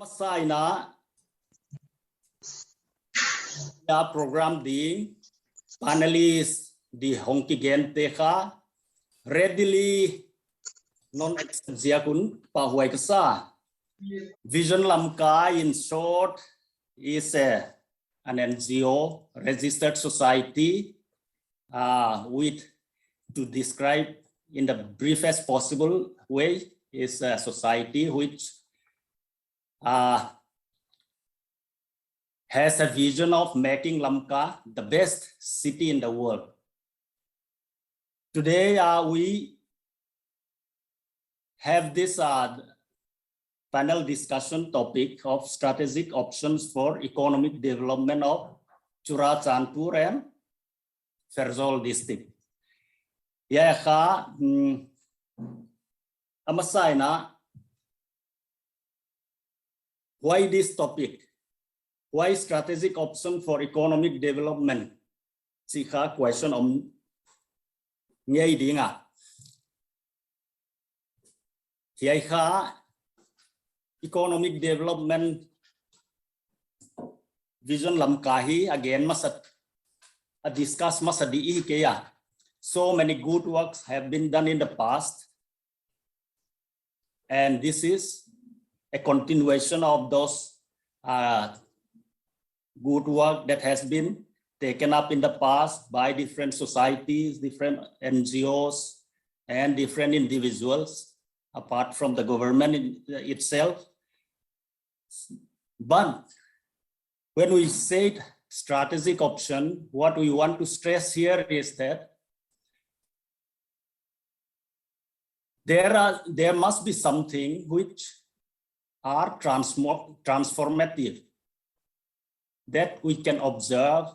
Masai na ya program di panelists di Hongki Gente ka readily non exziakun pahuai kesa. Vision Lamka in short is an NGO registered society with to describe in the briefest possible way is a society which has a vision of making Lamka the best city in the world. Today we have this panel discussion topic of strategic options for economic development of Churachandpur and Pherzawl district. Ya ka amasai na why this topic? Why strategic option for economic development? Sika question ngay di nga. Hiay ka economic development vision Lamkahi again masat discuss masadi kaya. So many good works have been done in the past, and this is a continuation of those good work that has been taken up in the past by different societies, different NGOs, and different individuals, apart from the government itself. But when we say strategic option, what we want to stress here is that there must be something which are transformative, that we can observe,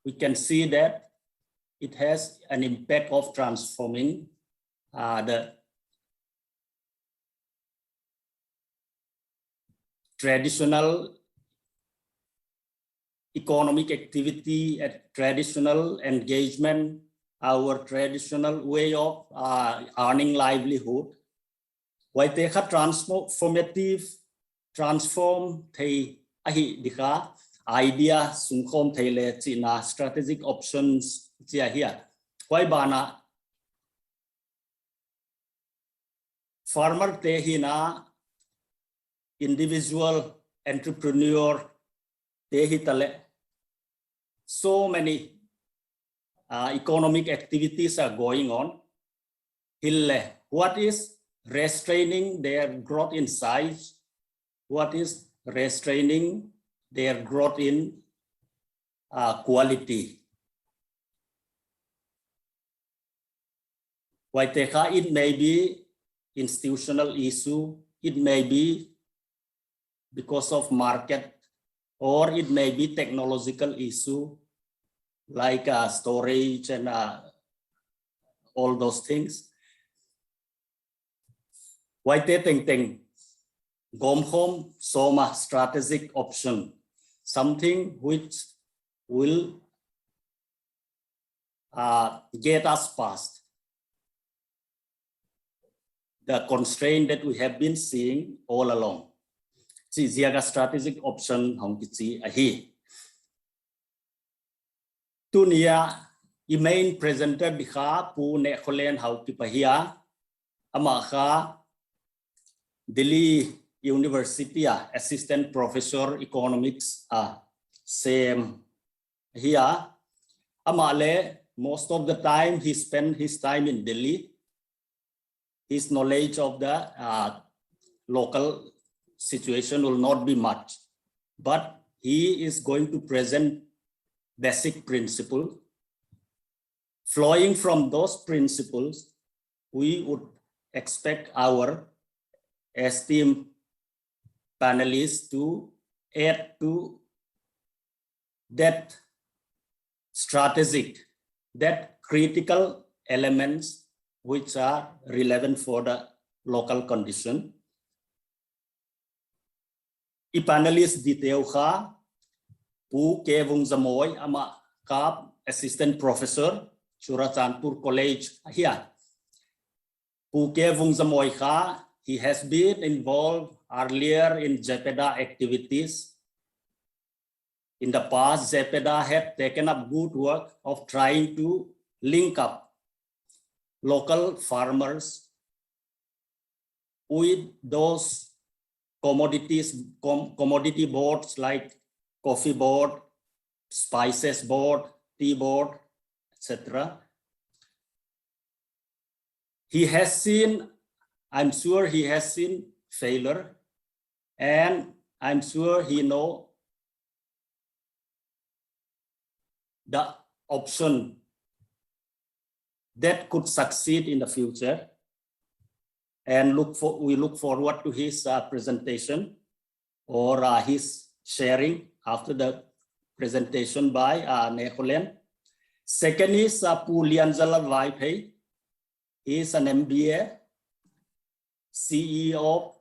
we can see that it has an impact of transforming the traditional economic activity, traditional engagement, our traditional way of earning livelihood. Why they have transformative, transform they ahi dika idea sungkom they le china strategic options chia here. Why bana farmer te hina individual entrepreneur te hitale. So many economic activities are going on. Hille, what is restraining their growth in size? What is restraining their growth in quality? Waiteka, it may be institutional issue, it may be because of market, or it may be technological issue like storage and all those things. Why they think gom home soma strategic option, something which will get us past the constraint that we have been seeing all along. Ziaga strategic option hong kichi ahi. Tunia main presenter dikha pu Nehkholen Haokip ahia amaka Delhi University assistant professor economics same here amale most of the time he spent his time in Delhi. His knowledge of the local situation will not be much, but he is going to present basic principle. Flowing from those principles, we would expect our esteemed panelists to add to that strategic, that critical elements which are relevant for the local condition. I panelists detail ka pu ke Vungzamoi ama kap assistant professor Churachandpur College here. Pu ke Vungzamoi ka he has been involved earlier in JPEDA activities. In the past, JPEDA had taken up good work of trying to link up local farmers with those commodity boards like coffee board, spices board, tea board, etc. He has seen, I'm sure he has seen failure, and I'm sure he knows the option that could succeed in the future. And we look forward to his presentation or his sharing after the presentation by Nehkholen. Second is Lianzalal Vaiphei. He is an MBA, CEO,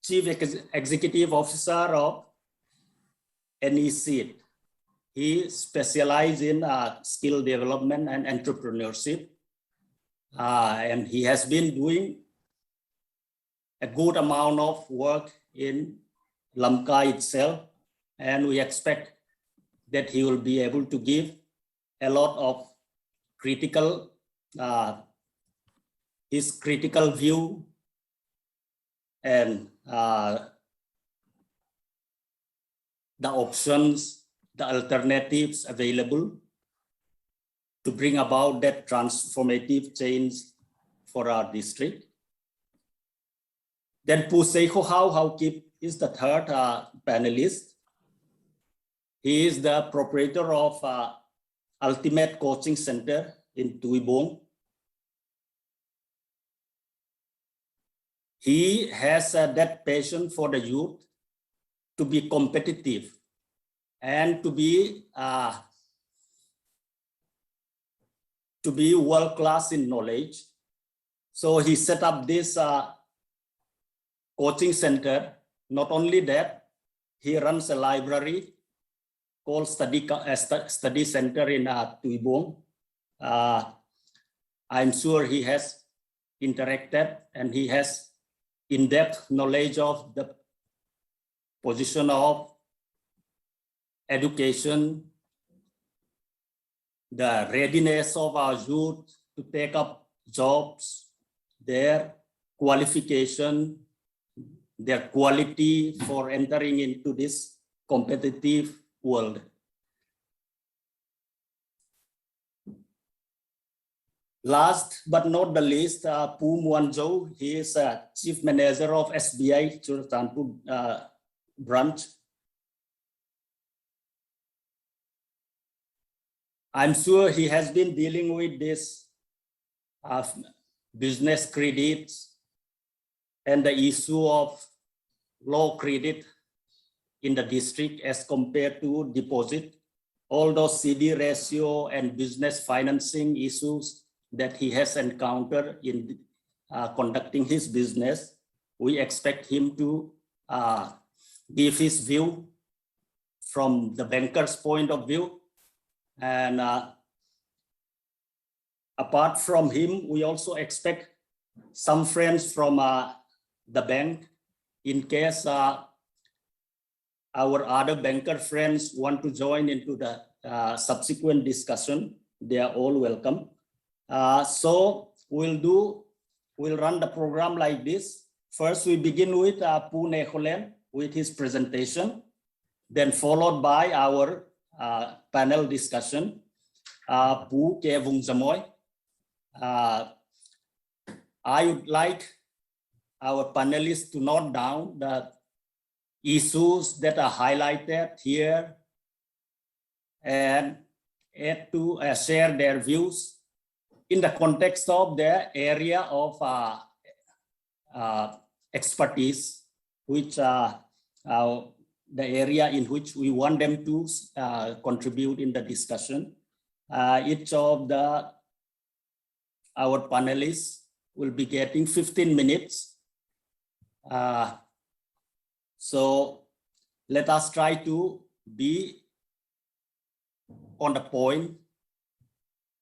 Chief Executive Officer of NESEED. He specializes in skill development and entrepreneurship. And he has been doing a good amount of work in Lamka itself. And we expect that he will be able to give a lot of critical, his critical view and the options, the alternatives available to bring about that transformative change for our district. Then Seikhohao Haokip is the third panelist. He is the proprietor of Ultimate Coaching Center in Tuibong. He has that passion for the youth to be competitive and to be world-class in knowledge. So he set up this coaching center. Not only that, he runs a library called Study Center in Tuibong. I'm sure he has interacted and he has in-depth knowledge of the position of education, the readiness of our youth to take up jobs, their qualification, their quality for entering into this competitive world. Last but not the least, Muanzou, he is Chief Manager of SBI Churachandpur branch. I'm sure he has been dealing with this business credits and the issue of low credit in the district as compared to deposit. All those CD ratio and business financing issues that he has encountered in conducting his business, we expect him to give his view from the banker's point of view. And apart from him, we also expect some friends from the bank. In case our other banker friends want to join into the subsequent discussion, they are all welcome. So we'll run the program like this. First, we begin with Nehkholen with his presentation, then followed by our panel discussion. Vungzamoi. I would like our panelists to note down the issues that are highlighted here and to share their views in the context of their area of expertise, which the area in which we want them to contribute in the discussion. Each of our panelists will be getting 15 minutes. So let us try to be on the point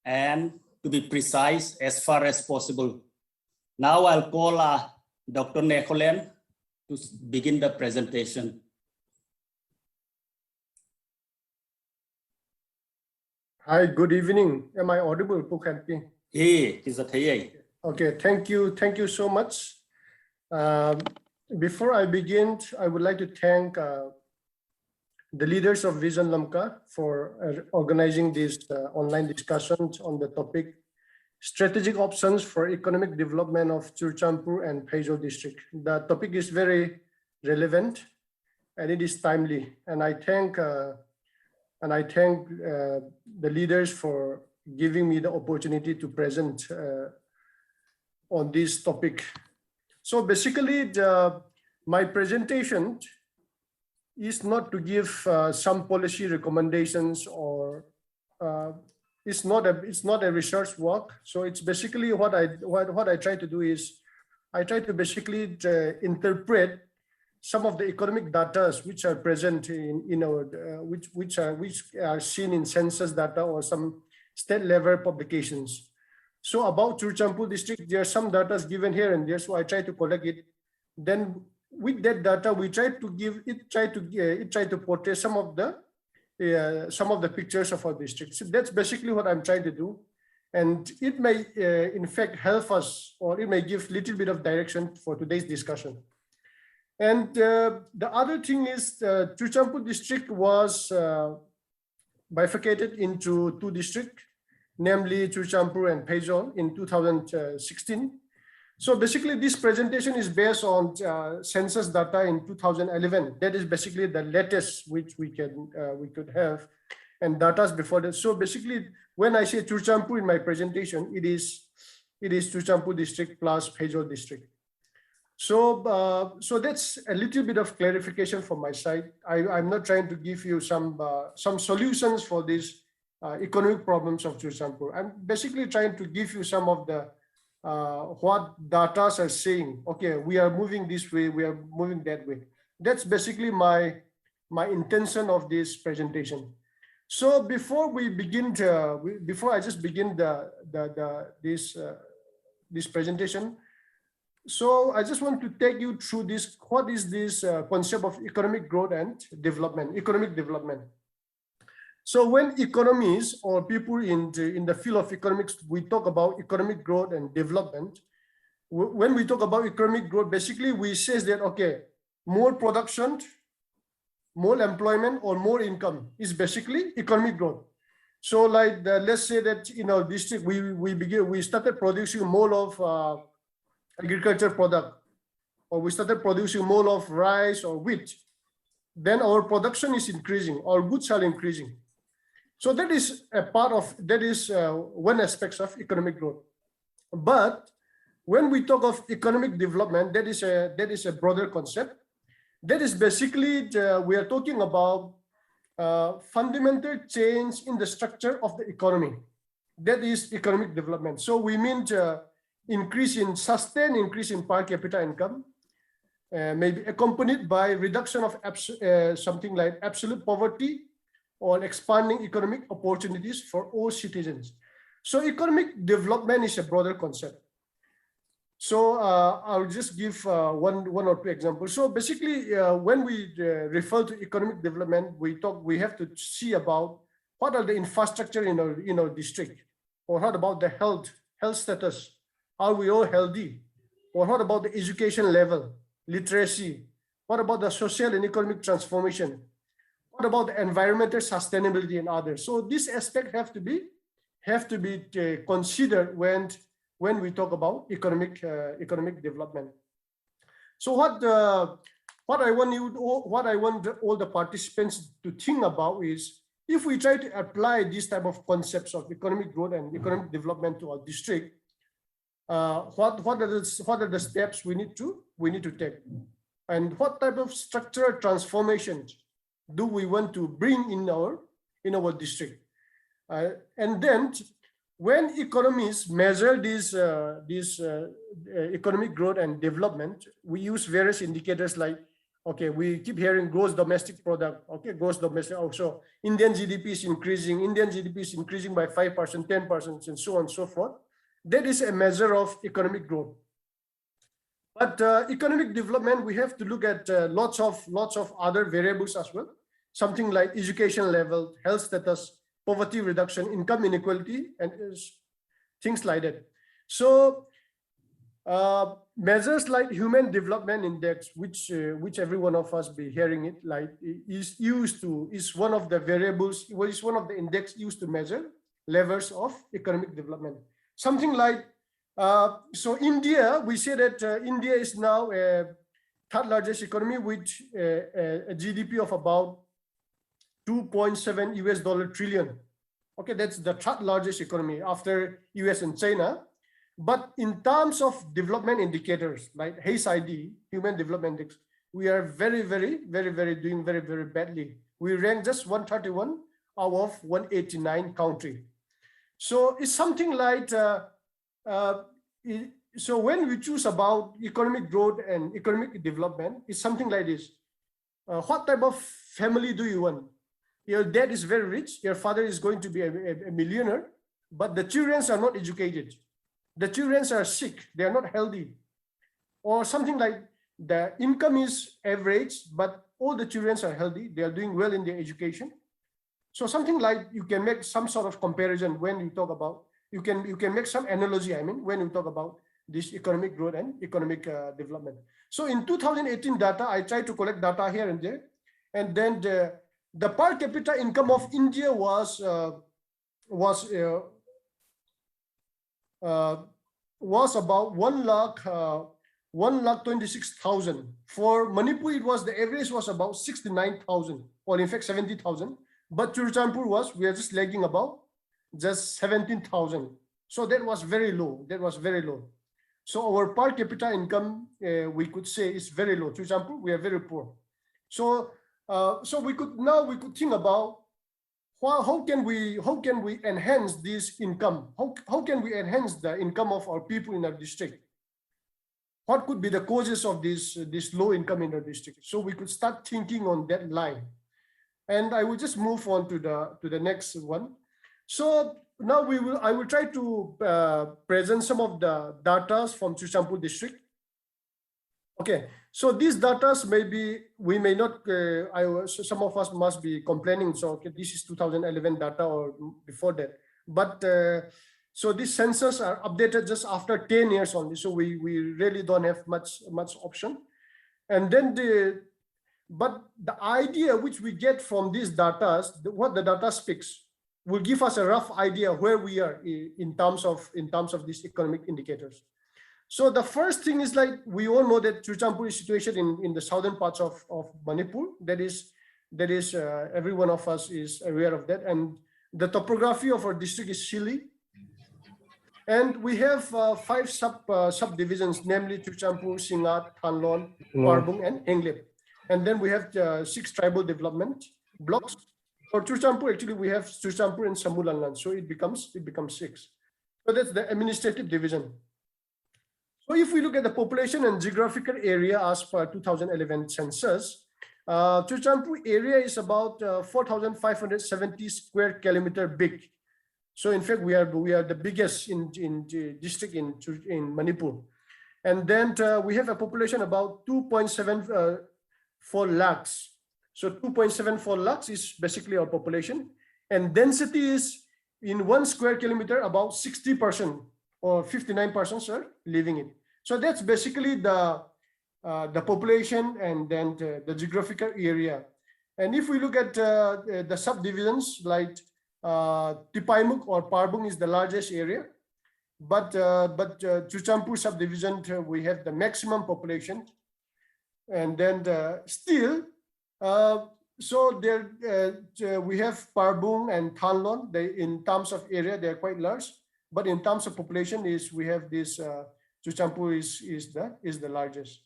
and to be precise as far as possible. Now I'll call Dr. Nehkholen to begin the presentation. Hi, good evening. Am I audible, Pukhanpi? Hey, is that hey? Okay, thank you so much. Before I begin, I would like to thank the leaders of Vision Lamka for organizing these online discussions on the topic strategic options for economic development of Churachandpur and Pherzawl district. The topic is very relevant and it is timely, and I thank the leaders for giving me the opportunity to present on this topic. So basically, my presentation is not to give some policy recommendations or it's not a research work. So it's basically what I try to do is I try to basically interpret some of the economic data which are present in our which are seen in census data or some state level publications. So about Churachandpur district, there are some data given here and there, so I try to collect it. Then with that data, we try to portray some of the pictures of our district. So that's basically what I'm trying to do, and it may in fact help us, or it may give little bit of direction for today's discussion. And the other thing is Churachandpur district was bifurcated into two districts, namely Churachandpur and Pherzawl in 2016. So basically this presentation is based on census data in 2011. That is basically the latest which we could have, and data before that. So basically when I say Churachandpur in my presentation, it is Churachandpur district plus Pherzawl district. So so that's a little bit of clarification from my side. I'm not trying to give you some solutions for these economic problems of Churachandpur. I'm basically trying to give you some of the what data are saying. Okay, we are moving this way, we are moving that way. That's basically my intention of this presentation. So before we begin, before I just begin this presentation, so I just want to take you through this. What is this concept of economic growth and development? Economic development. So when economies or people in the field of economics, we talk about economic growth and development. When we talk about economic growth, basically we say that, okay, more production, more employment, or more income is basically economic growth. So like let's say that in our district, we started producing more of agriculture product, or we started producing more of rice or wheat. Then our production is increasing, our goods are increasing. So that is a part of, that is one aspect of economic growth. But when we talk of economic development, that is a broader concept. That is basically, we are talking about fundamental change in the structure of the economy. That is economic development. So we mean sustained increase in per capita income, maybe accompanied by reduction of something like absolute poverty, or expanding economic opportunities for all citizens. So economic development is a broader concept. So I'll just give one or two examples. So basically, when we refer to economic development, we have to see about what are the infrastructure in our district, or what about the health status? Are we all healthy? Or what about the education level, literacy? What about the social and economic transformation? What about the environmental sustainability and others? So this aspect have to be considered when we talk about economic development. So what I want all the participants to think about is, if we try to apply these type of concepts of economic growth and economic development to our district, what are the steps we need to take, and what type of structural transformations do we want to bring in our district? And then when economies measure this economic growth and development, we use various indicators like, okay, we keep hearing gross domestic product, okay, gross domestic, also Indian GDP is increasing by 5%, 10%, and so on and so forth. That is a measure of economic growth. But economic development, we have to look at lots of other variables as well. Something like education level, health status, poverty reduction, income inequality, and things like that. So measures like Human Development Index, which every one of us be hearing it, like is one of the variables, is one of the index used to measure levels of economic development. Something like, so India, we say that India is now a third largest economy with a GDP of about 2.7 US trillion. Okay, that's the third largest economy after US and China. But in terms of development indicators like HID, Human Development Index, we are very doing very badly. We rank just 131 out of 189 country. So it's something like, so when we choose about economic growth and economic development, it's something like this. What type of family do you want? Your dad is very rich, your father is going to be a millionaire, but the children are not educated. The children are sick, they are not healthy. Or something like the income is average, but all the children are healthy, they are doing well in their education. So something like you can make some sort of comparison when you talk about, you can make some analogy, I mean, when you talk about this economic growth and economic development. So in 2018 data, I tried to collect data here and there, and then the per capita income of India was about 1,26,000. For Manipur, it was, the average was about 69,000, or in fact 70,000. But Churachandpur we are just lagging about just 17,000. So that was very low. That was very low. So our per capita income, we could say, is very low. Churachandpur, we are very poor. So we could think about how can we enhance this income? How can we enhance the income of our people in our district? What could be the causes of this low income in our district? So we could start thinking on that line. And I will just move on to the next one. So now I will try to present some of the data from Churachandpur district. Okay, so these data we may not, some of us must be complaining. So okay, this is 2011 data or before that. But so these census are updated just after 10 years only. So we really don't have much option. And then but the idea which we get from these data, what the data speaks, will give us a rough idea where we are in terms of these economic indicators. So the first thing is, like, we all know that Churachandpur is situated in the southern parts of Manipur. That is every one of us is aware of that. And the topography of our district is hilly. And we have 5 subdivisions, namely Churachandpur, Singat, Thanlon, Parbung, and Henglep. And then we have 6 tribal development blocks. For Churachandpur, actually, we have Churachandpur and Samulanlan, so it becomes 6. So that's the administrative division. So if we look at the population and geographical area as per 2011 census, Churachandpur area is about 4,570 square kilometer big. So in fact, we are the biggest in district in Manipur. And then we have a population about 2.74 lakhs. So 2.74 lakhs is basically our population. And density is in 1 square kilometer, about 60% or 59% are living in. So that's basically the population and then the geographical area. And if we look at the subdivisions, like Tipaimuk or Parbung is the largest area, but Churachandpur subdivision, we have the maximum population. And then still, so there we have Parbung and Thanlon. In terms of area, they are quite large, but in terms of population, we have this Churachandpur is the largest.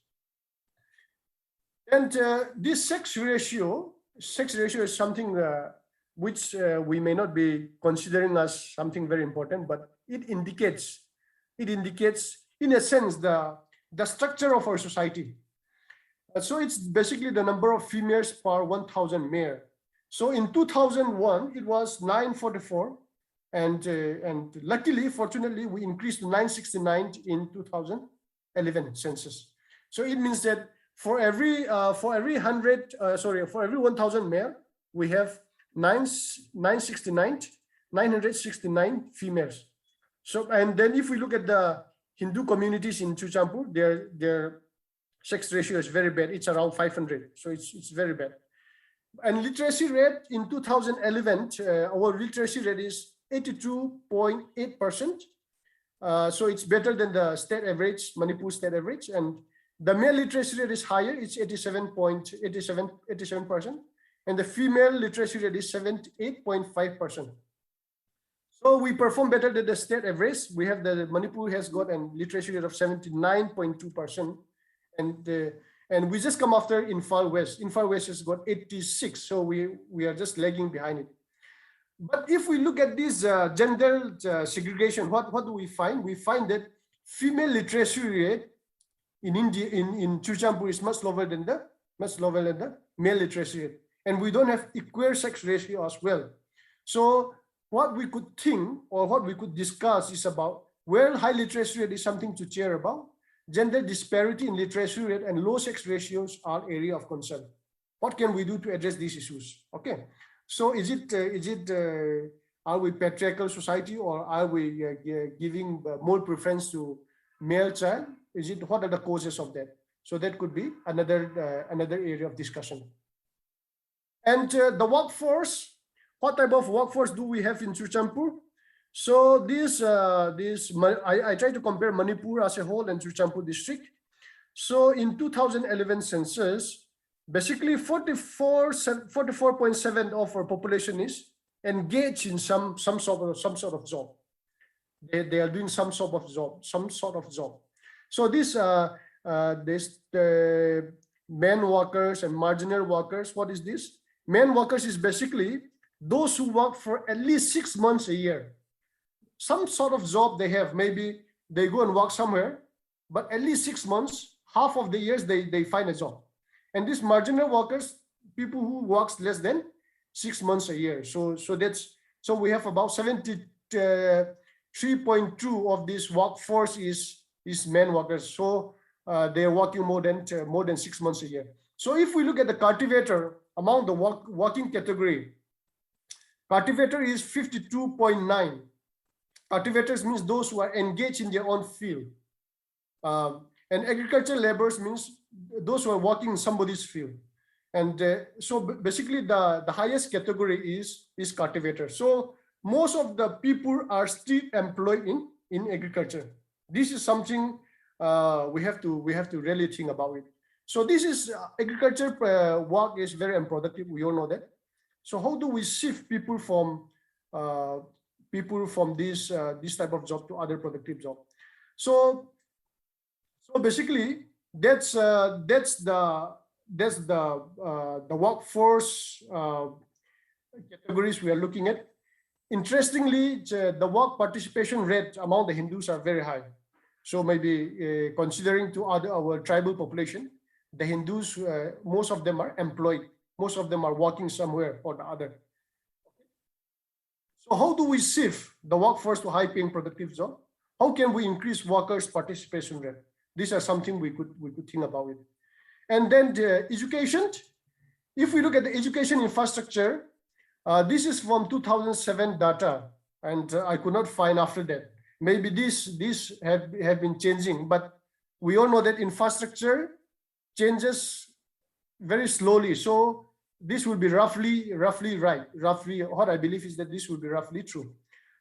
And this sex ratio is something which we may not be considering as something very important, but it indicates in a sense the structure of our society. So it's basically the number of females per 1,000 male. So in 2001, it was 944. And luckily, fortunately, we increased to 969 in 2011 census. So it means that for every 1,000 male, we have 969 females. So, and then if we look at the Hindu communities in Churachandpur, their sex ratio is very bad. It's around 500. So it's very bad. And literacy rate in 2011, our literacy rate is 82.8%. So it's better than the state average, Manipur state average. And the male literacy rate is higher. It's 87%. And the female literacy rate is 78.5%. So we perform better than the state average. We have Manipur has got a literacy rate of 79.2%. And we just come after Imphal West. Imphal West has got 86. So we are just lagging behind it. But if we look at this gender segregation, what do we find? We find that female literacy rate in India, in Churachandpur, is much lower than the male literacy rate. And we don't have equal sex ratio as well. So what we could think or what we could discuss is about, well, high literacy rate is something to cheer about. Gender disparity in literacy rate and low sex ratios are area of concern. What can we do to address these issues? Okay, so are we patriarchal society, or are we giving more preference to male child? What are the causes of that? So that could be another area of discussion. And the workforce, what type of workforce do we have in Churachandpur? So I try to compare Manipur as a whole and Churachandpur district. So in 2011 census, basically 44.7% of our population is engaged in some sort of job. They are doing some sort of job. So the men workers and marginal workers, what is this? Men workers is basically those who work for at least 6 months a year. Some sort of job they have, maybe they go and work somewhere, but at least 6 months, half of the years they find a job. And these marginal workers, people who works less than 6 months a year. So we have about 73.2% of this workforce is men workers. So they are working more than 6 months a year. So if we look at the cultivator among the working category, cultivator is 52.9%. Cultivators means those who are engaged in their own field. And agricultural laborers means those who are working in somebody's field. And so basically the highest category is cultivator. So most of the people are still employed in agriculture. This is something we have to really think about it. So this is agriculture work is very unproductive. We all know that. So how do we shift people from this type of job to other productive job? So basically that's the workforce categories we are looking at. Interestingly, the work participation rate among the Hindus are very high. So maybe considering to our tribal population, the Hindus, most of them are employed. Most of them are working somewhere or the other. So how do we shift the workforce to high-paying productive job? How can we increase workers' participation rate? These are something we could think about it. And then the education. If we look at the education infrastructure, this is from 2007 data, and I could not find after that. Maybe this have been changing, but we all know that infrastructure changes very slowly. So this will be roughly right. Roughly, what I believe is that this will be roughly true.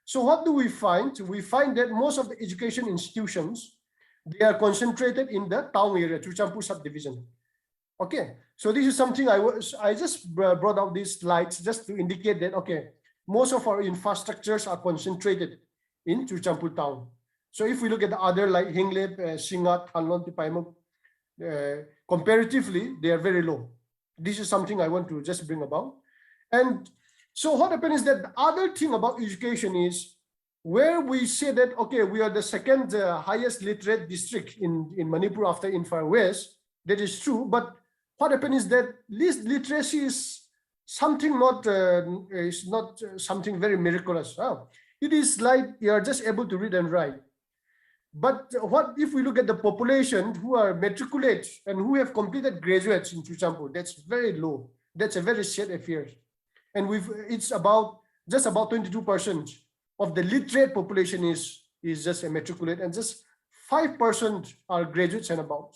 So what do we find? We find that most of the education institutions, they are concentrated in the town area, Churachandpur subdivision. Okay, so this is something I just brought out these slides just to indicate that, okay, most of our infrastructures are concentrated in Churachandpur town. So if we look at the other like Hinglep, Singat, Hanlon, Tipaimok, comparatively, they are very low. This is something I want to just bring about. And so what happens is that the other thing about education is where we say that, okay, we are the second highest literate district in Manipur after Imphal West. That is true. But what happens is that literacy is something not something very miraculous. It is like you are just able to read and write. But what if we look at the population who are matriculate and who have completed graduates in Churachandpur? That's very low. That's a very sad affair. And it's just about 22% of the literate population is just a matriculate, and just 5% are graduates and above.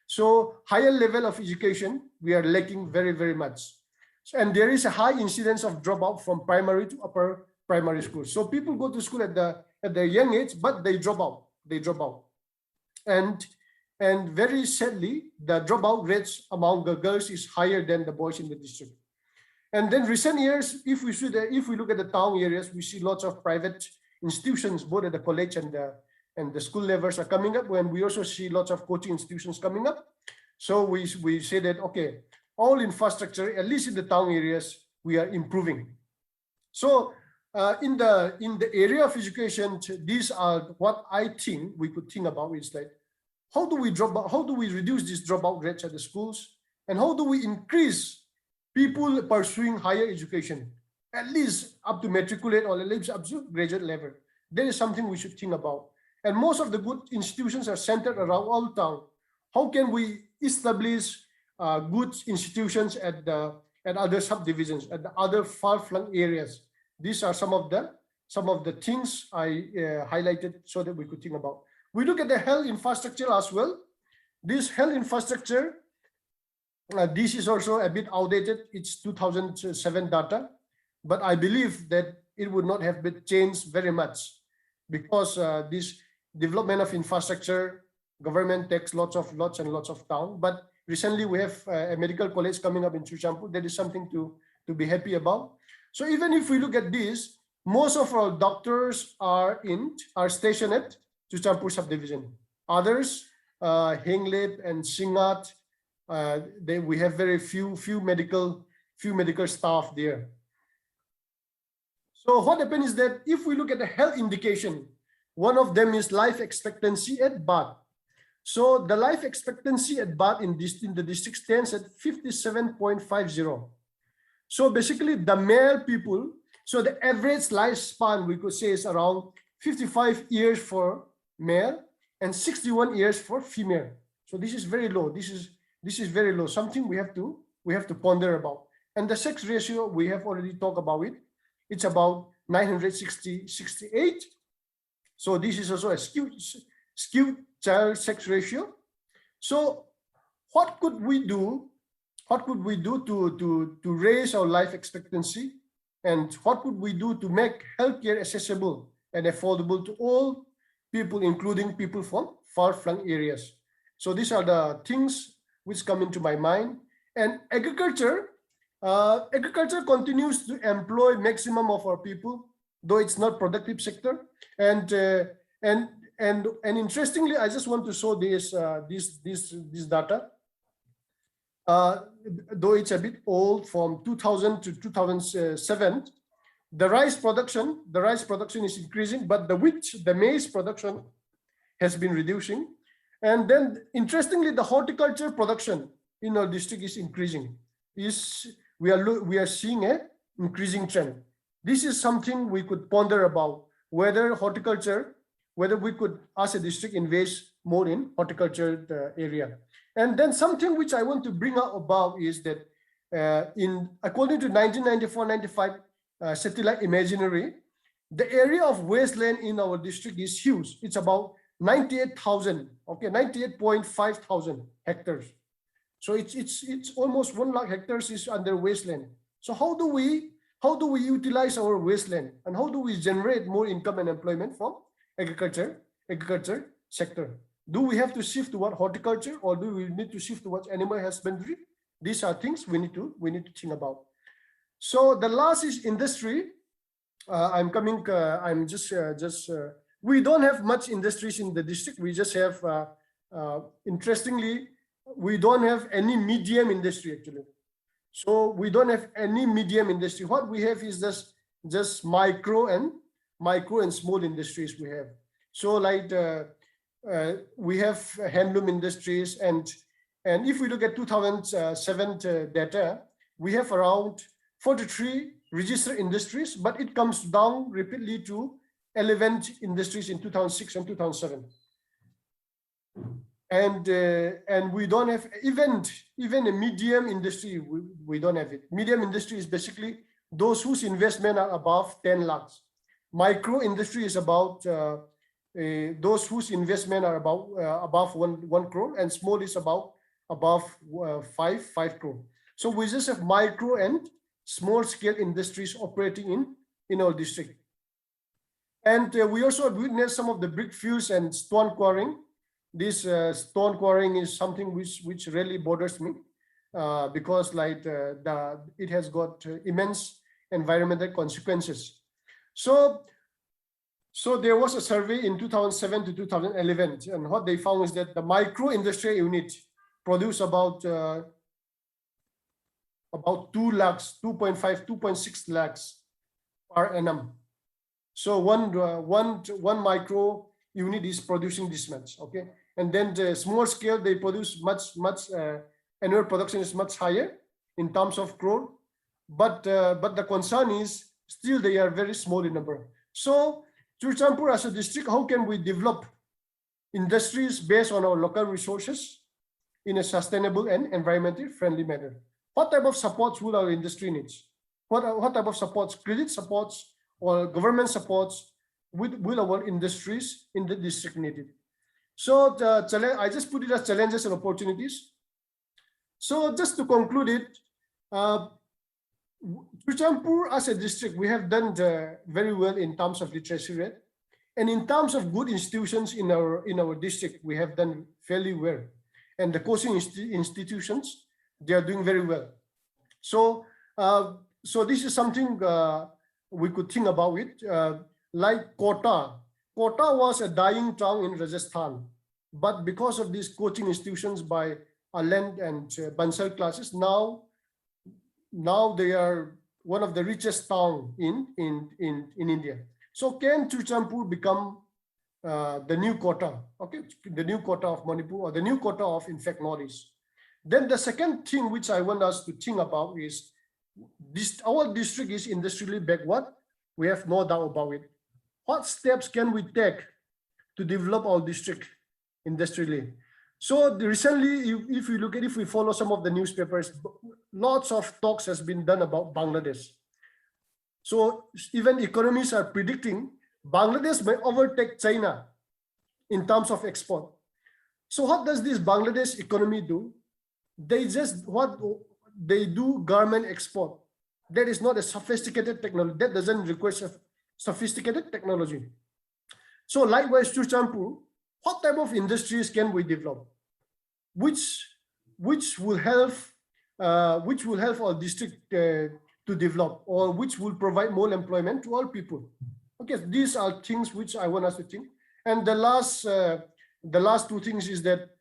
So higher level of education, we are lacking very, very much. And there is a high incidence of dropout from primary to upper primary school. So people go to school at the young age, but they drop out. And very sadly, the dropout rates among the girls is higher than the boys in the district. And then recent years, if we look at the town areas, we see lots of private institutions, both at the college and the school levels are coming up. When we also see lots of coaching institutions coming up. So we say that, okay, all infrastructure, at least in the town areas, we are improving. So in the area of education, these are what I think we could think about is like, how do we reduce this dropout rates at the schools? And how do we increase people pursuing higher education, at least up to matriculate or at least up to graduate level? That is something we should think about. And most of the good institutions are centered around old town. How can we establish good institutions at other subdivisions, at the other far-flung areas? These are some of the things I highlighted so that we could think about. We look at the health infrastructure as well. This health infrastructure, this is also a bit outdated. It's 2007 data, but I believe that it would not have been changed very much, because this development of infrastructure, government takes lots and lots of time. But recently we have a medical college coming up in Churachandpur. That is something to be happy about. So even if we look at this, most of our doctors are stationed at Churachandpur subdivision. Others, Henglep and Singat, we have very few medical staff there. So what happens is that if we look at the health indication, one of them is life expectancy at birth. So the life expectancy at birth in the district stands at 57.50. So basically the male people, so the average lifespan we could say is around 55 years for male and 61 years for female. So this is very low. This is very low. Something we have to ponder about. And the sex ratio, we have already talked about it. It's about 968. So this is also a skewed child sex ratio. So what could we do? What could we do to raise our life expectancy? And what could we do to make healthcare accessible and affordable to all people, including people from far-flung areas? So these are the things which come into my mind. And agriculture continues to employ maximum of our people, though it's not productive sector. And interestingly, I just want to show this data. Though it's a bit old, from 2000 to 2007, the rice production is increasing, but the maize production has been reducing. And then interestingly, the horticulture production in our district is increasing. We are seeing an increasing trend. This is something we could ponder about, whether we could, as a district, invest more in horticulture area. And then something which I want to bring up about is that according to 1994-95 satellite imaginary, the area of wasteland in our district is huge. It's about 98,000, okay, 98.5 thousand hectares. So it's almost 1 lakh hectares is under wasteland. So how do we utilize our wasteland, and how do we generate more income and employment from agriculture sector? Do we have to shift toward horticulture, or do we need to shift towards animal husbandry? These are things we need to think about. So the last is industry. We don't have much industries in the district. We just have, interestingly, we don't have any medium industry actually. So we don't have any medium industry. What we have is just micro and small industries we have. So like we have handloom industries, and if we look at 2007 data, we have around 43 registered industries, but it comes down repeatedly to 11 industries in 2006 and 2007. and we don't have even a medium industry. We don't have it. Medium industry is basically those whose investment are above 10 lakhs. Micro industry is about those whose investment are above 1 crore, and small is above 5 crore. So we just have micro and small scale industries operating in our district. And we also witnessed some of the brick fields and stone quarrying. This stone quarrying is something which really bothers me because like it has got immense environmental consequences. So there was a survey in 2007 to 2011, and what they found is that the micro industrial unit produce about 2 lakhs, 2.5, 2.6 lakhs per annum. So one micro unit is producing this much, okay? And then the small scale, they produce much annual production is much higher in terms of crore, but the concern is still they are very small in number. So Churachandpur as a district, how can we develop industries based on our local resources in a sustainable and environmentally friendly manner? What type of supports will our industry needs? What type of supports, credit supports or government supports will our industries in the district needed? So I just put it as challenges and opportunities. So just to conclude it, Churachandpur as a district, we have done very well in terms of literacy rate, and in terms of good institutions in our district, we have done fairly well. And the coaching institutions, they are doing very well. So this is something we could think about it. Like Kota was a dying town in Rajasthan, but because of these coaching institutions by Aland and Bansal classes, now they are one of the richest town in India. So can Churachandpur become the new Kota, okay? The new Kota of Manipur, or the new Kota of, in fact, Northeast. Then the second thing which I want us to think about is our district is industrially backward. We have no doubt about it. What steps can we take to develop our district industrially? So recently, if we follow some of the newspapers, lots of talks has been done about Bangladesh. So even economists are predicting Bangladesh may overtake China in terms of export. So what does this Bangladesh economy do? They do garment export. That is not a sophisticated technology. That doesn't require sophisticated technology. So likewise, Churachandpur, what type of industries can we develop, which will help our district to develop, or which will provide more employment to all people? Okay, these are things which I want us to think. And the last two things is that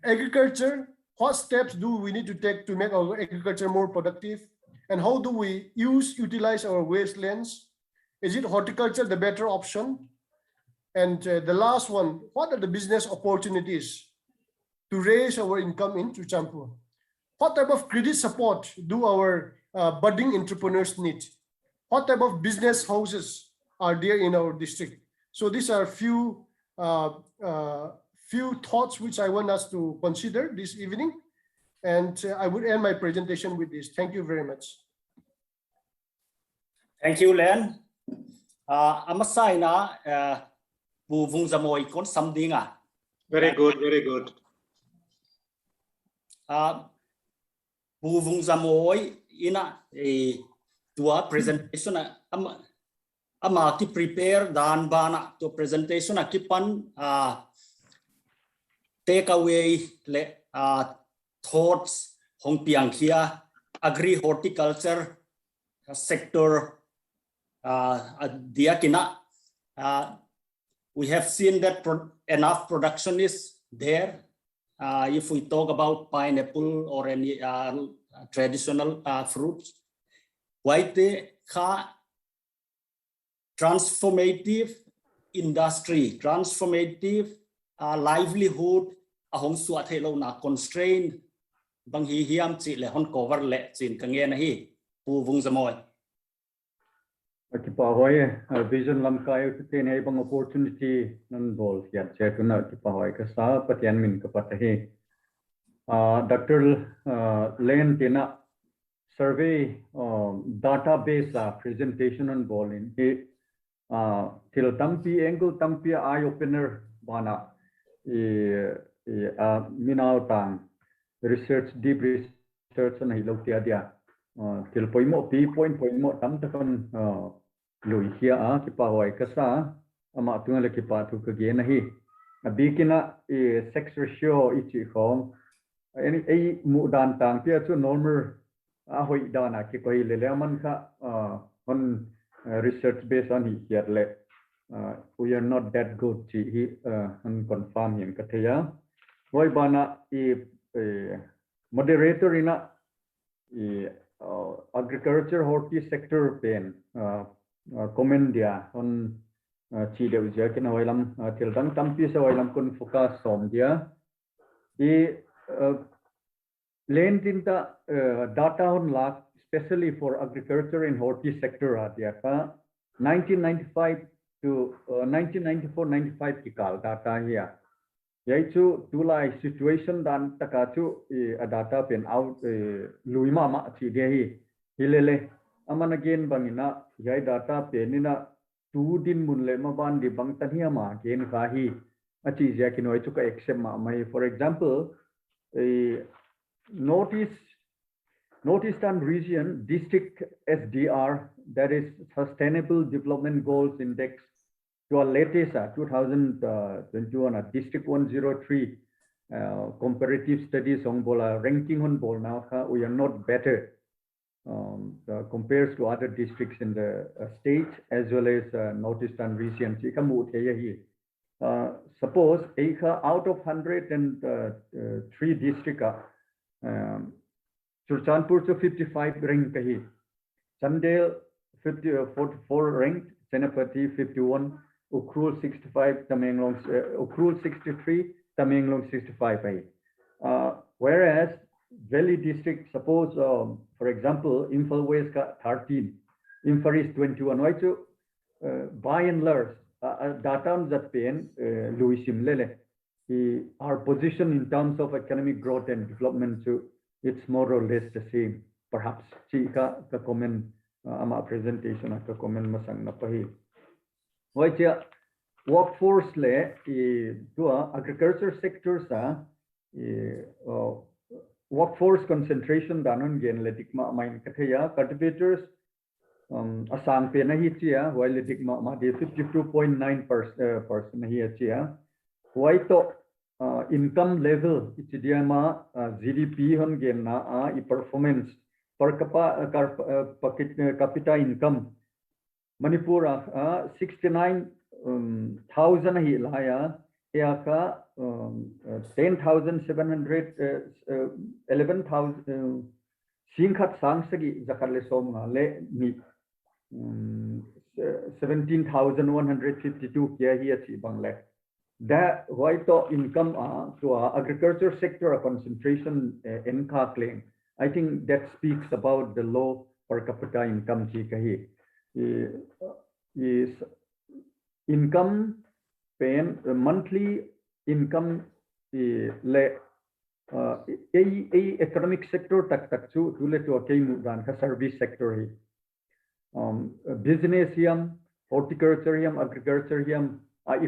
agriculture. What steps do we need to take to make our agriculture more productive? And how do we utilize our wastelands? Is it horticulture the better option? And the last one, what are the business opportunities to raise our income in Churachandpur? What type of credit support do our budding entrepreneurs need? What type of business houses are there in our district? So these are few thoughts which I want us to consider this evening. And I would end my presentation with this. Thank you very much. Thank you, Len. Amasai Bu Vungzamoi kon something. Very good, very good. Bu Vungzamoi ina tua presentation ama ki prepare dan bana to presentation akipan take away thoughts hong piang kia agri horticulture sector diakina. We have seen that enough production is there. If we talk about pineapple or any traditional fruits, white transformative industry, transformative livelihood ahong suat hello na constraint bang hi hiam chi le hon cover le chin ka nge na hi Bu Vungzamoi. Kipahoy vision Lamka te ne bang opportunity nan bol ya chetuna kipahoy ka sa patian min ka patahi Dr. Len tina survey database presentation on bol in he till tampi angle tampi eye opener bana minau tang research deep research na hilotia dia til poimo pi poimo tam takon lui hia ki pa hoi kasa ama tunga ki pa tu ka ge na hi abikina sex ratio ichi khom any ai mu dan tang pia chu normal hoi dana ki koi le le man kha on research based on hi yet le we are not that good chi hi on confirm him ka thaya hoi bana moderator ina agriculture horti sector pen comment dia on chi deu ja ken hoilam til dang tampi sa hoilam kun focus som dia len tinta data on lak especially for agriculture and horti sector dia ka 1995 to 1994-95 ki kal data here yaitu tulai situation dan takachu data pen out luima ma chi dehi hilele aman again bangina yai data penina 2 din munle ma ban di bang tania ma gen kahi achi ja kinoi chu ka accept ma mai for example northeastern region district SDR, that is Sustainable Development Goals Index, to our latest 2021 District 103 comparative studies on bola ranking on bol now we are not better compares to other districts in the state as well as northeastern region. Suppose out of 103 district Churachandpur to 55 rank kahi, Chandel 44 ranked, Senapati 51, Ukhrul 65, Tamenglong Ukhrul 63, Tamenglong 65. Whereas Valley district, suppose for example, Imphal West 13, Imphal East 21. Why to by and large, data on that pen, Louis Simlele, our position in terms of economic growth and development, so it's more or less the same. Perhaps Chika ka comment ama presentation ka comment masang na pahi. Why workforce le to agriculture sector sa workforce concentration danon gen le dikma main kathaya cultivators asang pe na hi chia while le dikma ma de 52.9% hi chia why to income level ichidiama GDP hon gen na performance per capita income Manipur 69,000 hi laya yaka 10,700 11,000 singkhat sangsagi zakarle somnga le mi 17,152 kya hi achi bangle that why to income to agriculture sector concentration in claim. I think that speaks about the low per capita income chi kahi is income pen monthly income le economic sector tak chu tule to ke mudan ka service sector hi business yam horticulture yam agriculture yam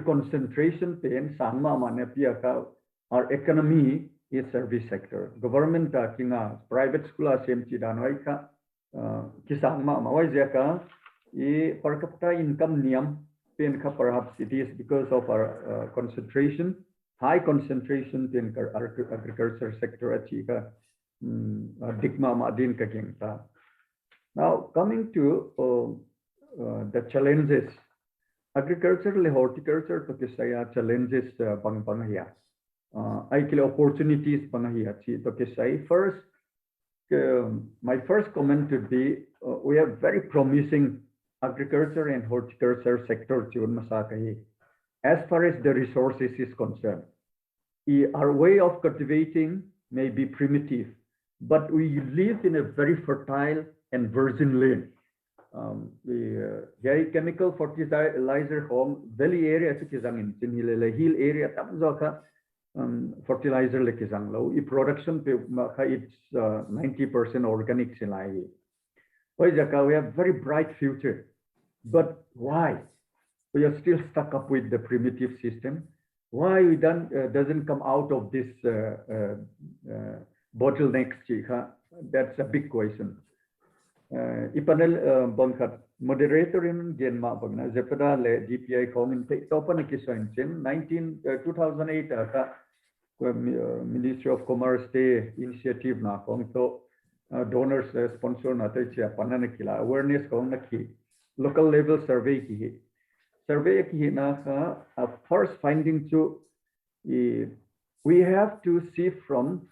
concentration pen sangma mane pia ka our economy is service sector government kinga private school sem chi danoi ka kisangma ma wai jaka per capita income niam pen ka perhaps it is because of our concentration high concentration in agriculture sector achi ka dikma ma din ka kingta. Now coming to the challenges agriculture le horticulture to kisaya challenges bang hiya I kill opportunities bang hiya chi to kisai first my first comment would be we have very promising agriculture and horticulture sector chun masakahi as far as the resources is concerned. Our way of cultivating may be primitive, but we live in a very fertile and virgin land. the chemical fertilizer home valley area to kizang in hill area tamzoka fertilizer le kizang low I production pe it's 90% organic silai. Why jaka we have very bright future, but why we are still stuck up with the primitive system? Why we doesn't come out of this bottlenecks? That's a big question. Ipanel bangkat moderator in Genma bagna zepada le DPI comment open kisoin 2008 Ministry of Commerce Day initiative na kong to donors sponsor na to chia panana kila awareness kong na ki local level survey ki na first finding to we have to see from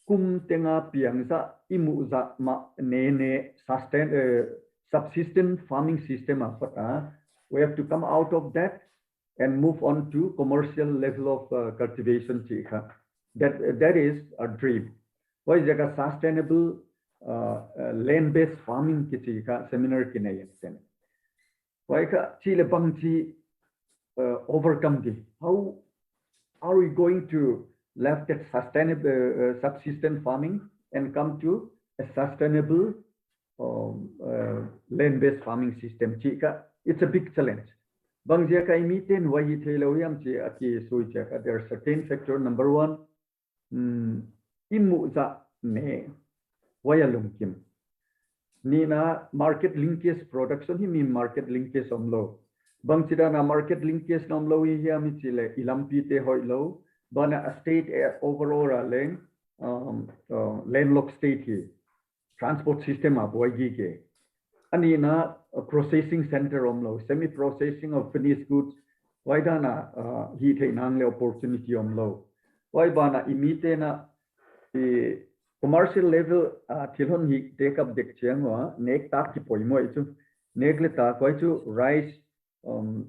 kum tenga piangza imuza ma ne subsistence farming system we have to come out of that and move on to commercial level of cultivation that is a dream. Why is a sustainable land based farming seminar kinayen why chile bangchi overcome this? How are we going to left that sustainable subsistence farming and come to a sustainable land-based farming system? It's a big challenge. There are certain factors. Number one, Nina market linkage production he mean market linkage omlo. Bangchida na market linkage nomlo here michile ilampite hoilo. Bana a state overall landlocked state here. Transport system of Waigike. Anina a processing center omlo, semi-processing of finished goods. Why dana he take nangle opportunity omlo? Why bana imitena the commercial level tilhon he take up the chiangwa nek taki poimo itu negleta kwaitu rice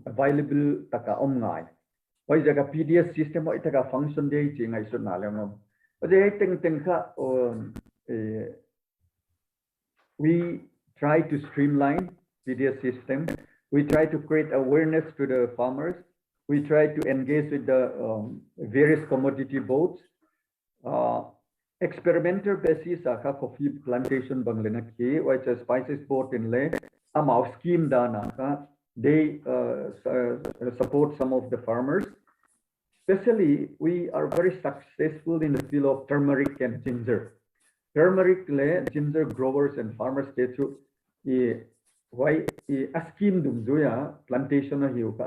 available taka omngai. Why is a PDS system or a function day thing I should not know. But we try to streamline PDS system. We try to create awareness to the farmers. We try to engage with the various commodity boards. Experimental basis coffee plantation banglenaki, which is spices board in lay. Our scheme dana. They support some of the farmers. Especially, we are very successful in the field of turmeric and ginger. Turmeric, ginger growers and farmers get to why a scheme dumzuya plantation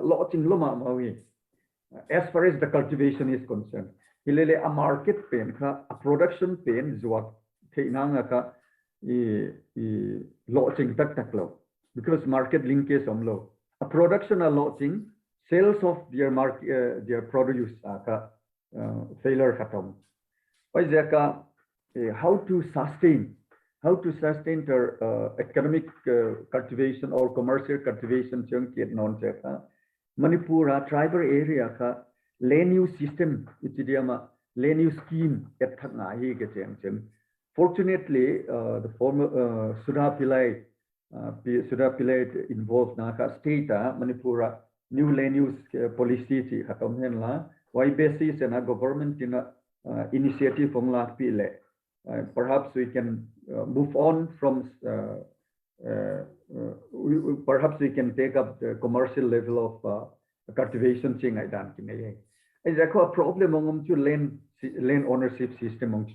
lot in Loma Maui. As far as the cultivation is concerned, hilele a market pen, a production pen is what tainanga lodging taktaklo because market linkage omlo. A production a lodging, sales of their market, their produce failure hatam. Why is how to sustain their economic cultivation or commercial cultivation chunky non Manipura tribal area land use system itidiama land use scheme at Thanahi getting. Fortunately, the former Sudha Pillai involved Naka state Manipura new land use policy hakamhenla why basis and a government in initiative from La Pile. Perhaps we can move on from perhaps we can take up the commercial level of cultivation thing I don't know. Is a problem on to land ownership system on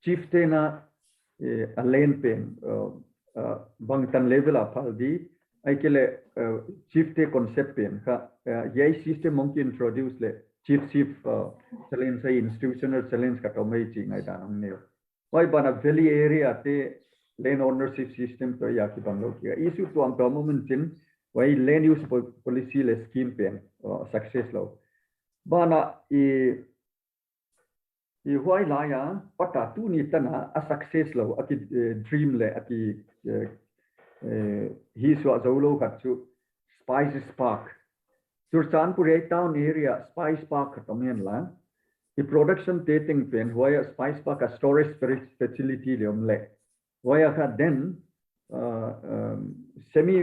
chieftain a land pen bangtan level up haldi I kill chieftain concept pen yay system monkey introduce le chief challenge institutional challenge katomaiting I don't know. Why bana valley area te land ownership system to yaki banglokia issue to am government in why land use policy le scheme pen success law bana why laya pata tu ni tana a success law aki dream le aki he so azolo katchu spices park Churachandpur town area spice park kamian la the production taking pen why spice park a storage facility why then semi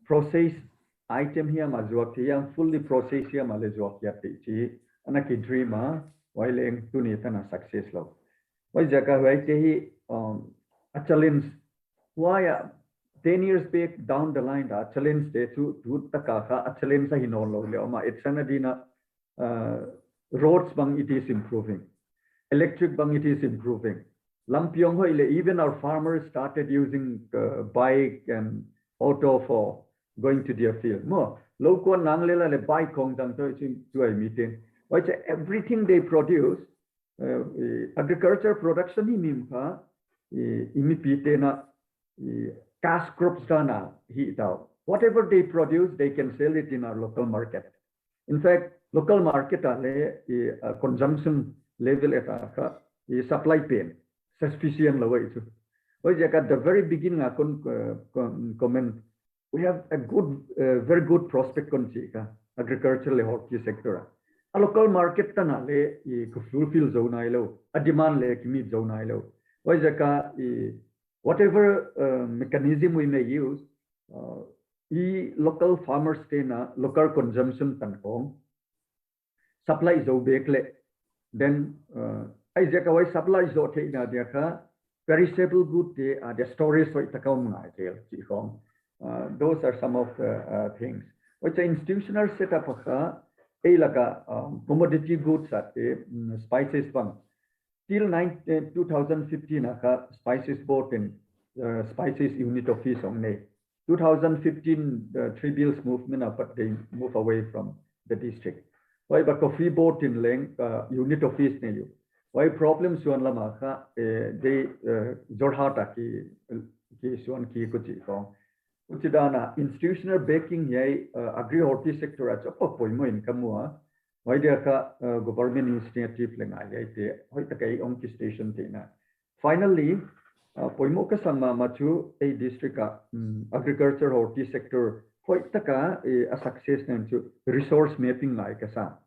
processed item here mazuak fully processed here malezuak yati anaki dreamer while to nitana success low why jaka why a challenge why 10 years back down the line a challenge to takaka a challenge hinolo it's anadina roads bang it is improving, electric bang it is improving. Lampiong hoile even our farmers started using bike and auto for going to their field. More local nanglela le bike kong dang to a meeting. Why everything they produce, agriculture production imimpa imipitena cash crops dana heat out. Whatever they produce, they can sell it in our local market. In fact, local market consumption level at supply chain sufficient low. At the very beginning, I comment we have a good, very good prospect on agricultural horti sector. A local market tanale fulfill zone a demand like meet zone whatever mechanism we may use, local farmers local consumption tankong supply is obekle then I why supply is perishable good the storage those are some of the things which institutional setup commodity goods at spices fund till 2015 spices bought in spices unit office only 2015 three bills movement but they move away from the district. Why but coffee boat in length unit office ne why problems one lamaka they jorhata ki suan ki kuchi ko uchidana institutional baking yai agri horti sector at apa poimo income why there ka government initiative lenga yai te hoi takai onki station te na finally poimo ka sama machu a district agriculture horti sector a success to resource mapping like a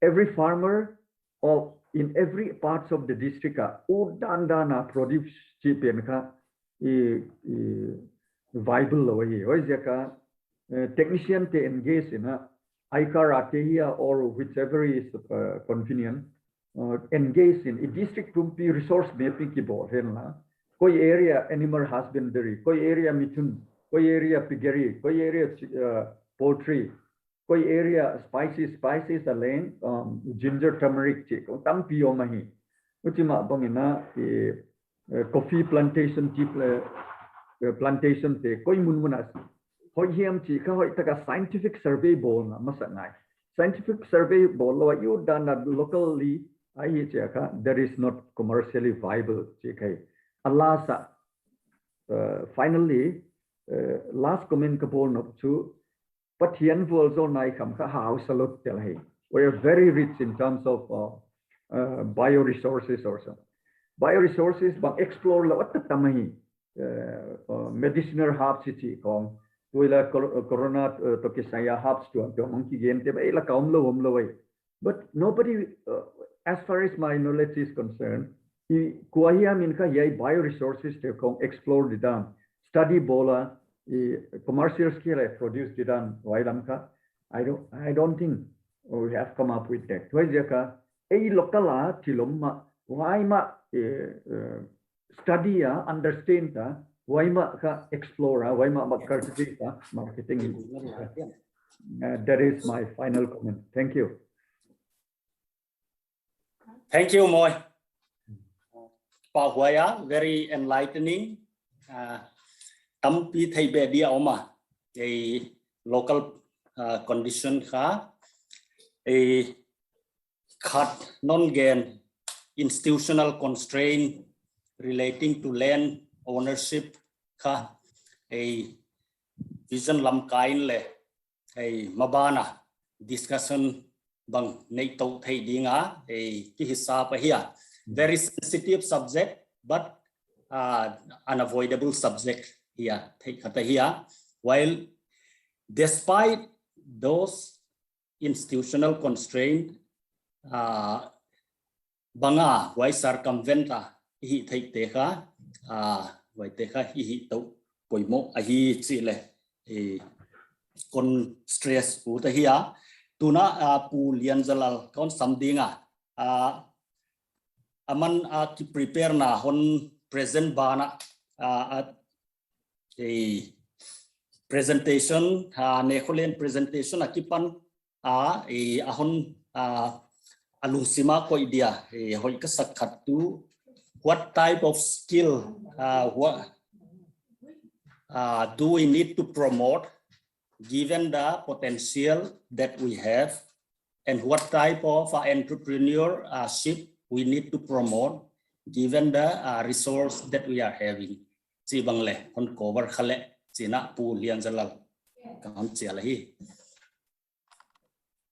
every farmer of in every parts of the district udandana produce cheap and viable away technician to engage in a ICAR or whichever is convenient engage in a district tumpi resource mapping ki board koi area animal husbandry koi area mithun koi area piggery koi area poultry koi area spices are lane ginger turmeric chick tam pio mahi uchima bangina coffee plantation plantation te koi munmunas hoi hiam chi ka hoi taka scientific survey bol na masanai scientific survey bol lo you done locally there is not commercially viable chikai Allah finally last comment kabol not to but here also nai kam ka house lot telai we are very rich in terms of bioresources also bioresources but explore what tamahi medicinal herbs chi kong tuila corona to kisaya herbs to monkey game te ila kaumlo homlo way but nobody as far as my knowledge is concerned kuahia min ka yai bioresources te kong explore didan study bola commercial scale produce didan Lamka I don't think we have come up with that wajaka local tilomma why ma study understand why ma ka explore why ma cultivate marketing that is my final comment. Thank you. Thank you, Moy. Pahuaya, very enlightening. Tampi thai bedia oma a local condition ka a cut non-gain institutional constraint relating to land ownership ka a vision lamkain le a mabana discussion bang nei to thai dinga a ki hisa pa here very sensitive subject but unavoidable subject here while despite those institutional constraints banga wai circumventa hi thei te kha wai te kha hi to poimo a hi chi le kon stress u ta hi tuna pu Lianzalal kon samdinga aman to prepare na hon present bana presentation Nehkholen presentation akipan ahon alusima ko idea hoi ka sakhat tu what type of skill what do we need to promote given the potential that we have, and what type of entrepreneurship we need to promote given the resource that we are having. Chi bang le kon cover khale china pu Lianzalal kam chiala hi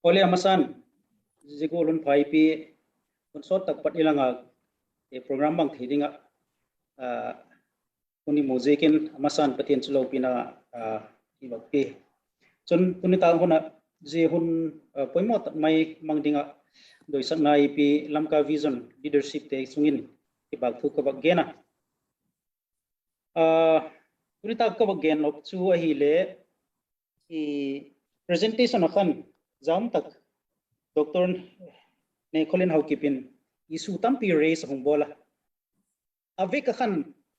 ole amasan Seikhohao Haokip kon sot tak pat ilanga e program bang thidinga kuni mojekin amasan patien chulo pina ibakpi chon kuni ta hona je hun poimot mai mangdinga doisak na ip lamka vision leadership te sungin ibak thu ka bagena kuni ta ka bagen op chu a hi le i presentation akan jam tak Dr. Nehkholen Haokipin isu tampi raise hong bola avek akan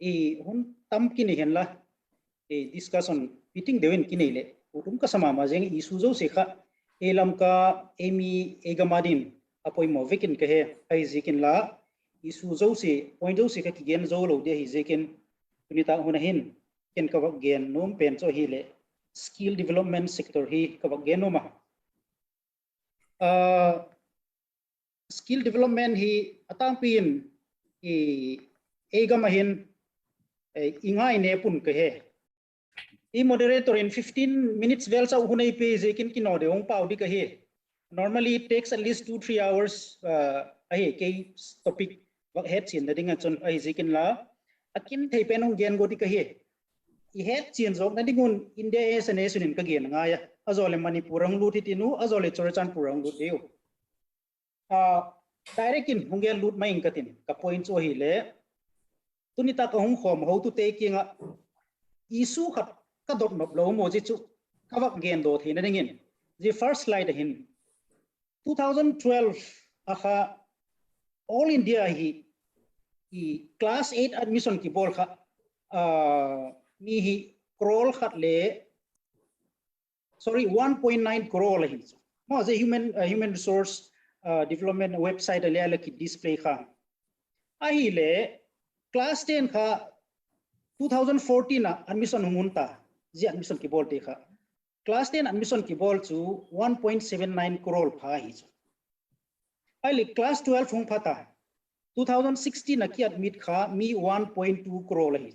i hun tam kini henla e discussion meeting dewin kini le utum ka sama ma jeng isu zo se kha Lamka emi egamadin apoi mo vekin ke he ai zikin la isu zo se point zo se ka ki gen zo lo de hi zikin tunita hona hin ken ka wak gen nom pen cho hi le skill development sector hi ka wak gen no ma skill development hi atang pin i egamahin ingai ne pun ke he I moderator in 15 minutes well sa hunay pe zekin kinode ong pau di kahi normally it takes at least 2-3 hours kay topic wak head chin na dinga chon ai zekin la akin thei penong gen go di kahi I head chin zok na dingun India as an nation ka gen nga ya azole Manipur ang lut hitinu azole Churachandpur ang lut deu direct in hungel lut maing katin ka point so hile tunita ka hung khom how to take nga isu khat ka dot nop lo mo ji chu kawak gen do thina dingin the first slide hin 2012 akha all India hi class 8 admission ki bol kha mi hi crore khat le sorry 1.9 crore hi mo the human resource development website le ala ki display kha ahi le class 10 kha 2014 na admission humunta ji admission ki bol te kha class 10 admission ki bol chu 1.79 crore pha hi ai class 12 hung phata 2016 na ki admit kha mi 1.2 crore hi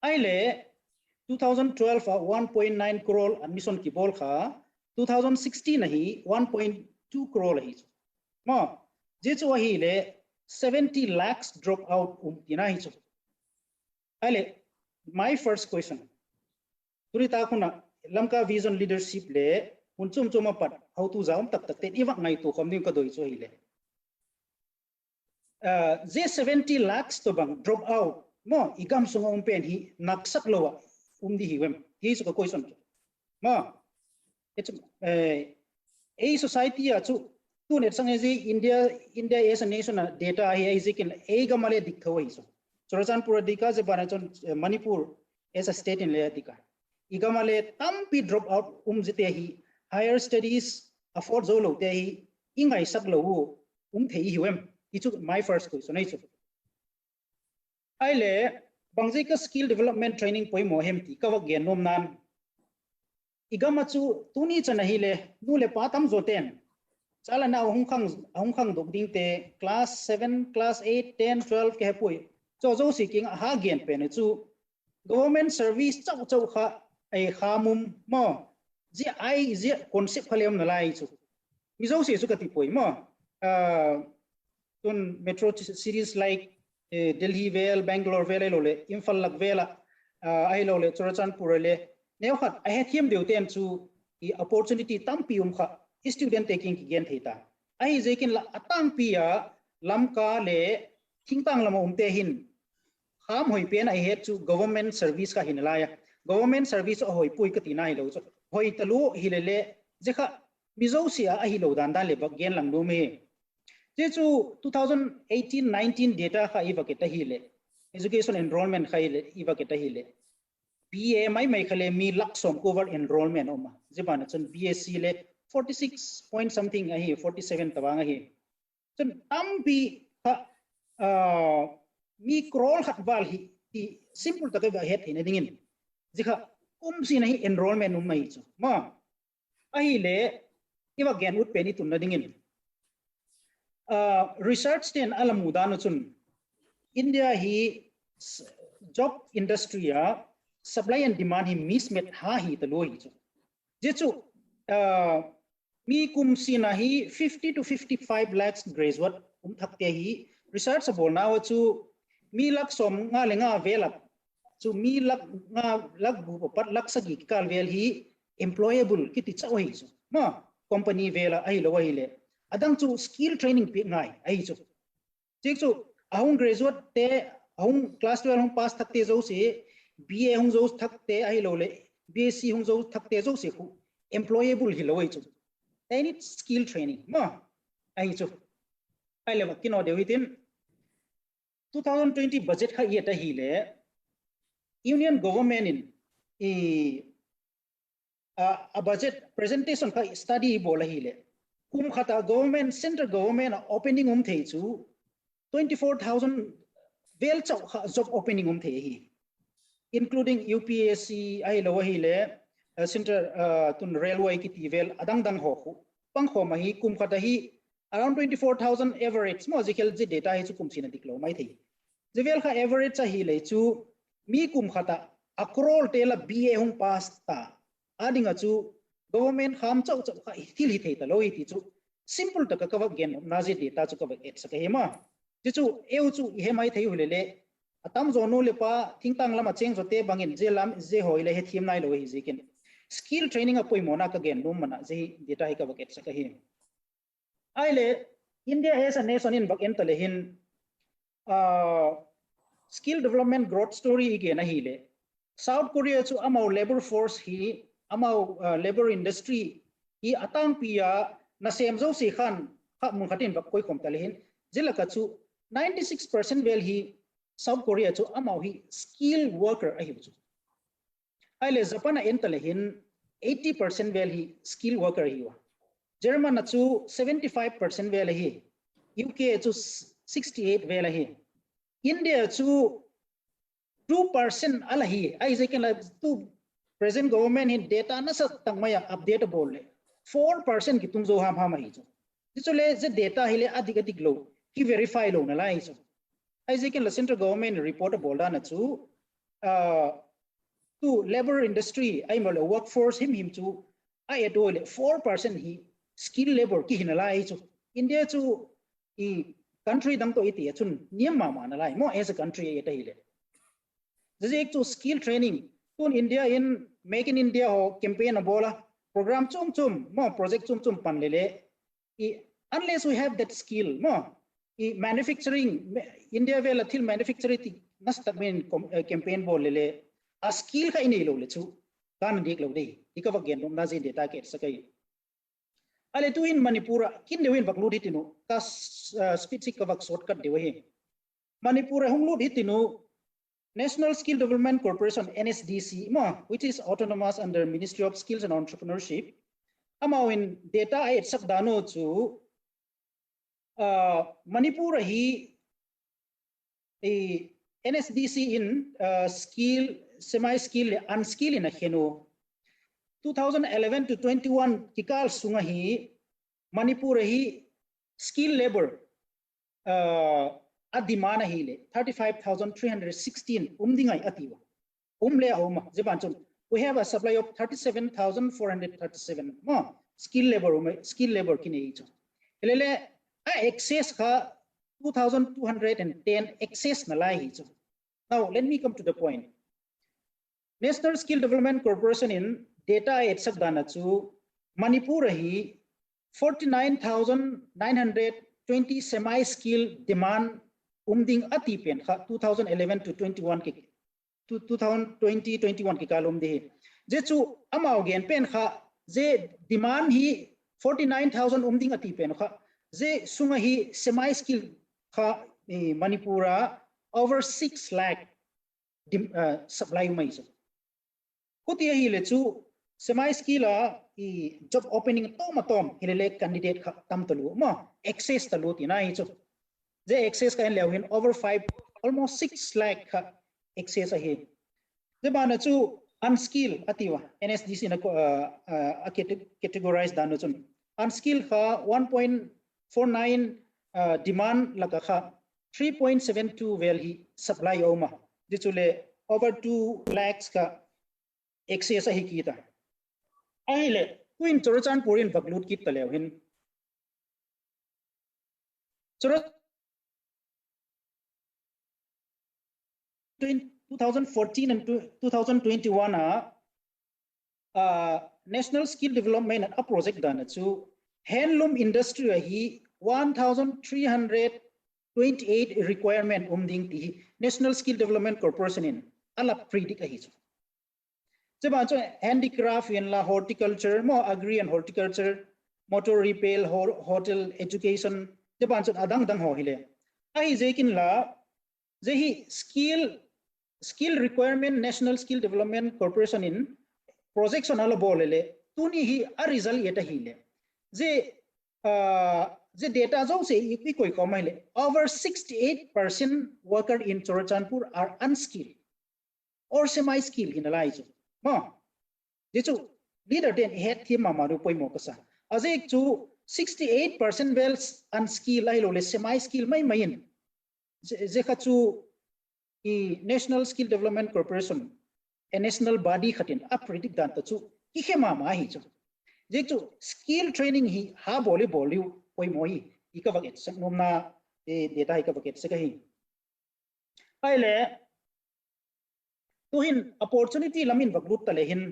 ai le 2012 1.9 crore admission ki bol kha 2016 na hi 1.2 crore hi ma je chu hi le 70 lakhs drop out tina hi chu ale my first question turita kuna Lamka vision leadership le unchum chuma pat how to jam tak tak te iwak ngai tu khomni ka doi cho hile je 70 lakhs to bang drop out mo igam sungong pen hi naksak lowa di hiwem hi so ka question ma it's a society chu tu net sang ji India as a nation data hi zikin e gamale dikhawai so Churachandpur dika je banachon Manipur as a state in le dika igamale tampi drop out jite hi higher studies afford zo lo te hi ingai sak lo thei hiwem ichu my first question ai chu ai le bangji ka skill development training poi mo hem ti ka wa gen nom nan igama chu tuni chana hi le nu le pa tam zo ten chala na hung khang dok ding te class 7 class 8 10 12 ke poi zo seeking ha gen pen chu government service chau kha ai khamum mo ji ai ji concept khalem na lai chu mi zo se chu ka ti poi mo tun metro cities like Delhi vel Bangalore vel lo le Imphal lak vela ai lo le Churachandpur le neu khat I had him deu ten chu I opportunity tam pium kha student taking ki gen theta ai zekin la atang pia lamka le thingtang lama hin kham hoi pen ai het chu government service ka hinalaya government service hoi pui ka tina hi lo chu hoi talu hilele jekha mizo sia a hi lo dan dan le bak gen lang no me je chu 2018-19 data kha iwa ke ta hile education enrollment kha ile iwa ke ta hile BA mai khale mi laksom cover enrollment oma jebana chun BSc le 46 point something a hi 47 tawang a hi chun ambi kha mi scroll khat wal hi simple ta ga het hin dingin jikha si nahi enrollment mai chu ma a hi le iwa gen ut peni tun na dingin research ten alamuda no chun India hi job industry ya supply and demand hi mismatch ha hi ta lo hi chu je chu mi kum si na hi 50 to 55 lakhs graduate thakte hi research abol na chu mi lak som nga lenga velap chu mi lak nga lak bu pat lak sagi kal vel hi employable kiti cha hi chu ma company vela ai lo hi le adang chu skill training pi ngai ai chu chik chu ahung graduate te ahung class 12 hung pass thakte zo se BA hung zo thakte ai lo le BSc hung zo thakte zo se khu employable hi lo hi chu they need skill training ma ai chu ai le kino de within 2020 budget kha yeta hi le union government in a budget presentation kha study bola hi le kum khata government central government opening thei chu 24000 vel chau job opening thei hi including UPSC ai lo hi le central tun railway ki ti vel adang dang ho khu pang kho ma hi kum khata hi around 24000 average mo jikel ji data hi chu kum sina diklo mai thei jevel kha average cha hi le chu mi kum khata akrol tela BA hung pass ta adinga chu government kham chau chau kha thil hi thei ta lo hi ti chu simple ta ka gen na ji data chu ka et sa ke ma ji chu eu chu he mai thei hule le atam zo no le pa thingtang lama cheng zo te bangin je lam je hoi le he thim nai lo hi jikin skill training a poi mona ka gen lum mana je data hi ka et sa ke hi ai le India as a nation in bak en ta le hin skill development growth story again a hi le South Korea chu amau labor force hi amau labor industry hi atang pia na sem zo si khan kha mun khatin bak koi khom ta le hin jilaka chu 96% vel hi South Korea chu amau hi skilled worker a hi chu ai le Japan a en ta le hin 80% vel hi skilled worker hi wa German chu 75% vel hi UK chu 68 vel hi India chu 2% ala hi ai je ken la tu present government in data na sa tangmaya update bol 4% ki tung zo ham ham hi chu chu le je data hi le adik lo ki verify lo na lai chu ai je ken la central government report bol da na chu tu labor industry ai mal workforce him chu ai adole 4% hi skill labor ki hinala ai chu India chu I country dang to iti chun niam ma na lai mo as a country eta hile jese ek chu skill training tun India in make in India ho campaign abola program chum mo project chum pan lele unless we have that skill mo manufacturing India vela thil manufacturing nas tak men campaign bol lele a skill ka ini lo le chu kan dik lo dei ikawa gen dom na je data ke sakai ale tu in Manipura kin dewin bak ludi tinu ka speech ka bak shortcut dewe Manipura hung ludi tinu National Skill Development Corporation NSDC mo which is autonomous under Ministry of Skills and Entrepreneurship amao in data ai sak dano chu Manipura hi NSDC in skill semi skill unskill in a heno 2011 to 21 kikal sunga hi Manipur hi skill labor adimana hi le 35316 umdingai atiwa umle homa jeban chun we have a supply of 37437 mo skill labor kini chu elele a excess kha 2210 excess na lai hi chu now let me come to the point National Skill Development Corporation in data et sak dana chu Manipur hi 49,920 semi-skilled demand umding ati pen 2011 to 21 ki 2020-21 ki kalum de je chu amao gen pen kha je demand hi 49,000 umding ati pen kha je sunga hi semi-skilled kha Manipura over 6 lakh supply umai so kutia hi le chu semi-skilled job opening tom hilele candidate kha tam talu ma access talu tina hi chu je access kain lewin over 5 almost 6 lakh access ahe je bana chu unskilled atiwa NSDC na categorize danu chun unskilled kha 1.49 demand laka kha 3.72 well hi supply oma dichule over 2 lakhs ka access ahe kita aile kuin Churachandpur in Baglut kit talewin 2014 and 2021 national skill development and a project done to handloom industry hi 1,328 requirement umding ti national skill development corporation in ala predict hi jaba cho handicraft in la horticulture mo agri and horticulture motor repair hotel education jaba cho adang dang ho hile ai jekin la je hi skill requirement national skill development corporation in projection ala bolele tuni hi a result yeta hile je data zo se ikoi komaile over 68% worker in Churachandpur are unskilled or semi skilled in alai chu ma je chu leader den head team ma ru poi mo kasa aje chu 68% well unskilled ai lo le semi skilled mai main je kha chu national skill development corporation a national body khatin a predict dan ta chu ki khema ma hi chu je chu skill training hi ha boli poi moi ika baget saknomna data ika baget se kahi aile tuhin opportunity lamin baglut tale hin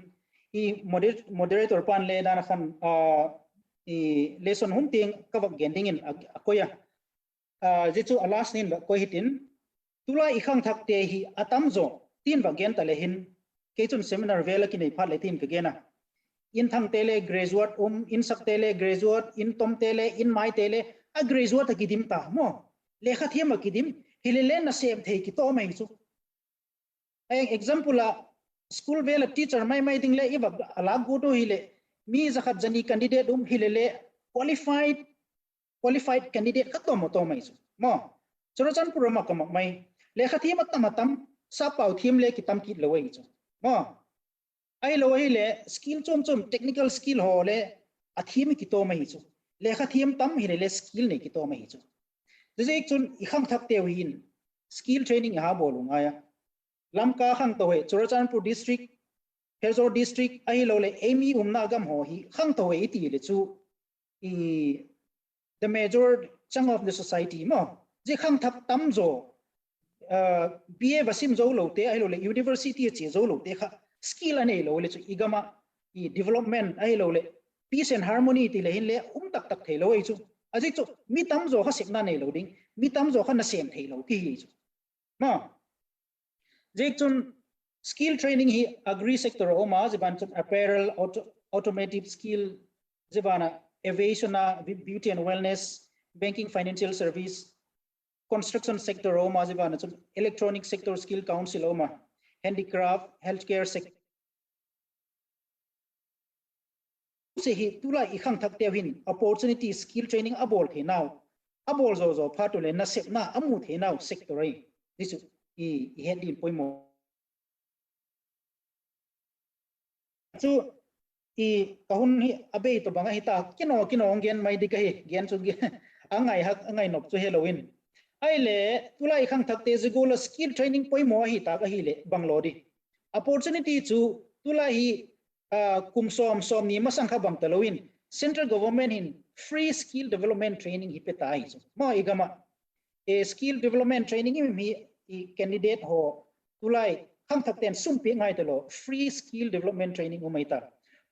moderator pan le dan khan lesson hum ting ka bag gending in akoya je chu alas nin ko hitin tula ikhang thakte hi atamzo tin ba gen tale hin kechun seminar vela ki nei phale tin ka gena in thang tele graduate in sak tele graduate in tom tele in mai tele a graduate ki dim ta mo lekha thema ki dim hilele na sem thei ki to mai chu ai example a school vela teacher mai ding le iba ala go to hile mi zakhat jani candidate hilele qualified candidate ka to mai chu mo Churachandpur ma kamak mai lekha thima tamatam sa pau thim le ki tam ki lowai chu mo ai lowai le skill chom technical skill ho le athim ki to mai chu lekha thim tam hi le skill ne ki to mai chu je ek chun ikham thak te win skill training ha bolung aya lamka khang to he Churachandpur district Pherzawl district ai lo le emi umna gam ho hi khang to he ti le chu the major chunk of the society mo je khang thak tam zo BA basim zo lo te ai lo le university che zo lo te kha skill ane lo le chu igama development ai lo le peace and harmony ti le hin le tak thei lo ai chu aje chu mi tam zo kha sikna nei lo ding mi tam zo kha na sem thei lo ki hi chu ma je chun skill training hi agri sector o ma je ban chun apparel automotive skill je bana aviation beauty and wellness banking financial service construction sector oma jibana chun electronic sector skill council oma handicraft healthcare sector se hi tula ikhang thak te win opportunity skill training abol the now abol zo phatule na sek na amu the now sector ai this i head in poimo chu i kahun hi abe to banga hita kino ngen mai dikai gen chu angai nop chu halloween aile tula ikhang thakte zigol skill training poi mo hi ta ka hi le banglori opportunity chu tula hi kumsom ni masang kha bang talowin central government in free skill development training hi peta hi mo igama a skill development training mi candidate ho tulai khang thakten sumpi ngai talo free skill development training umaita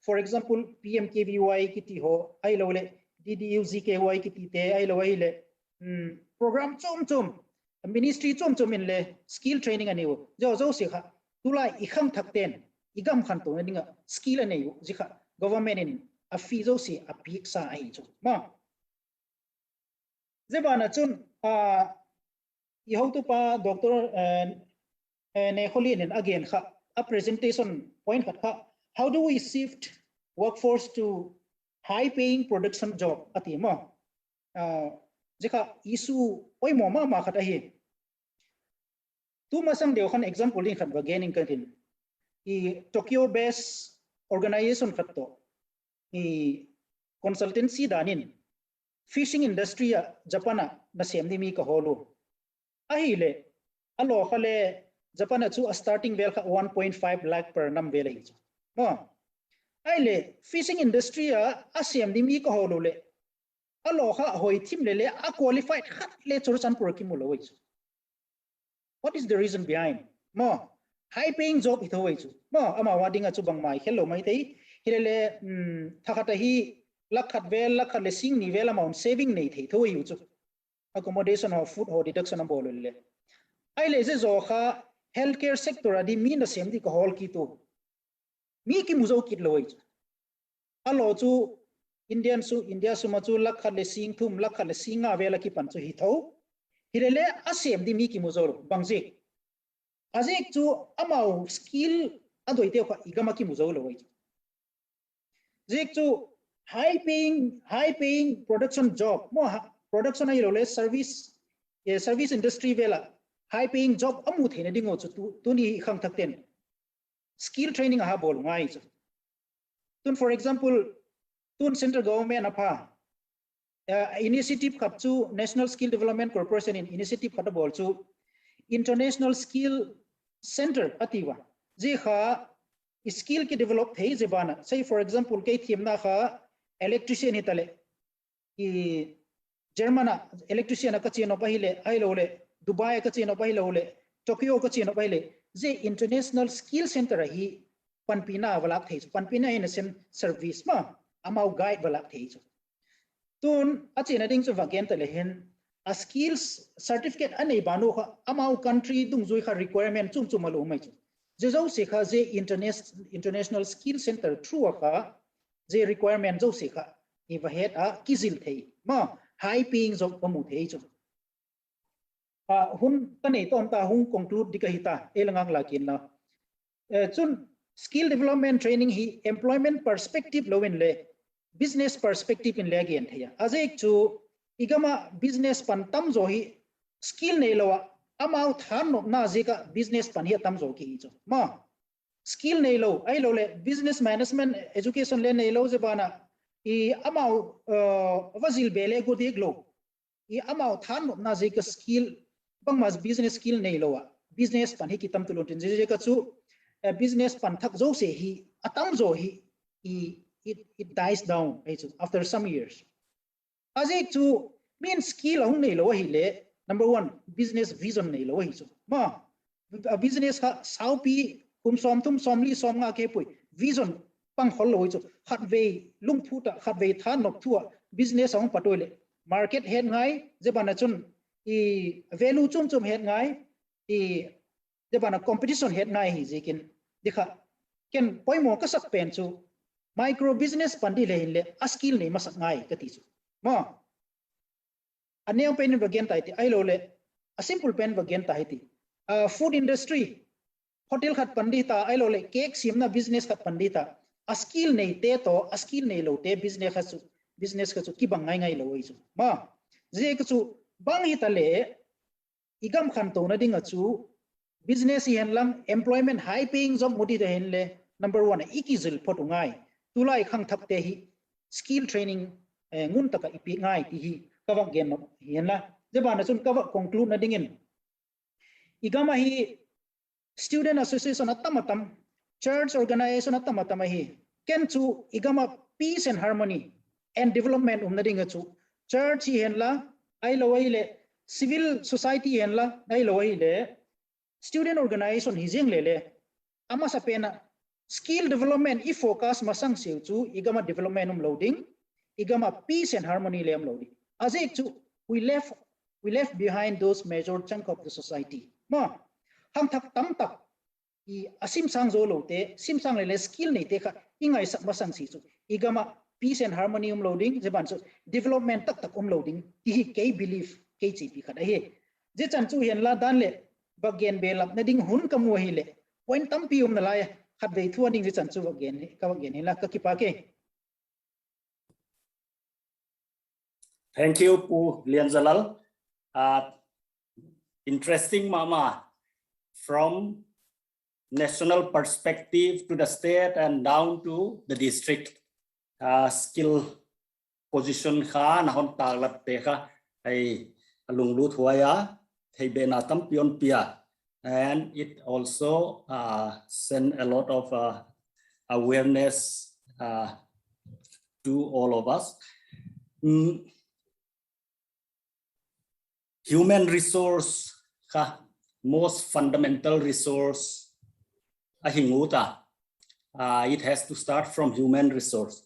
for example PMKVY kiti ho ai lo le DDU GKY ki te ai lo ai le program chom ministry chom in le skill training ani jo se kha tulai I kham thak ten igam khan to ninga skill ani ji kha government in a fee zo si a pik sa ai chu ma zebana chun I how to pa Dr. Nehkholen again kha a presentation point kha how do we shift workforce to high paying production job ati ma jika issue oi mo ma khat hi tu masang deu khan example in khat again in kantin I Tokyo based organization khat to I consultancy danin fishing industry Japana na sem ni mi ka holo ahi le alo khale Japana chu a starting vel kha 1.5 lakh per annum vel hi ma ai le fishing industry a sem ni mi ka holo le alo kha hoi thim le a qualified khat le Churachandpur ki mulo wai what is the reason behind ma high paying job ito wai chu ma ama wadinga chu bang mai hello mai tei hilele thakata hi lakhat le sing ni vel amount saving nei thei thoi chu accommodation or food or deduction am bolole ai le je zo kha healthcare sector adi mi na sem di ka hol ki to mi ki muzo kit loi chu alo chu India su ma chu lakhat le sing thum lakhat le singa vela ki pan chu hi tho hilele asem di mi ki muzo bangje azek chu amau skill adoi te kha igama ki muzo loi jek chu high paying production job mo production ai role service industry vela high paying job amu thena dingo chu tu ni khang thakten skill training ha bol ngai chu tun for example tun central government apa initiative khat chu National Skill Development Corporation in initiative khat bol chu international skill center atiwa je kha skill ki develop thei je bana say for example ke thimna kha electrician hitale I Germana electrician ka chino pahile ai lo le Dubai ka chino pahile le Tokyo ka chino pahile je international skill center hi panpina walak thei panpina in a service ma amau guide walak thei tun achina ding chu vaken tale hen a skills certificate anei banu kha amau country dung zui kha requirement chung malu mai chu je zo se kha je international skill center through kha je requirement zo se kha I va het a kizil thei ma high paying job pamu thei chu hun tanei tom ta hun conclude dikahita elangang lakin na chun skill development training hi employment perspective lowen le business perspective in le again theya azek chu igama business pan tam zo hi skill nei lowa amau than no na zeka business pan hi tam zo ki chu ma skill nei lo ai lo le business management education le nei lo je bana I amau wazil bele go de glo I amau than no na zeka skill bang mas business skill nei lowa business pan hi ki tam tulun tin je ka chu business pan thak zo se hi atam zo hi it dies down after some years azek chu mean skill hong nei lo hi le number 1 business vision nei lo hi chu ma business ha saupi kum som li som nga ke pui vision pang hol lo hi chu khat ve lung phuta khat ve than nok thua business hong patoi le market head ngai je bana chun I value chum head ngai I je bana competition head ngai hi jekin dikha ken poimo ka sak pen chu micro business pandi le hin le a skill nei masak ngai ka ti chu ma anew pen bagen tai ti ai lo le a simple pen bagen tai ti food industry hotel khat pandi ta ai lo le cake simna business khat pandi ta a skill nei te to a skill nei lo te business ka chu ki bang ngai lo oi chu ma je ka chu bang hi ta le igam khan to na ding chu business hen lang employment high paying job modi de hen le number 1 ikizil photungai tulai khang thak te hi skill training ngun taka ipi ngai ti hi kawak gen hen la je bana chun kawak conclude na dingin igama hi student association atamatam church organization atamatam hi ken chu igama peace and harmony and development na ding chu church hi hen la ai loi le civil society hen la ai loi le student organization hi jeng le ama sa pena skill development I focus masang siu chu igama development loading igama peace and harmony lem lo di aje chu we left behind those major chunk of the society ma hang thak tam tak I asim sang zo lo te sim sang le skill nei te kha ingai sak masang si chu igama peace and harmony loading je ban so development tak loading ti ke belief ke chi pi khada he je chan chu hian la dan le bagen be lap na ding hun kamu hi le point tam pi na la ya khat ve thu ding je chan chu bagen la ka ki pa ke Thank you, Pu Lianzalal. Interesting, Mama. From national perspective to the state and down to the district, skill position kha na hon ta lat te kha ai lung lu thuaya thei be na tam pion pia, and it also send a lot of awareness to all of us. Human resource kha most fundamental resource ahinguta. It has to start from human resource.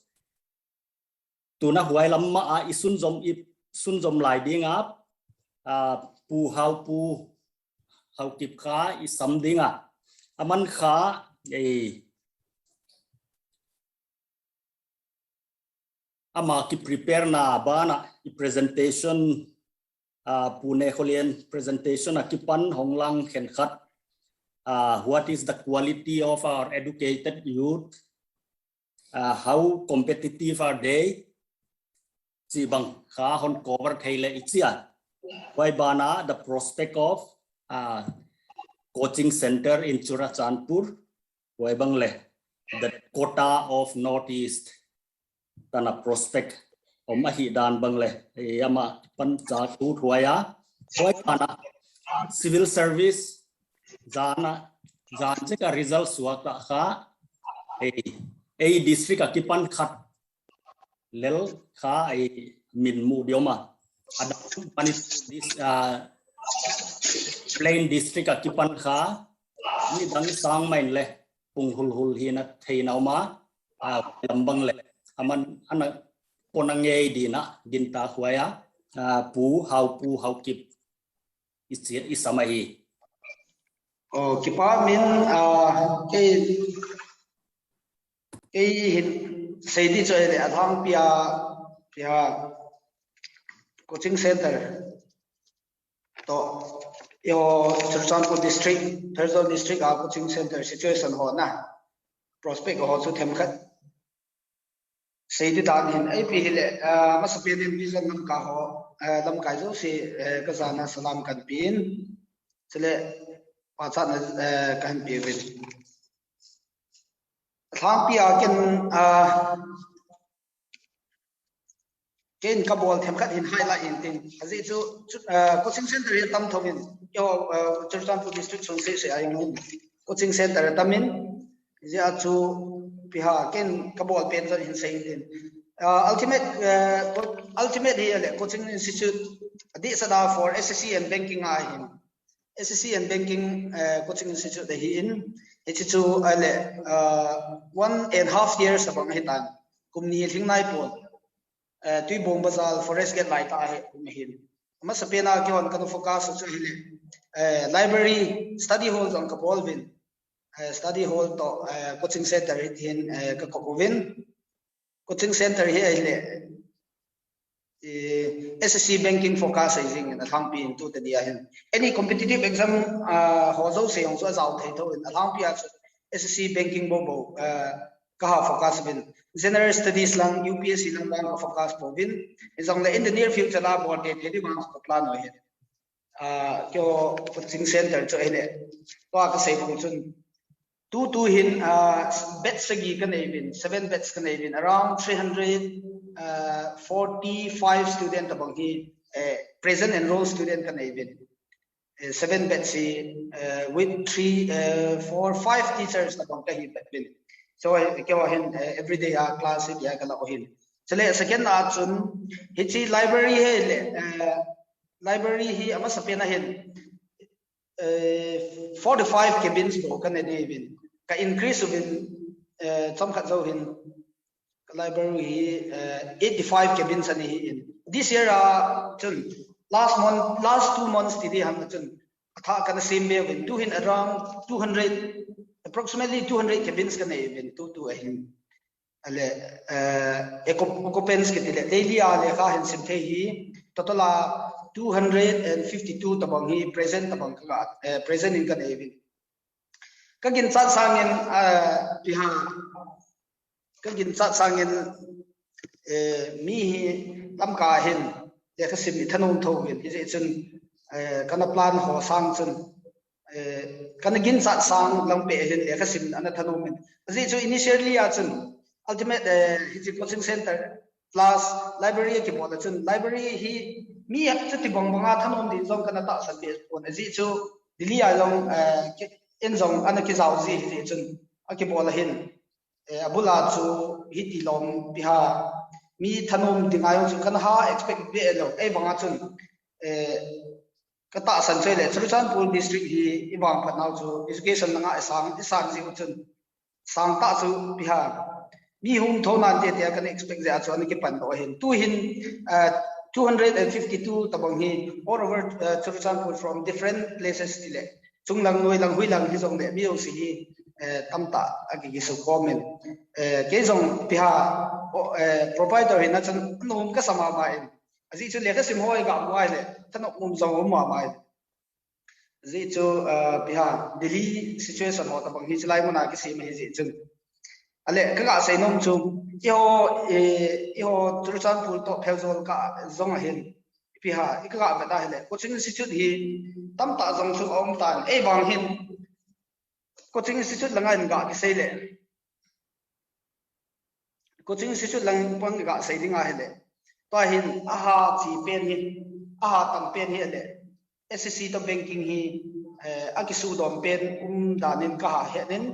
Tuna huai lamma isun zom lai ding up pu Haokip kha isam dinga aman kha ama ki prepare na bana I presentation pu Nehkholen presentation akipan honglang khen khat. What is the quality of our educated youth? How competitive are they? Chỉ bằng khá hon cover thầy lệ chia. Why bana the prospect of coaching center in Churachandpur? Why bang le the quota of Northeast tana prospect om ahi dan bang le yama pan cha tu thuaya. Why bana civil service Zana ka result suaka kha a district akipan khat lel kha ai min mu dioma ada panis this plain district akipan kha ni dang sang main le pung hul hina theina ma lambang le aman ana ponange dina ginta khwaya pu Haokip isamai. Kipa min say di cho le athang pia coaching center to yo Churachandpur district Pherzawl district coaching center situation ho na prospect ho chu them khat say di dan hin ai pi le mas pe din vision Lamka ho Lamka jo se ka sana salam kan pin chele pasat kan pi win thang pia ken kabol them khat in highlight in tin azi chu coaching center hi tam thomin yo Churachandpur district song se ai ngun coaching center tamin ja chu piha ken kabol pen zan in sei din ultimate hi coaching institute adi sada for SSC and banking in SSC and banking coaching institute hi in it's to 1.5 years abang hitan kumni thingnai pon Tuibong bazal forest get light I mahin. Mas sapena kyon kanu focus sa hili library study hall on kapolvin study hall to coaching center in kakovin coaching center here hili SSC banking focus ising na thangpi into the dia hin any competitive exam hozo se yong so zau thai tho in thangpi SSC banking bobo kaha focus bin general studies lang UPSC lang lang focus po bin isang in the near future la board date hindi man ko plan ho hin kyo coaching center cho ene to ka say bang chun tu hin batch sagi kan bin 7 batch kan bin around 345 student abang hi present enrolled student kan bin 7 batch with 3 4 5 teachers abang ka hi bin. So kyo hin everyday class ya kala ko hin chale second chun hichi library he library hi ama sapena hin 45 cabins ko kan ne bin ka increase bin cham khat zo hin library 85 cabins in this year last 2 months did ham can same way to in around 200 approximately 200 cabins can even to him occupants ke daily ale ka hen sim hi total 252 tabang hi present tabang ka present in kan even kagin chat sangin piha kagin chat sangin mi lamka hen ya ka sim thanom thogin hi chun kana plan ho sang chun kana gin chat sang lampe hen ya ka sim ana thanom ji chu initially ya chun ultimate coaching center plus library ki bola chun library hi mi yak chuti bong bonga thanom di jong kana ta san be pon ji chu dili ya long en jong ana ki zaw ji chun aki bola hin abula chu hi ti long biha mi thanom dingayong chu kana ha expect be lo ai bonga chun kata san chai le Churachandpur district hi ibang phatnaw chu education nga isang ji chun sang ta chu biha mi hum thonan te te kan expect ja chuan ki pan do hin tu hin 252 tabang hi all over Churachandpur from different places tile chunglang noi lang hui lang hi jong le mi si hi tamta agi gi su comment ke jong piha provider hin na chan nom ka sama ba in aji chu le ka sim hoi ga wai le tanok mum jong ma ba ji chu piha Delhi situation ho tabang hi chlai mona ki sim hi ji chung ale kaga sei nom chu iho Churachandpur to Pherzawl ka zong hin piha ikaga ba da hele coaching institute hi tamta jong chu om tan e bang hin coaching institute langai ga ki sei le coaching institute lang pang ga sei dinga hele to hin aha chi pen hin aha tam pen hi le SSC to banking hi akisu dom pen danin ka ha henin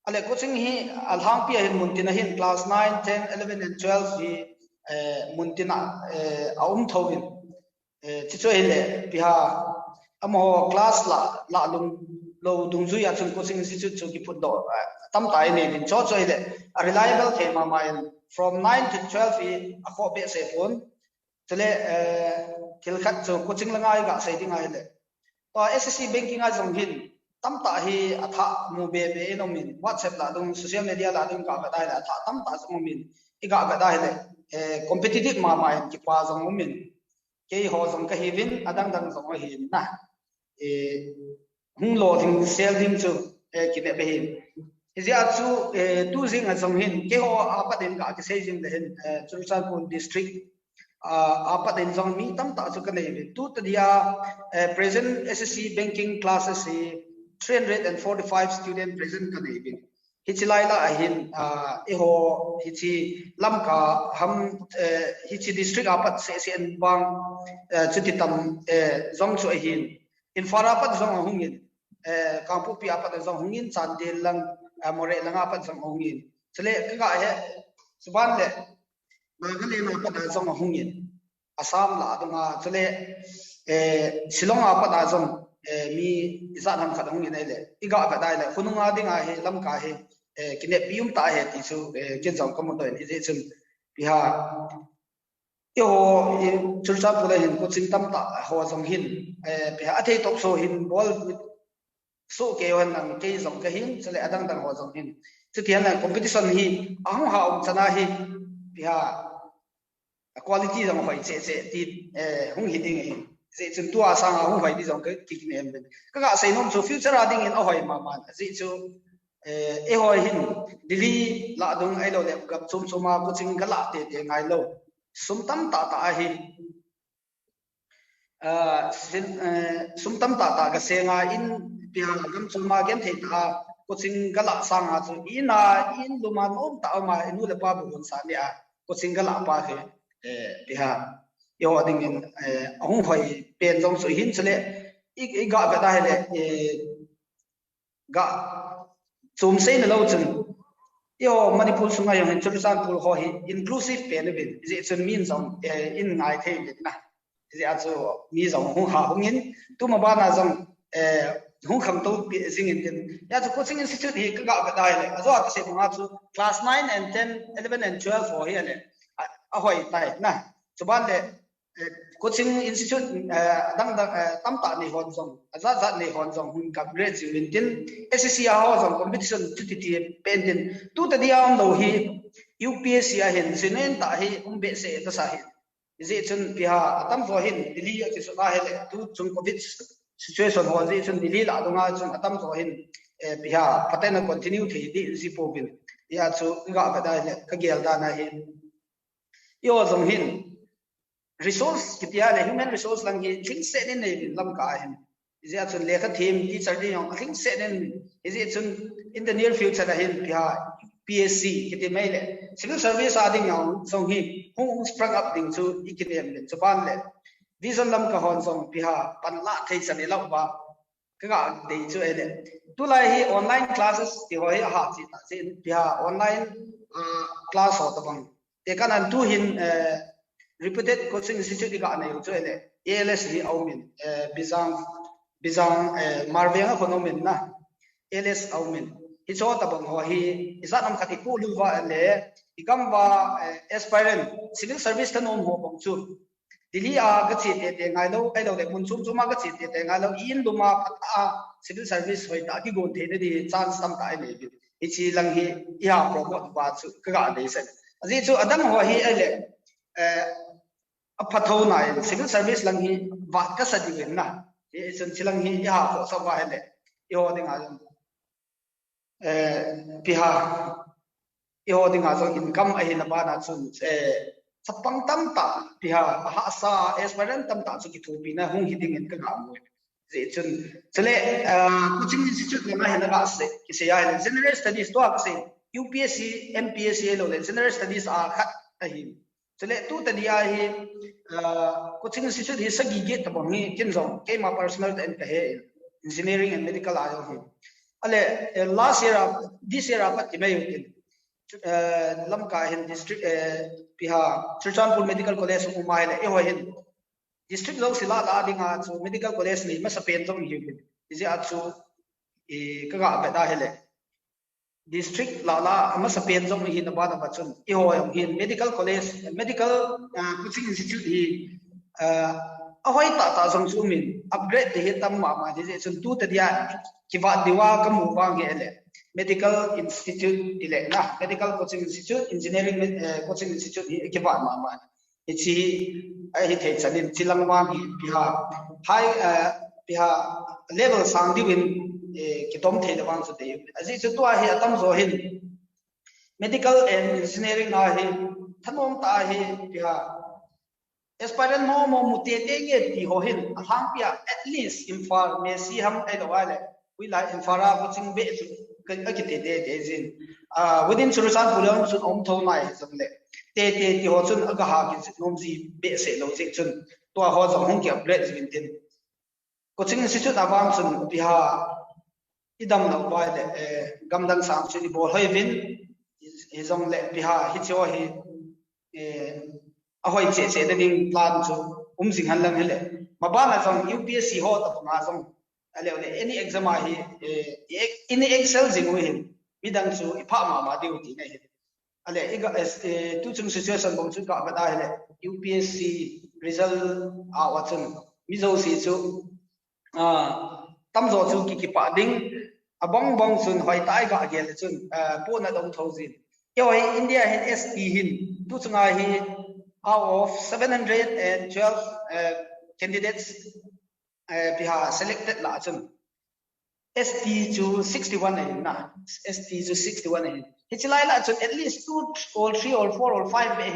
ale coaching hi alhang pi hin muntina hin class 9 10 11 and 12 hi muntina aum thawin chicho hele piha amo class la lung lo dungzu ya chung coaching institute chu ki put do tam tai ne din cho cho hele a reliable thema main from 9 to 12 hi a kho be se phone chale kil khat chu coaching langai ga sai dinga hele to SSC banking a jong hin tamta hi atha mu be no min WhatsApp la dung social media la dung ka dai la tha tamta jong min iga ga dai le competitive ma ki pa jong min ke ho jong ka hi win adang dang jong hi na hung lo thing sel dim chu ki be hin izia chu tu jing a jong hin ke ho apatin ka ki sei jing le hin Churachandpur district apatin jong mi tamta chu ka nei tu ta dia present SSC banking classes 345 student present kan ibin hichilai la ahin eho hichi lamka ham hichi district apat sen bang chutitam zong chu ahin in farapat zong hungin kampu pi apat zong hungin chandel lang more lang apat zong hungin chale ka he suban le magale na apat zong hungin asam la adunga chale silong apat zong mi izan ham khat hungin le iga ka dai le khununga dinga he lamka he kine pium ta he ti chu ken jong kom to ni je chun piha yo Churachandpur hin coaching tam ta ho jong hin piha athei top so hin ball so ke wan nang ke jong ka hin chale adang dang ho jong hin chu tian na competition hi ahung ha um chana hi piha quality jong hoi che ti hung hi ding hin ze chun tua sang ahung hoi di jong ke ki ne em ka ga sei nom chu future ading in ahoi ma man ze chu hoi hin Delhi la dung ai lo le gap chum chuma coaching ka la te ngai lo sum tam ta hi sum tam ta ga se nga in piang gam chuma gen the ta coaching ka la sang a chu ina in luman om ta ma inu le pa bu sa ne a coaching ka la pa he piha yo ading in ahung hoi pen jong su hin chale i ga ga da hele ga chum sei na lo chun yo Manipur sunga yo hin Churachandpur ho hi inclusive pen bin is it mean jong in ngai the na is it also mi jong hu ha hungin tu ma ba na jong hung kham to sing in tin ya chu coaching institute hi ka ga dai le azo ka se bunga chu class 9 and 10 11 and 12 for here le a hoi tai na chuban le coaching institute dang tam ta ni hon song za ni hon song hun ka grade ju in tin SSC a ho song competition ti pen tin tu ta dia am lo hi UPSC a hin sinen ta hi be se ta sa hi is chun piha atam zo hin dili ki so la hele tu chung covid situation ho ji chun dili la dunga chun atam zo hin piha patena continue thi di ji po bin ya chu ga ba da le ka gel da na hin yo zong hin resource kitia le human resource lang hi thing se ne ne bin lam ka hin is ya chun le kha theme teacher di yong thing se ne is chun in the near future da hin piha PSC kiti mai le civil service ading yang song hi hung sprung up ding chu ikitem den chupan le vision lam ka hon song piha pan la thei san lo ba ka ga dei chu ele tu lai hi online classes ti hoi ha chi ta sin piha online class ho ta bang te kan an tu hin reputed coaching institute ga na yu chu ele ALS hi aumin bizang marvenga phonomen na ALS aumin hicho tabang ho hi isa nam khati ku luwa le ikam ba aspirant civil service tan om ho bang chu dili a ga chi te ngai lo ai lo le mun chum chuma ga chi te ngai lo in duma pata civil service hoi ta ki go the ne di chance tam ta ne bi ichi lang hi ya promote ba chu ka ga dei sen aji chu adam ho hi ai le a phathau na civil service lang hi wa ka sa di ben na e chen chilang hi ya ho sa ba le yo ding a piha yo ding a so income a hin ba na chun sapang tam ta piha ha sa aspirant tam ta chu ki thu pi na hung hiding in ka ga mo je chun chale coaching institute na hin ga se ki se ya general studies to ka se UPSC MPSC lo le general studies a khat a hin chale tu ta dia hi coaching institute hi sagi ge ta bang hi kin zong ke ma personal and he engineering and medical ayo hi ale last year this year apat ki mai Lamka hin district piha Churachandpur medical college umai le e ho hin district lo sila la dinga chu medical college ni ma sapen jong hi is ya chu e ka ga ba da hele district la ma sapen jong hi na ba na chun e ho yong hin medical college medical coaching institute hi a hoi ta jong chu min upgrade de tam ma je chun tu ta dia ki wa diwa ka mu ba nge le medical institute ile na medical coaching institute engineering coaching institute ki ba ma ichi ai thei chanin chilang wa gi piha high piha level sang di win ki tom thei da wang su de aji chu to hi atam zo hin medical and engineering na hi thanom ta hi piha aspirant mo mute te ge ti ho hin athang pia at least infar me si ham ai do wale we like infara coaching be kan ka kite de jin within Churachandpur sun om thau nai samle te ti ho chun aga ha ki nom ji be se lo jing chun to ho jong hong ki upgrade jin tin coaching institute awam sun piha idam na ba de gamdan sam chini bol hoi vin izong le piha hi cho hi a hoi che de ding plan chu jing han lang hele mabana jong UPSC ho ta ma jong ale any exam hi in excel jing we hin midang chu ipha ma de uti nei ale iga tu chung situation bong chu ka ba da hele UPSC result a wachun mizo si chu tam zo chu ki pa ding abong bong chun hoi tai ga gel chun po na dong thousand yo India hin ST hin tu chunga hi out of 712 candidates piha selected la chun ST to 61 na ST to 61 hichilai la chun at least 2 or 3 or 4 or 5 be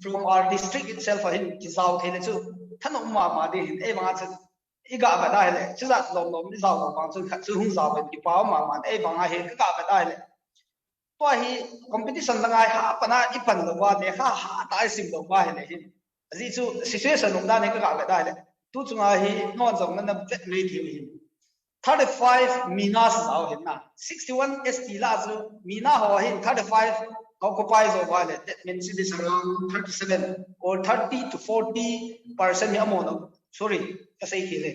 from our district itself hin kizau thele chu thanom ma de hin e ma chun iga ba da hele chuza lom ni zau ba chun chu hung zau ba ki pa ma e ba he ka ba da hele to hi competition la ngai ha pana ipan lo wa de ha ta sim lo ba hele hin aji chu situation long da ne ka ba da hele tu chunga hi no jong na vet nei thi hi 35 minas zau hin na 61 ST la zu mina ho hin 35 occupies of wallet that means it is around 37 or 30 to 40% amount of sorry kasai khile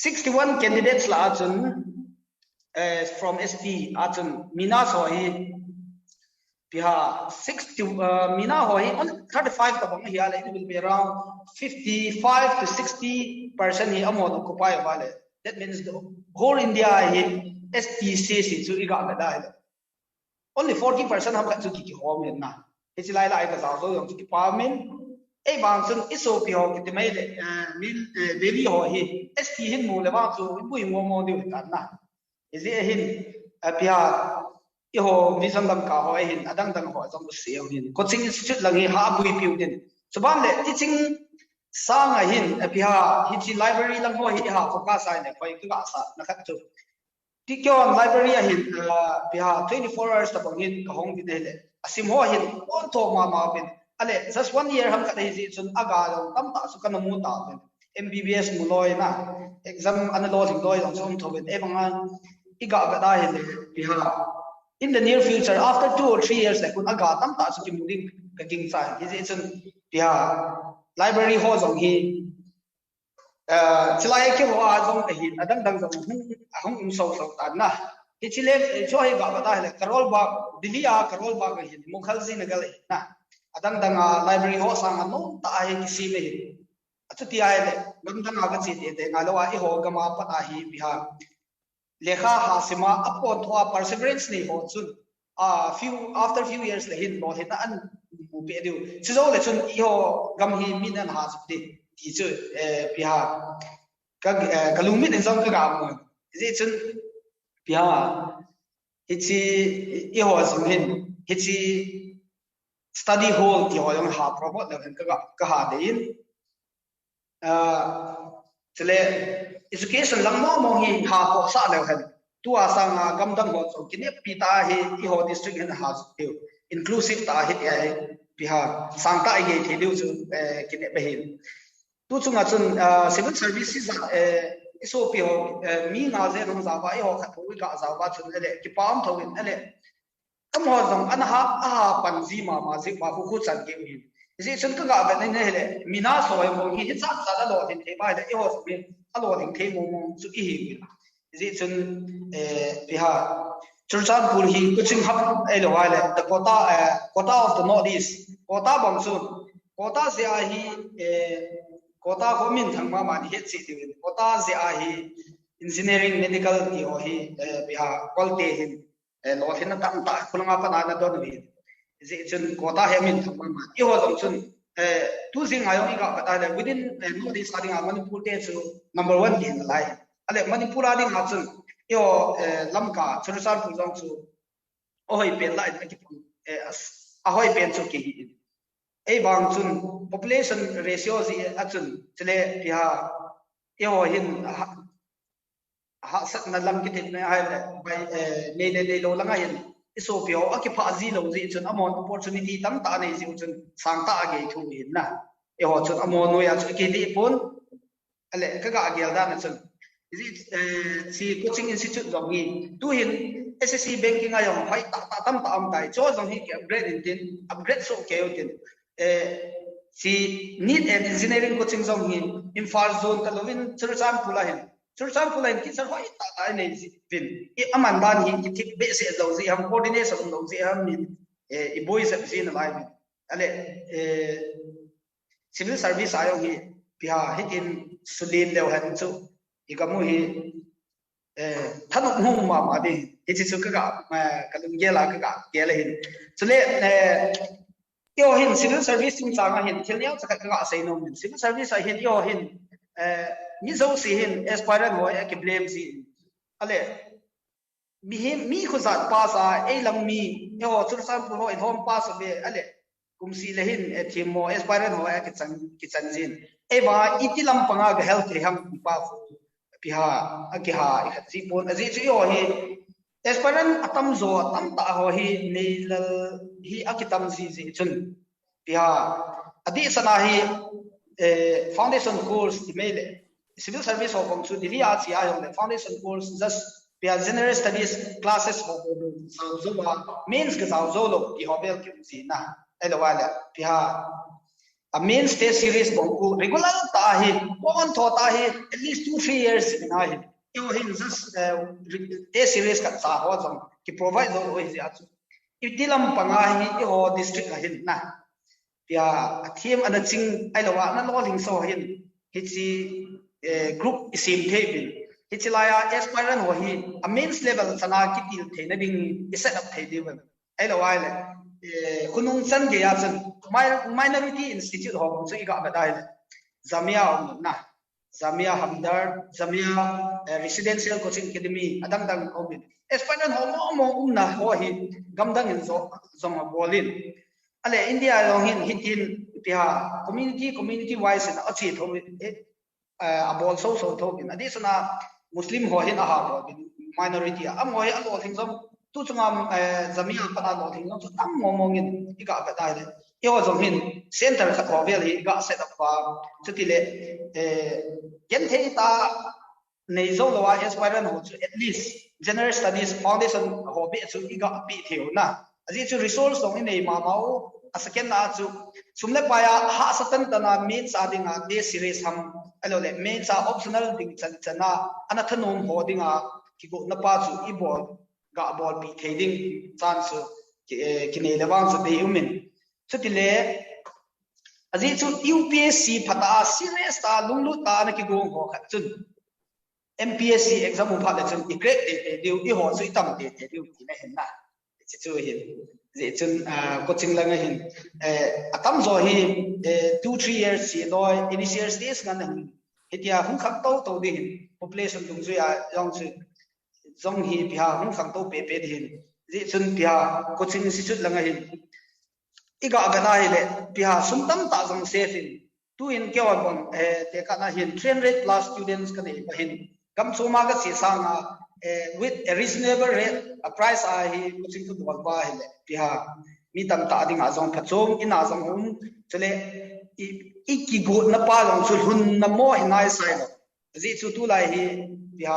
61 candidates la achun from ST achun mina sohi piha 60 mina hohi on 35 ka bang hiya it will be around 55 to 60% hi amon occupy wale. That means the whole India hi STC si chu iga ga dai only 40% ham ka chu ki home na it's lai lai ka sa so yong chu ki parliament ai bang sun iso pi ho ki mai le min baby ho hi ST hin mo le ba chu bui mo mo di ta na is it hin pia i ho vision lam ka ho hin adang dang ho jong se hin coaching institute lang hi ha bui pi din so bam le teaching sang hin pia hi chi library lang ho hi ha focus ai ne khoi ka sa na khat chu ti kyo library hin pia 24 hours ta bang hin ka hong di le asim ho hin on to ma bin ale just 1 year ham ka dei ji chun aga lo tam ta su kan mu ta MBBS mu loi na exam analyzing loi long som thobin e banga iga ga da hin pia in the near future after 2 or 3 years like kun aga tam ta su ki mu ding ka king sai ji chun pia library ho jong hi chilai ke ho a jong hi adang dang jong hong so ta na ki chile cho hi ga da hele karol ba dilia karol ba ga hi mukhalji na gal na adang dang library ho sang no ta hi ki si me achu ti ai le gam dang ga chi te nga lo a hi ho ga ma pa ta hi bihar lekha hasima upon thwa perseverance ni ho chun after few years le hin lo hin an mu pe du chizo le chun i ho gam hi min an ha chi ti chu bihar ka kalumi den song ka ga mo ji chun bihar hichi i ho sum hin hichi study hall ti ho yang ha promote le ka ha de in chele education lang mo hi ha ho sa le han tu asang gam dang ho so kine pita hi i ho district in ha chu inclusive ta hi ya hi bihar sangta ge the lu chu kine be hin tu chunga chun civil services iso pi ho mi na ze rong za ba i ho kha thu ga za ba chun le ki pam thawin ale kam ho jong an ha pan ji ma ji ba khu chan ge hi ji chun ka ga ba ne hele mina so mo hi cha cha da lo tin the ba le i ho mi a lo ding the mo chu ki hi ji chun bihar Churachandpur hi coaching hub ai lo wale the quota of the northeast quota bang sun quota se a hi quota ho min thang ma ni het si ti quota se a hi engineering medical ti ho hi bihar quality hin lo hin tam ta khulanga pa na don wi ji chun quota he min thang ma i ho jong chun tu sing ayong i ga ta le within northeast starting Manipur te chu number 1 din lai ale Manipur ading ha chun yo Lamka Churachandpur jong chu oi pen lai ki ahoi pen chu ki ei bang chun population ratio ji achun chele pia yo hin ha sat na lam ki tin na hai bai ne lo langa hin iso pio akipa ji lo ji chun amon opportunity tam ta nei ji chun sang ta ge thu hin na e ho chun amon no ya chu ki di pon ale ka ga gel da na chun si coaching institute jong hi tu hin SSC banking ayong hai ta tam ta am tai cho jong hi upgrade in tin upgrade so ke tin si need and engineering coaching jong hi infar zone ka lovin Churachandpur hin ki sar hoi ta ta nei tin I aman ban hi ki thik be se zo ji ham coordination lo ji ham ni I boys at sin lai ale civil service ayong hi pia hitin sulin lew han chu ikamu hi thanuk hum ma de hichi chu ka kalung gela ka gela hin chule yo hin civil service chung changa hin thilniao chaka ka sei no min civil service a hin yo hin ni zo si hin aspirant ho ya ki blame si ale mi khuzat pass a ei lam mi yo Churachandpur ho home pass be ale kumsi le hin thimo aspirant ho ya ki chan jin e ba itilam panga ga health ham pa piha akiha ikhatsi pon aji chu yo hi aspirant atam zo tam ta ho hi neilal hi akitam ji chun piha adi sana hi foundation course email civil service of chu dili a chi a yong foundation course just piha general studies classes ho zo ba means ga zo lo ki hobel ki si na elo wala piha a main state series bong regular ta hi on tho ta hi at least 2-3 years na hi yo hin just test series ka sa ho jong ki provide lo oi ja chu itilam panga hi ho district a hin na pia thiem ana ching ai lawa na lo ling so hin hi chi group isim thebin hi chi laya aspirant ho hi a mains level sana ki til theina ding set up thei diwan ai lawa le kunung chan ge ya chan minority institute ho chu i ga ba dai zamia na zamia hamdar zamia residential coaching academy adang dang obin aspirant ho mo na ho hi gamdang in zo zong bolin ale India long hitin pia community wise na achi tho abol so tho in additional muslim ho hin aha bo minority am ho a lo thing som tu chungam zamia pana lo thing som tam mong in iga ka dai le yo jong hin center khat ho vel hi ga set up pa chutile gen the ta nei zo lo wa aspirant ho at least general studies foundation ho bi chu iga pi theu na aji chu resource dong in nei ma mau a second na chu sumle paya ha satan tana means adinga de series ham alo le means optional ding chan chana ana thanom ho dinga ki go na pa chu I ball ga ball pi thading chance ki nei lawang chu de human chutile aji chu UPSC phata series ta lunglu ta na ki go ho khat chun MPSC exam pha le chun I grade de de I ho chu tam de de ki na hen na chu hin je chun coaching lang hin atam zo hi 2-3 years si loi initial stage ngan hitia hung khak to de hin population tung zu ya yong chu zong hi bia hung khak to pe de hin je chun bia coaching institute lang hin iga ga na hi le bia sum tam ta zong se hin tu in kyo bon te ka na hin 300 plus students ka ne hin kam chuma ga si sang with a reasonable rate a price he coaching to bol ba hele pia mi tam ta ding azong phachom ina zong hum chele I ki go na pa long chul hun na mo hinai sai lo ji chu tu lai hi pia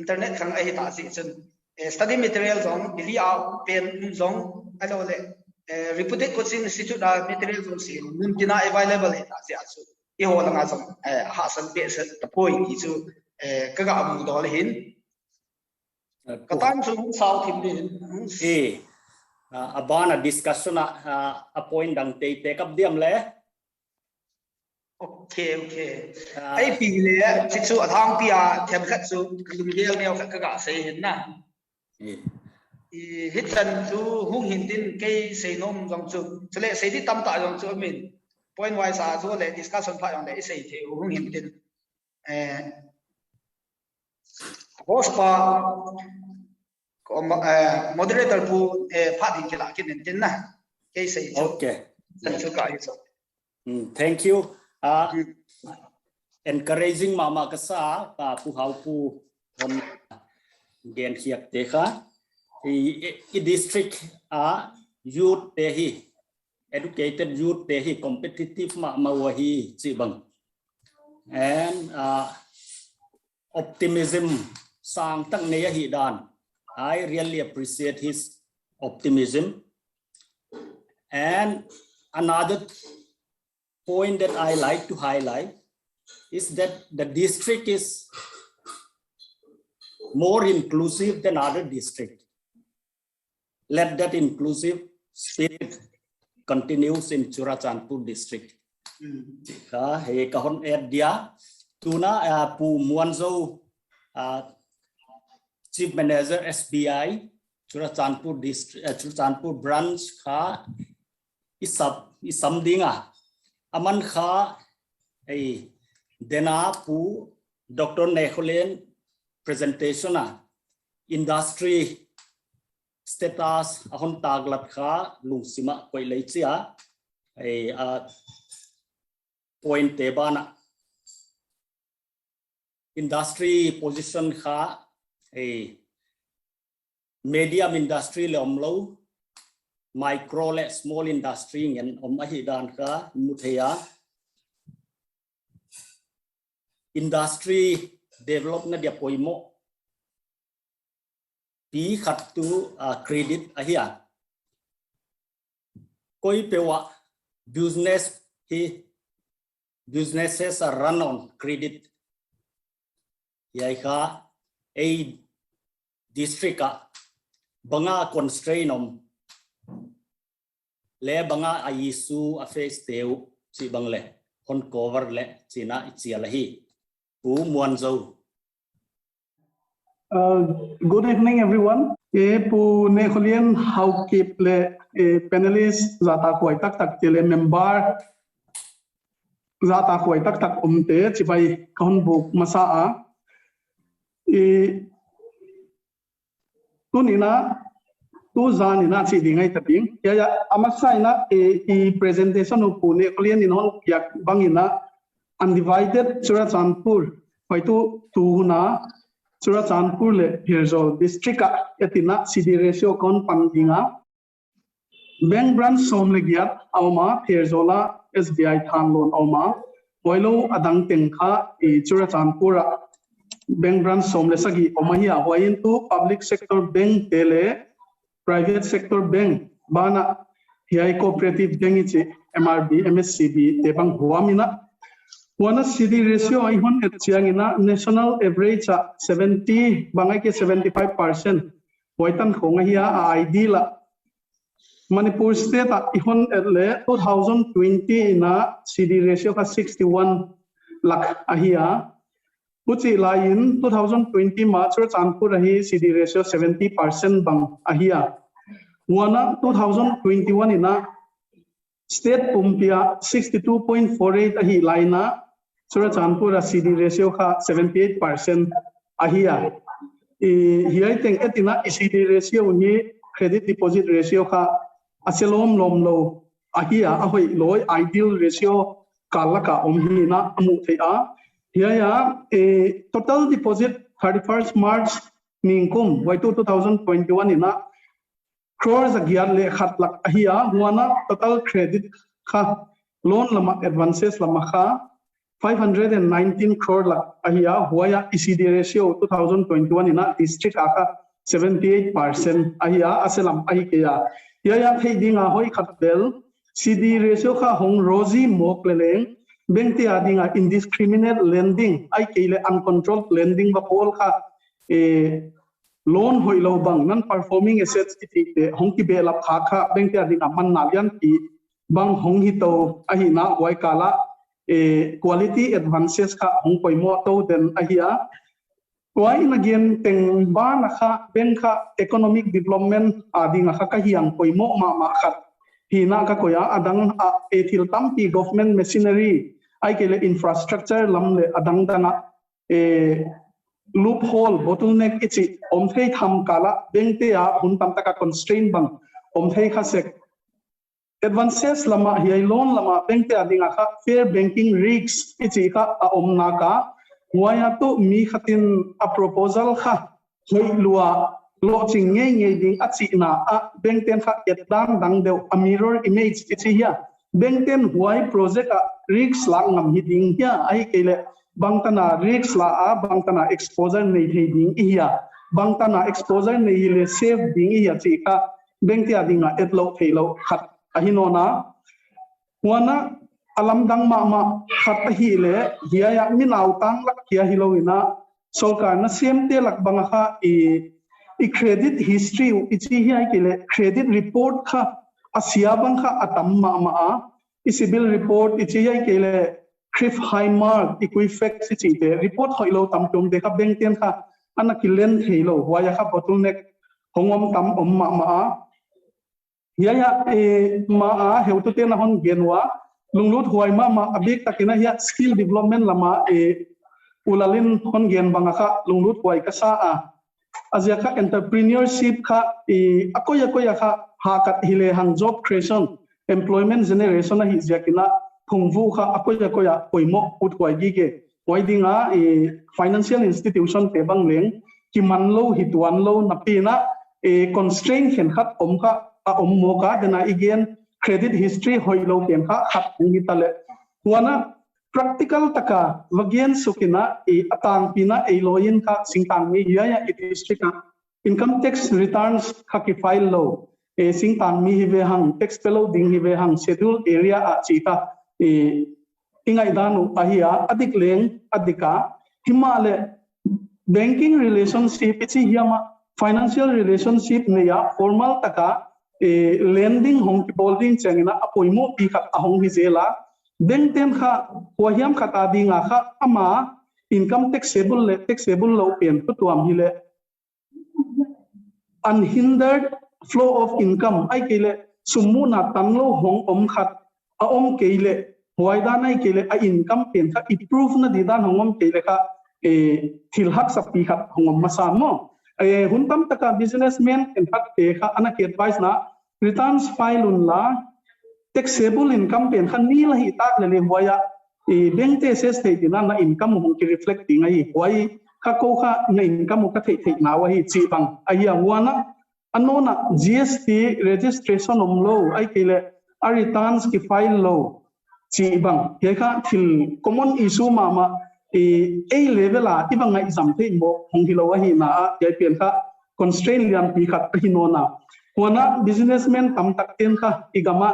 internet khang ai ta si chen study material zong li out pen zong alo le reputed coaching institute material zong si mun kina available he ta si asu I ho la nga zong ha san pe se ta poi ki chu ka ga mu do le hin katam chu sau thim de abana discussion a point dang te take up diam le okay ai pi le chi chu athang pia them khat chu lung gel neo khat ka ga se hin na hit chan chu hung hin tin ke se nom jong chu chele se di tam ta jong chu min point wise a zo le discussion pha jong le se the hung hin tin host pa moderator pu pha din kila kin tin na ke se okay chu ka hi so thank you encouraging mama kasa pu hau pu hom gen khiak te kha I district youth te hi educated youth te hi competitive ma wa hi chi bang and optimism sang tang ne hi dan I really appreciate his optimism. And another point that I like to highlight is that the district is more inclusive than other districts. Let that inclusive spirit continues in Churachandpur district. He kahon dia tuna pu Muanzou Chief Manager SBI Churachandpur district Churachandpur branch kha isam dinga aman kha dena pu Dr. Nehkholen presentation industry status ahon taglat kha lungsima koi leichia point te bana industry position kha medium industry lomlo micro le small industry ngen ahi dan kha muthaya industry develop na dia poimo pi khat tu credit ahia koi pewa business businesses are run on credit. Yaika a district banga constraint le banga aisu a face teu si bangle hon cover le sina ichialahi pu Muanzou. Good evening, everyone. Pu Nehkholen Haokip le panelists zata koi tak tele member zata koi tak umte chibai kahun book masaa tunina tu zanina chi dingai taping ya amasaina presentation of Pu Nehkholen in hon yak bangina undivided Churachandpur hoitu tu na Churachandpur le Pherzawl district etina CD ratio kon pandinga bank branch som le giat awma Pherzawla SBI thang loan awma boilo adang tengkha Churachandpur bank branch som le sagi omahia hoin tu public sector bank tele private sector bank bana hi cooperative bank ichi MRB MSCB te bang huamina one CD ratio I want at Chiangina national average 70 bangai ke 75%. Waitan khonga hiya ID la Manipur state ihon le 2020 na CD ratio ka 61 lakh ahia. Uchi lain 2020 ma Churachandpur ahi CD ratio 70% bang ahia. Wana 2021 ina state pumpia 62.48 ahi laina Churachandpur CD ratio ka 78% ahia. Here think etina CD ratio ni credit deposit ratio ka aselom lom lo ahia ahoi loi ideal ratio kalaka omhi na amu thea. Here ya total deposit 31st March ningkum waitu 2021 ina crores agyar le khat lak ahia wana total credit ka loan lama advances lama ka 519 crore la ahia huaya ECD ratio 2021 ina district aka 78% ahia aselam ahi kya ya thedinga hoi khatbel CD ratio ka hong rosi mok leleng bengti adinga indiscriminate lending ai kele uncontrolled lending ba pol ka loan hoi lo bang non performing assets ti hong ki bela kha bengti adinga man nalian ki bang hong hi to ahi na wai kala quality advances ka hong koi mo to den ahia why again teng ba na kha ben kha economic development adi nga kha hiang koi mo ma khat hina ka koya adang ethil tampi government machinery ai kele infrastructure lamle adang dana loophole bottleneck ichi omthei tham kala bengte ya hun tam taka constraint bang omthei kha sek advances lama hi loan lama bengte adinga kha fair banking risks ichi kha omna ka waya to mi khatin a proposal kha hoi lua lo ching nge ding achi na a bengten kha etdang dang deu a mirror image ichi ya bengten huai project a risks lang ngam hi ding ya ai kele bangtana risks la a bangtana exposure nei thei ding iya bangtana exposure nei le save ding iya chi ka bengte adinga etlo theilo khat ahinona wana alam dang ma khat hi le hiya ya minau tang lak hiya hiloina sarkar na semte lak banga kha i credit history ichi hi kele credit report kha asia bang kha atam ma i civil report ichi hi kele crif high mark equifax ichi te report hoilo tam tum de kha bank ten kha anakilen theilo waya kha bottleneck hongom tam ma ya ma heutu te na hon genwa lunglut huai ma abik takina ya skill development lama ulalin hon gen banga kha lunglut huai ka sa azia kha entrepreneurship kha akoya kha ha kat hile hang job creation employment generation hi jakina phungvu kha akoya poimo utwai gi ge waidinga financial institution te bang leng ki manlo hitwan lo napina constraint khen khat om kha mo ka dena again credit history hoilo pen kha khat ngi tale wana practical taka wagien sukina atang pina loin kha singtang mi ya district income tax returns kha ki file lo singtang mi hi ve hang tax pelo ding hi ve hang schedule area a chi ka ingai danu ahia adik leng adika himale banking relationship ichi hiama financial relationship ne ya formal taka lending hong ki holding changina apoimo pi khat ahong hi zela bank tem kha wahiam khata dinga kha ama income taxable lo pen tuam hi le unhindered flow of income ai kele sumuna tanlo hong om khat a om kele hoida nai kele a income pen kha improve na didan hongom kele kha thil hak sapi khat hongom masamo huntam taka businessman en khat te kha ana ke advice na returns file unla taxable income pen kha ni la hi tak le hoya bank te ses te dina na income hong ki reflecting ai hoi kha ko kha na income ka thei na wa hi chi bang ai wana anona GST registration omlo ai kele a returns ki file lo chi bang he kha thil common issue ma a level a ibang ngai exam the mo hong hi lo wa hi na ya pen kha constraint lian pi khat hi no na wana businessman tam tak ten kha igama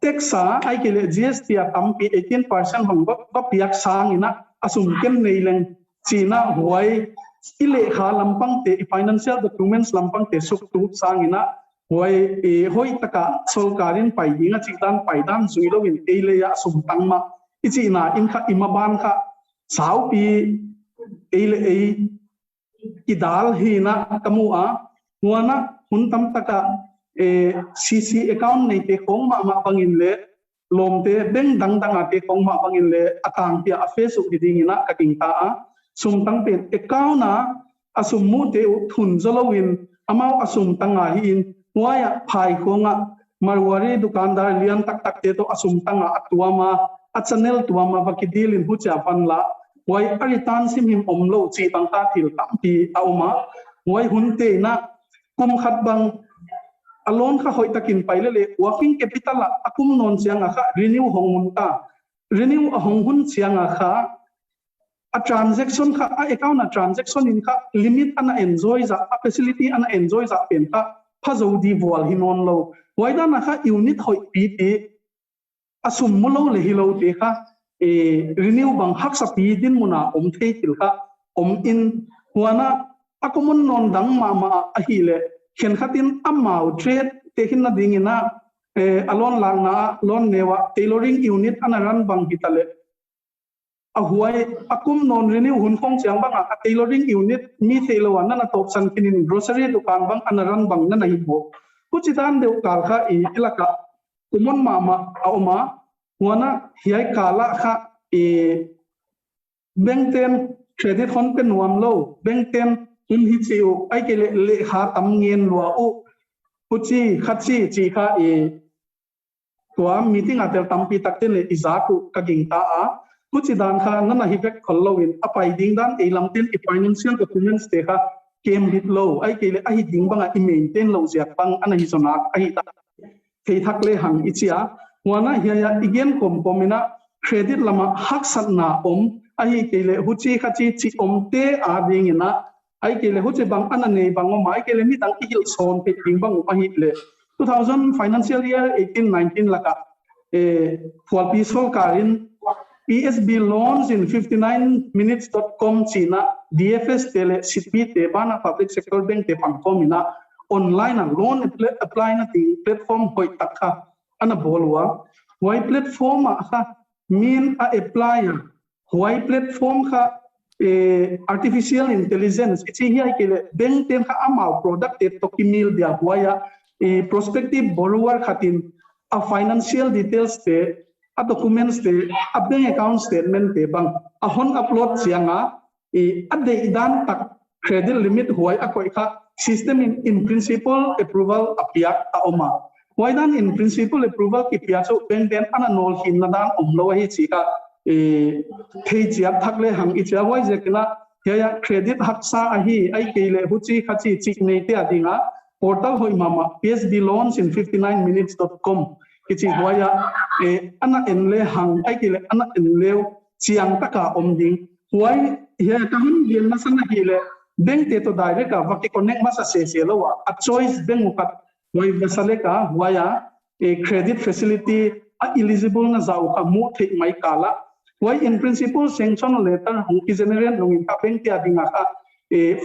taxa ai kele GST a tam pi 18% hong ba piak sang ina asum ken nei leng china huai ile kha lampang te financial documents lampang te suk tu sang ina huai hoi taka solkarin pai dinga chitan paidan zuilo in ele ya sum tangma ichi na in kha imaban kha sau pi ele idal hi na kamu a huana huntam taka CC account nei te khong ma bangin le lom te beng dang ate khong ma bangin le atang pia a facebook ding ina kaking ta a sum tang pen account na asum mu te thun zolowin amau asum tanga hin waya phai khonga marwari dukandar lian tak te to asum tanga atuama a channel tuama bakidil in hucha panla wai aritan sim him omlo chi tang ta thil tam pi auma wai hunte na kum khat bang alon kha hoi takin paile le working capital akum non chianga kha renew hongun ta renew a hongun chianga kha a transaction kha a account a transaction in kha limit ana enjoy za a facility ana enjoy za pen kha phazo di wal hinon lo waida na kha unit hoi pi te asum mulo le hilo te kha renew bang hak sa pi din muna om thei til kha om in wana akumun non dang ma a hi le khen khatin amau trade te hin na ding ina alon lang na lon newa tailoring unit ana ran bang bitale a huai akum non renew hun khong chiang bang a tailoring unit mi thelo na na top san kinin grocery dukan bang ana ran bang na nahi bo puchitan deu kal kha elaka kumon mama auma wana hiai kala kha bank ten credit hon pen nuam lo bank ten in hi chiu ai ke le kha tam ngien lua u puchi khachi chi kha tua meeting atel tampi takte le izaku kaging ta a puchi dan kha nana hi bek kholloin apai ding dan e lamten e financial documents te kha kem bit lo ai ke le ai ding banga i maintain lo ziak pang ana hi sona ai ta thei thak le hang ichia wana hiya igen komina credit lama hak satna ai ke le huchi khachi chi te a ding ina ai ke le huchi bang ana nei bang ma ai ke le mi tang il son pe ding bang a hi le 2000 financial year 18-19 laka for peaceful karin PSB loans in 59minutes.com china DFS tele CP te bana public sector bank te pangkom ina online loan apply na ti platform hoi takha ana bolwa why platform kha mean a applier why platform kha artificial intelligence ichi hi ke bank ten kha amau product te to kimil dia waya prospective borrower khatin a financial details te a documents te a bank account statement te bang a hon upload chianga a de idan tak credit limit huai a koi kha system in principle approval apia a oma why dan in principle approval ki pia so bank den ana nol hin na dan omlo hi chi ka thei chiap thakle hang i cha wai jekna ya credit haksa a hi ai ke le huchi khachi chi nei te adinga portal hoi mama PSB loans in 59minutes.com kichi hoya ana enle hang ai ke le ana enleu chiang taka omding huai he ka hun gel na san hi le bank te to direct ka vaki connect ma sa se lo a choice bank ukat wai vasale ka hoya credit facility eligible na zau ka mu thei mai kala why in principle sanction letter hong ki generate nong ka bank ti adinga ka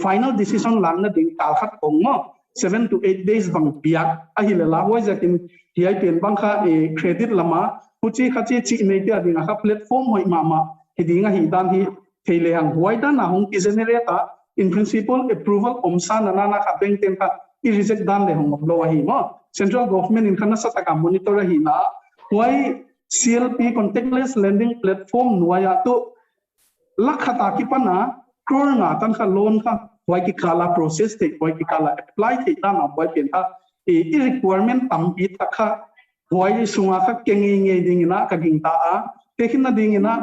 final decision lang na ding kal khat kong mo 7 to 8 days bang piak ahilela why jakin hi pen bang kha credit lama puchi khachi chi nei ti adinga ka platform hoi mama hidinga hi dan hi theile hang why dan na hong ki generate ta in principle approval omsa nana na ka bank ten ka I reject dan le hong lo hi mo central government in khana sataka monitor hi na why CLP contactless lending platform nuaya to lakhata ki pana crore nga tan kha loan kha why ki kala process te why ki kala apply te ta na why pen ta e requirement tam pi ta kha why sunga kha kengi nge ding na ka ging ta a tekin na ding na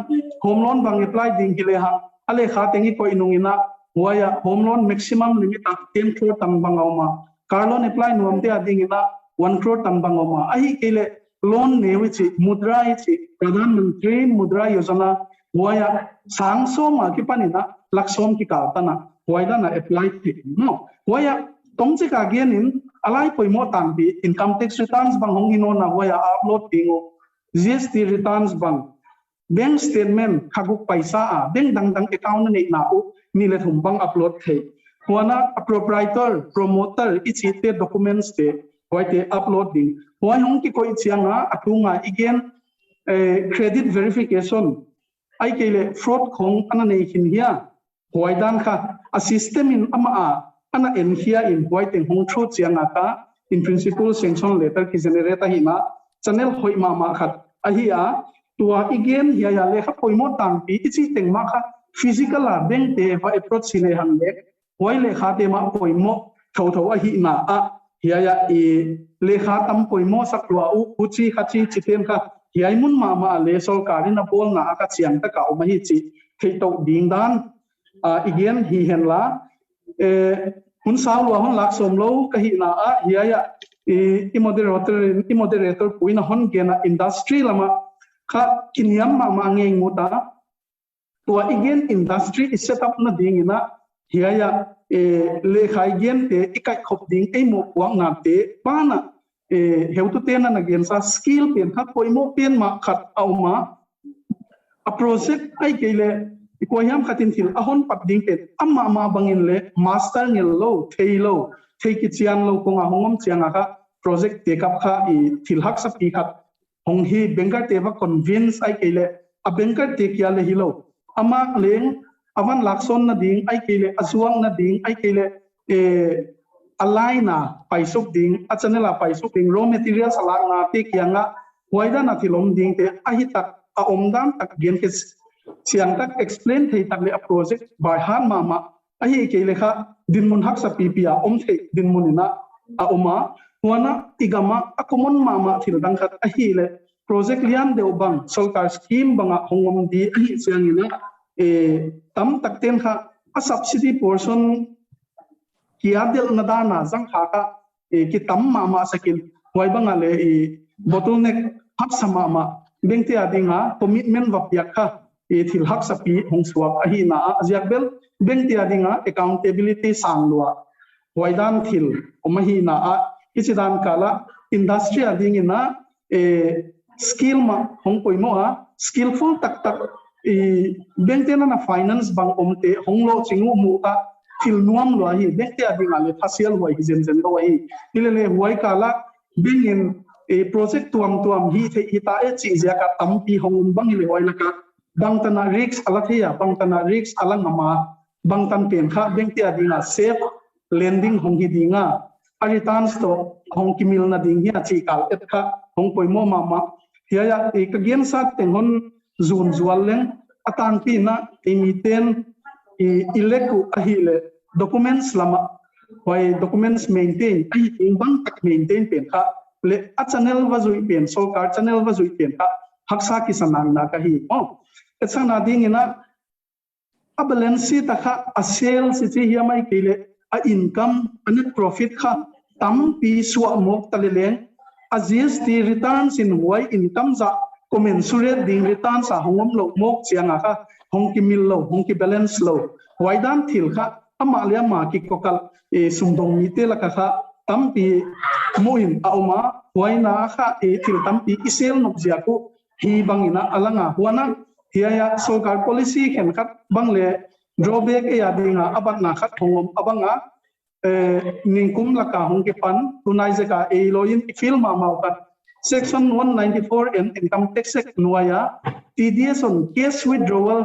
home loan bang apply ding ki le ha ale kha tengi ko inung ina why home loan maximum limit 10 crore tang bang ma car loan apply nuam te ading ina 1 crore tang bang ma ahi kele loan ne wichi mudra ichi pradhan mantri mudra yojana why sangso ma ki panina laksom ki ka tana why da na apply thi no why tongche ka gen in alai poi mo tang bi income tax returns bang hong ino na why upload dingo GST returns bang bank statement khaguk paisa a bank dang account nei na u ni le thum bang upload the wana proprietor promoter ichi te documents te why te uploading why hong ki ko ichianga atunga again credit verification ai kele fraud khong ana nei hin hia why dan kha a system in ama a ana en hia in why te hong thro chianga ka in principle sanction letter ki generate hi na channel hoi ma khat a hi a tua again hia ya le kha poimo tang pi ichi teng ma kha physical a bank te va approach sine han le why le kha te ma poimo tho a hi na a hia ya e le kha tam poimo saklwa u uchi khachi chiten kha hiai mun ma le sol karin a bol na ka chiang ta ka ma hi chi thei to ding dan again hi hen la hun saw lo hon lak som lo ka hi na a hia ya i moderator puina hon gena industry lama kha kiniam ma nge nguta to again industry is set up na ding ina hia ya le khai gen te ikai khop ding ei mo wang na te pana heu tu te na gen sa skill pen kha poimo pen ma khat auma a project ai kele ko yam khatin thil ahon pat ding pen amma ma bangin le master ngel lo thei ki chian lo ko nga hongom chianga kha project te kap kha I thil hak sa pi khat hong hi banker te ba convince ai kele a banker te kya le hi lo ama leng avan lakson na ding ai kele asuang na ding ai kele alaina paisok ding achanela paisok ding raw materials ala nga te kyanga waida na thilom ding te ahi tak a omdan tak gen ke chiang tak explain thei tak le a project by han mama ahi kele kha dinmun hak sa ppia om thei dinmun ina a oma wana igama akomon mama thil dang khat ahi le project lian deu bang solkar scheme banga hongom di ahi chiang ina tam tak ten kha a subsidy portion kia del nadana jang kha ka ki tam mama sakin wai banga le bottleneck hap sama ma bengte adinga commitment wapyak kha thil hak sapi hongsuak ahi na aziak bel bengte adinga accountability sanglwa waidan thil omahi na ichidan kala industry adingina skill ma hongpoimo skillful tak bengte na finance bang omte honglo chingu mu ta til nuam lo hi bengte adinga le facial wai jen lo hi ilele huai kala bengin project tuam hi the ita chi ja ka tampi hongum bang le wai laka bangtana risks alathia bangtana risks alangama bangtan pen kha bengte adinga safe lending honghi dinga returns to hong kimil na ding hi chi kal et kha hong poimo mama hia ya ekagien sa tengon zun zual leng atang pi na emiten ileku ahile documents lama why documents maintain ai bang tak maintain pen kha le a channel wa zui pen solkar channel wa zui pen kha haksa ki sanang na ka hi etsana ding ina a balance ta kha a sales chi hi mai kile a income a net profit kha tam pi suwa mok taleleng a GST returns in why income za commensurate ding returns a hongom lo mok chianga kha hongki mil lo hongki balance lo why dan thil kha ama le ma ki kokal sumdong mi te la kha tam pi moin a oma huay na kha e thil tampi isel nok zia ku hi bangina alanga huana hiya sarkar policy khen khat bangle drawback e adinga abanga khat thongom abanga ningkum laka hongke pan tunai jaka e loin film ma kat section 194 and income tax act nuaya TDS on case withdrawal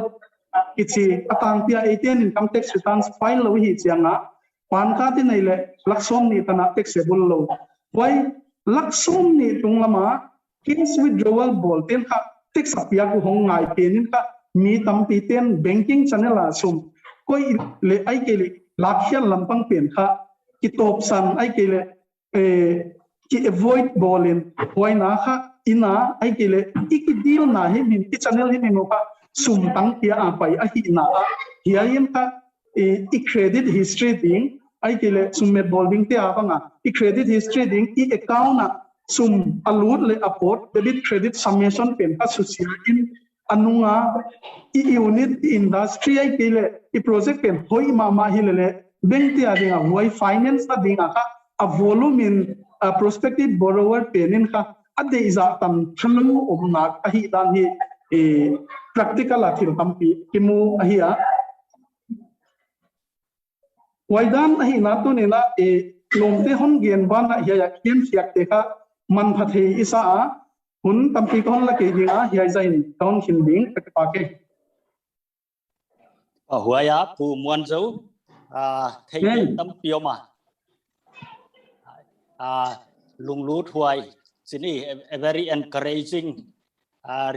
ichi atang pia 18 income tax returns file lo hi chianga pan ka ti nei le laksom ni tana taxable lo why laksom ni tunglama case withdrawal bol ten kha tax apia ku hong ngai penin ka mi tampi ten banking channel a sum koi le ai ke le lakhian lampang pen kha ki top san ai ke le ki avoid bolin why na kha ina ai ke le iki deal na hi min ki channel hi mo ka sum tang pia a pai a hi na a hiain ka i credit history ding ai ke le sum me bolding te a banga i credit history ding i account na sum alut le aport debit credit summation pen ka susia in anunga i unit industry ai ke le i project pen hoi ma hi le bank te a dinga why finance na dinga ka a volume in prospective borrower penin ka ade iza tam thlu omna a hi dan hi practical athil tampi kimu ahia waidan ahi na tu ne la lomte hon gen ban a hiya kem siak te ka man phathe isa a hun tampi kon la ke dinga hiya zain town hin ding pa ke huaya pu Muanzou thấy tấm piêu mà lung lut huai sini a very encouraging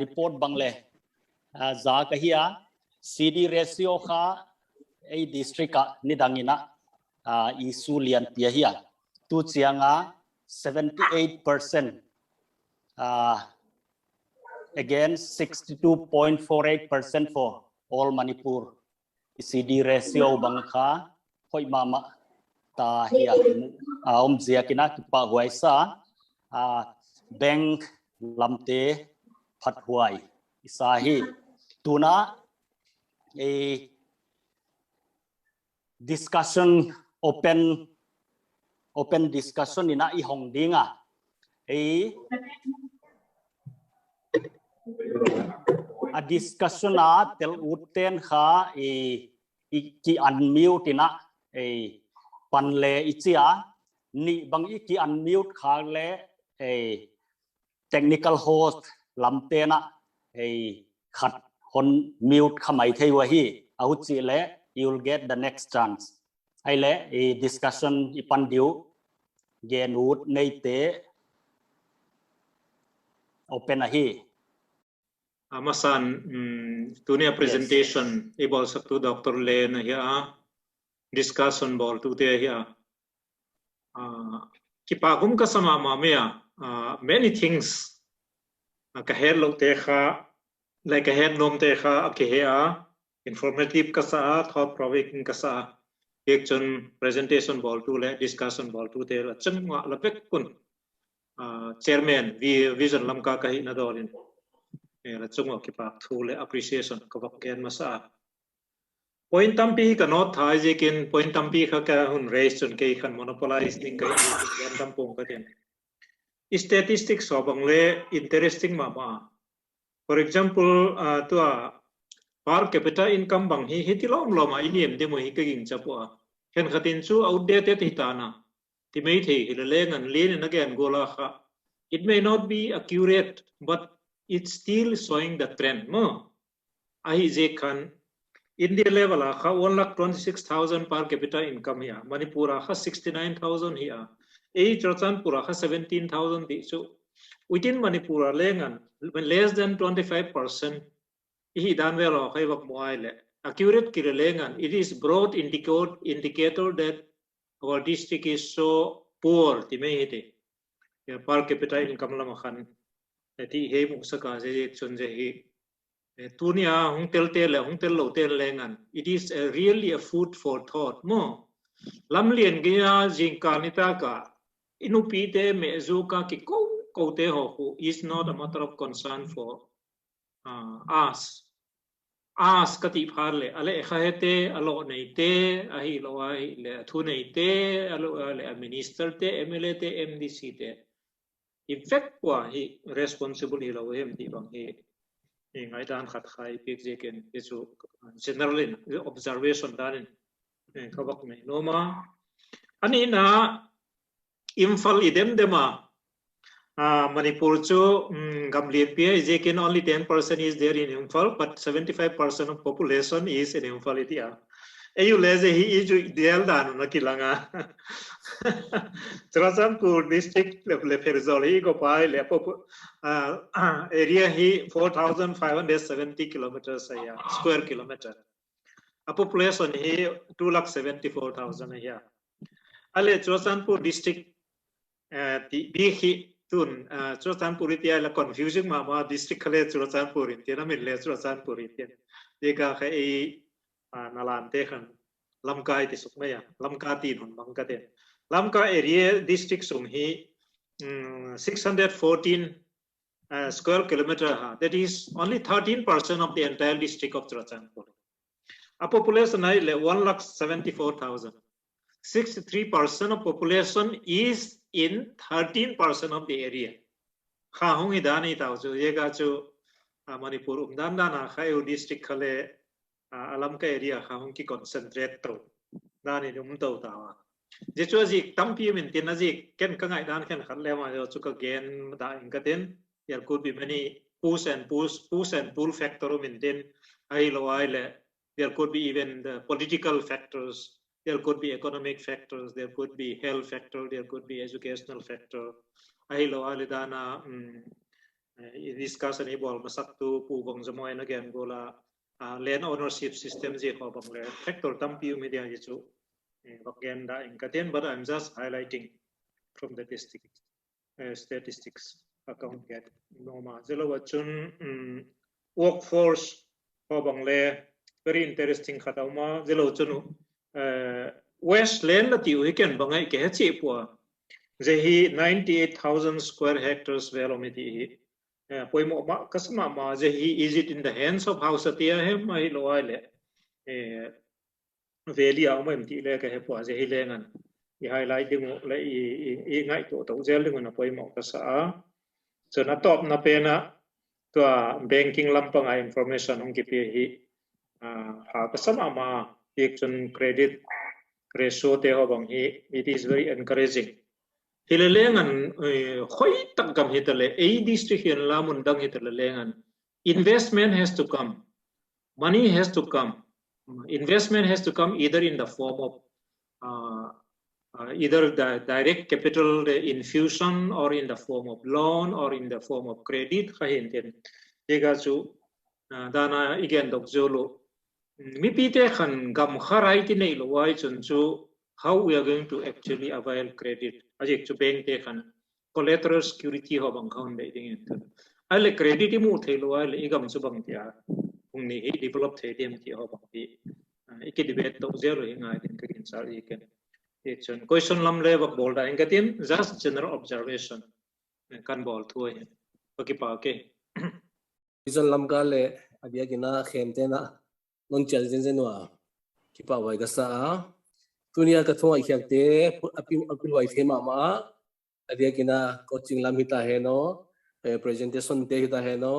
report bangle za kahia CD ratio kha a district ni dangina isu lian pia hia tu chianga 78% against 62.48% for all Manipur CD ratio bangkha hoi mama ta hia zia kina pa huai sa bank lamte phat huai isahi tuna a discussion open discussion ina I hong dinga a discussion a tel uten kha ki unmute ina panle ichia ni bang ki unmute kha le technical host lamtena khat hon mute khamai thei wa hi au chi le you will get the next chance ai le discussion ipan diu gen wood nei te open a hi amasan tunia presentation ibol sabtu Dr. Len ya discussion bol tu te ya kipagum ka sama mamea many things ka head lo te kha like a head nom te kha akhe informative ka sa thought provoking ka sa ekchon presentation bol tu le discussion bol tu te la changwa la pek kun chairman vision lamka ka hi na dorin la chungwa ki pak thu le appreciation ka bak ken masa point tampi ka not thai je kin point tampi kha ka hun raise chon ke khan monopolize ning ka yan tampong ka den statistics sobang le interesting mama for example to per capita income bang hi hitilom loma iniem de mo hi ka ging chapwa hen khatin chu outdated hitana ti mei the hilengan len again gola kha it may not be accurate but it's still showing the trend mo ahi je khan India level kha 1,26,000 per capita income ya Manipur kha 69,000 hiya Churachandpur kha 17,000 di so within Manipur lengan less than 25% hi dan velo khai bak moile accurate kirelengan it is broad indicator that our district is so poor ti me hite per capita income lama khan ti he mu saka je chon je hi tunia hungtel lo tel lengan it is really a food for thought mo lamlien gya jingka nita ka inupi te mezu ka ki ko te ho is not a matter of concern for us kati phar le ale khahete alo nei te ahi lo ai le thu nei te alo le minister te MLA te MDC te effect qua hi responsible hi lo hem ti bang hi ngai dan khat khai pik je ken isu generally observation dan khabak mai no ma ani na imphal idem dema Manipur chu gamliat pia is ken only 10% is there in Imphal, but 75% of population is in Imphal itia. Ayu leze hi is ideal dan na kilanga. Churachandpur district le Pherzawl hi go pai le area hi 4,570 kilometers square kilometer. A population hi 2,74,000 here. Ale Churachandpur district bi hi tun Churachandpur itia la confusing ma district khale Churachandpur itia na min le Churachandpur itia deka khai nalante khan Lamka iti sukmaya Lamka tin hon bangka ten Lamka area district sum hi 614 square kilometer that is only 13% of the entire district of Churachandpur. A population ai le 1,74,000. 63% of population is in 13% of the area. Kha hong idani tau chu yega chu Manipur umdan na khayu district khale Lamka area kha hong ki concentrate to dani dum to tawa. Je chu ji tampi min tin ji ken ka ngai dan khen khat le ma jo chu ka gen da ingaten there could be many push and pull factor min tin ai lo ai le there could be even the political factors. There could be economic factors, there could be health factor, there could be educational factor. Ahilo alidana discussion ibol masaktu pu Vungzamoi again gola land ownership system je ko bangle factor tampi media jichu agenda inkaten, but I'm just highlighting from the statistics account get normal zelo wachun workforce ko bangle very interesting khatauma zelo chunu Westland tiu hiken bangai ke chi po je hi 98,000 square hectares velomiti poimo ma kasma ma je hi is it in the hands of house atia he mai loile veli au mai ti le ke he po je hi lengan I highlight ding le I ngai to zel ding na poimo kasa so na top na pena to banking lampanga information ong ki pi hi ha kasama ma Action credit ratio te ho bang hi it is very encouraging hilelengan khoi tak kam hitale a district in lamun dang hitale lengan investment has to come, money has to come, investment has to come either in the form of either the direct capital infusion or in the form of loan or in the form of credit khahinten ega chu dana again dok jolo mi pite khan gam kharai ti nei lo wai chun chu how we are going to actually avail credit ajik chu bank te khan collateral security ho bang khaun dei ding ale credit mu thei lo wai le igam chu bang tia ung ni hi develop thei dem ti ho bang ti iki debate to zero ngai din ka kin sar i ken e chun question lam le bak bol da ingatin just general observation kan bol thoi paki pa ke Izon Lamka le abia kina khemte na non chal jen wa ki pa wai ga sa tunia ka thong ai te apil wai the ma abia kina coaching lam hita he no presentation te hita he no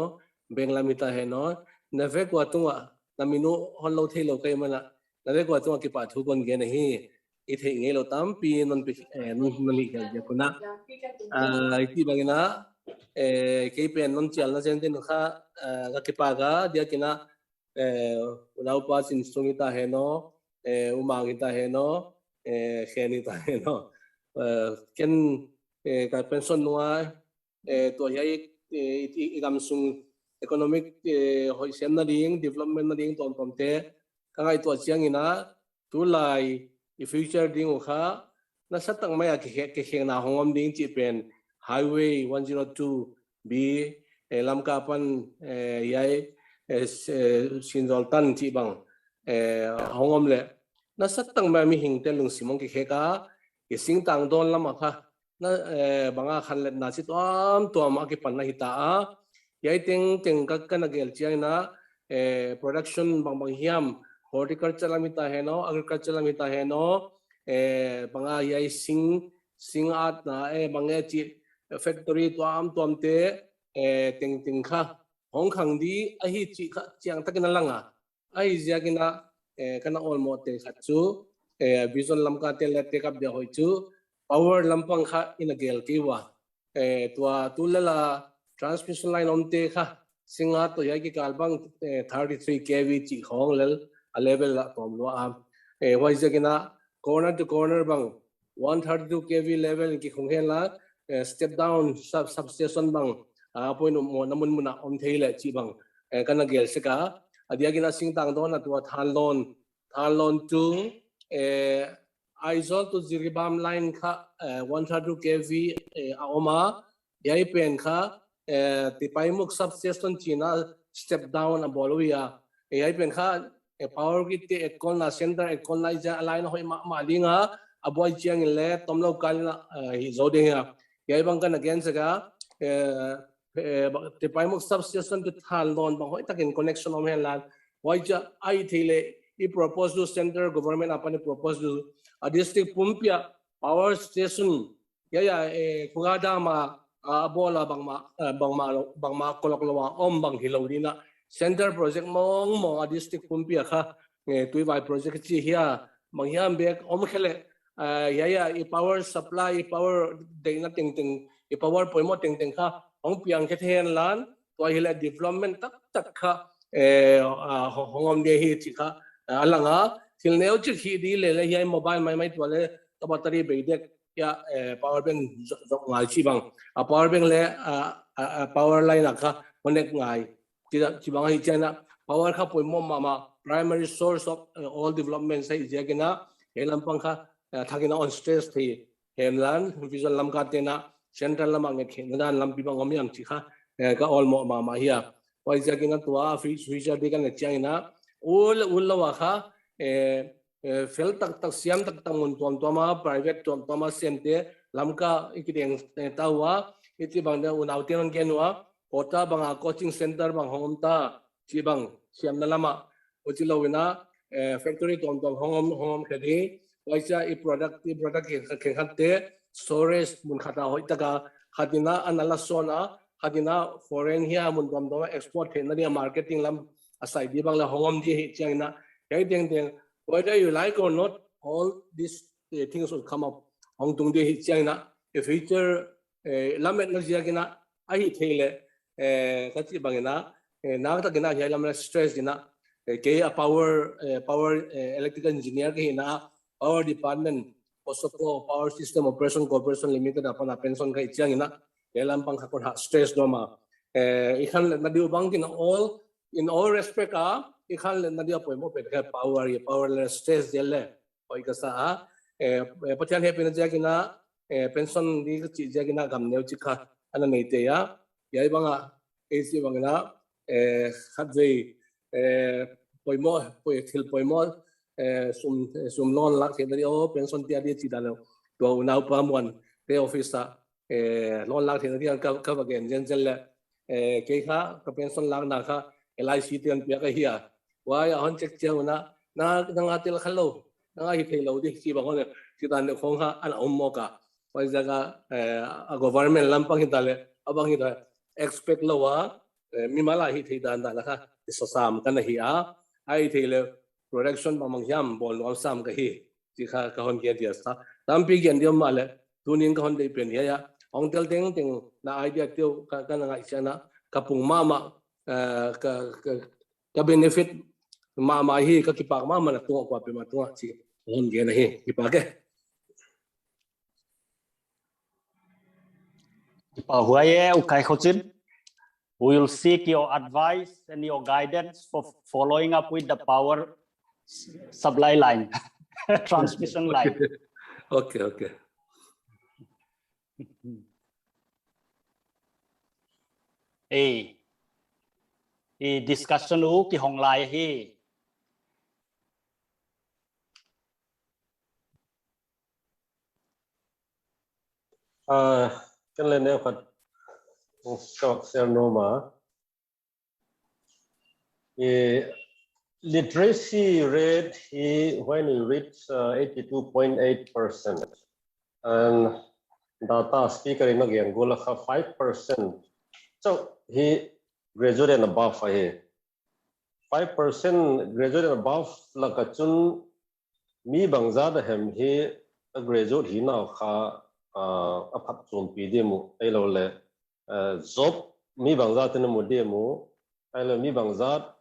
beng lam hita he no na ve kwa tunga naminu hon lo the lo kai mana na ve kwa tunga ki pa thu kon ge nahi I the nge lo tam pi non pi non li ga ja kuna ki bangina ke pen non chal na jen den kha ga ki pa ga dia kina ulau pa sin sungita he no umangita he no khenita he no ken ka pension noa to yai igam sung economic hoisen na ding development na ding ton tom te kangai to chiang ina tu lai I future ding kha na satang maya ke kheng na hongom ding chi pen highway 102 b Lamka pan yai Sinzoltan chi bang hongom le na satang ma mi hing te lung simong ki kheka ki sing tang don lama kha na banga khan le na chi tom ma ki pan na hita a yai teng ka kana gel chiang na production bang hiam horticulture lamita he no agriculture lamita he no banga yai sing art na banga chi factory tuam te ting kha hong khang di a hi chi kha chiang takina langa ai ziagina kana almo te kha chu vision lamka te le te kap de hoi chu power lampang kha in a gel ki wa tua tulala transmission line om te kha singa to ya ki kalbang 33 kV chi hong lel a level la tom lo am wai ziagina corner to corner bang 132 kV level ki khong hen la step down substation bang point mo namun muna om theile chi bang kana gel seka adiagina singtang don atwa thanlon to aizol to ziribam line kha 132 kV aoma yai pen kha tipaimuk substation china step down aboluya yai pen kha power grid te ekol na center ekol na ja line hoi ma linga aboy chiang le tomlo kalna hi zodinga yai bang kan again sega tipaimuk substation to thanlon bang hoi takin connection om helan waija ai thile I propose to center government upon propose to a district pumpia power station ya kugada ma bola bangma koloklowa om bang hilodina center project mong a district pumpia kha tuibai project chi hia mangyam bek om khele ya power supply power deina ting power poimo ting kha ong piang khethen lan to hile development tak kha hongom de hi chi kha alanga tilneo chi hi di le hi mobile mai twale to battery beidek ya power bank ngai chi bang a power bank le power line kha connect ngai chi bang hi chana power kha poimo mama primary source of all development sai jagina helam pangkha thagina on stress thi hemlan visual lamka tena central lamang khenan lampi bang omiam chi kha ka all mama hiya wai jagina tua future de kan changina ul lawa kha fel tak siam tak mun tom ma private tom ma sente lamka ikideng tawa iti bang da unau tenon genwa kota bang coaching center bang homta chi bang siam na lama uchilowina factory tom hom khadi waisa I product khen khatte storage mun khata hoi taka khadina anala sona khadina foreign hia mun tom export thena dia marketing lam asai di bang la hongom di changna deng whether you like or not all these things will come up hong tung di changna the future lamet na jiagina ai thele kati bangena na ta gina ya lam stress dina ke power electrical engineer ke na power department Osoko power system operation corporation limited upon pension kai changina elam pang hakon stress do ma ikhan na diu bang in all respect ikhan na dia poimo pe power stress dele oi ka sa pathian he pena jagina pension di chi jagina gamneu chikha ana nei te ya yai banga ac bangna khadvei poimo thil poimo sum non lak the o pension tia di chi dalo to now pamwan te office non lak the dia ka again general ke kha ka pension lak na kha LIC tian pia ka hia wa ya hon check cheuna na ngatil khalo na hi thelo di chi ba hon chi dan khong ha an ommo ka wa jaga government lampang hitale abang hita expect lowa mimala hi thidan da la kha sasam kan hi ai thele production bang yam bol lo sam ka hi chi kha ka hon ge dia sa tampi gen dia male tuning ka hon de pen ya ong tel teng na idea teu ka na ngai chana kapung mama ka benefit mama hi ka kipak mama na to kwa pe ma to chi hon ge na hi kipake Huaye ukai khochin. We will seek your advice and your guidance for following up with the power supply line, transmission line. Okay. Discussion ki hong lai hi. Kan lên đây Phật chọn xem nô mà literacy rate when you reach 82.8%, and data speaker in again gola 5%. So he graduate and above he 5% graduate and above la kachun mi bangza da hem he a graduate hi na kha a phat chum pi de mu ai lo le job mi bangza tin mu de mu ai lo mi bangza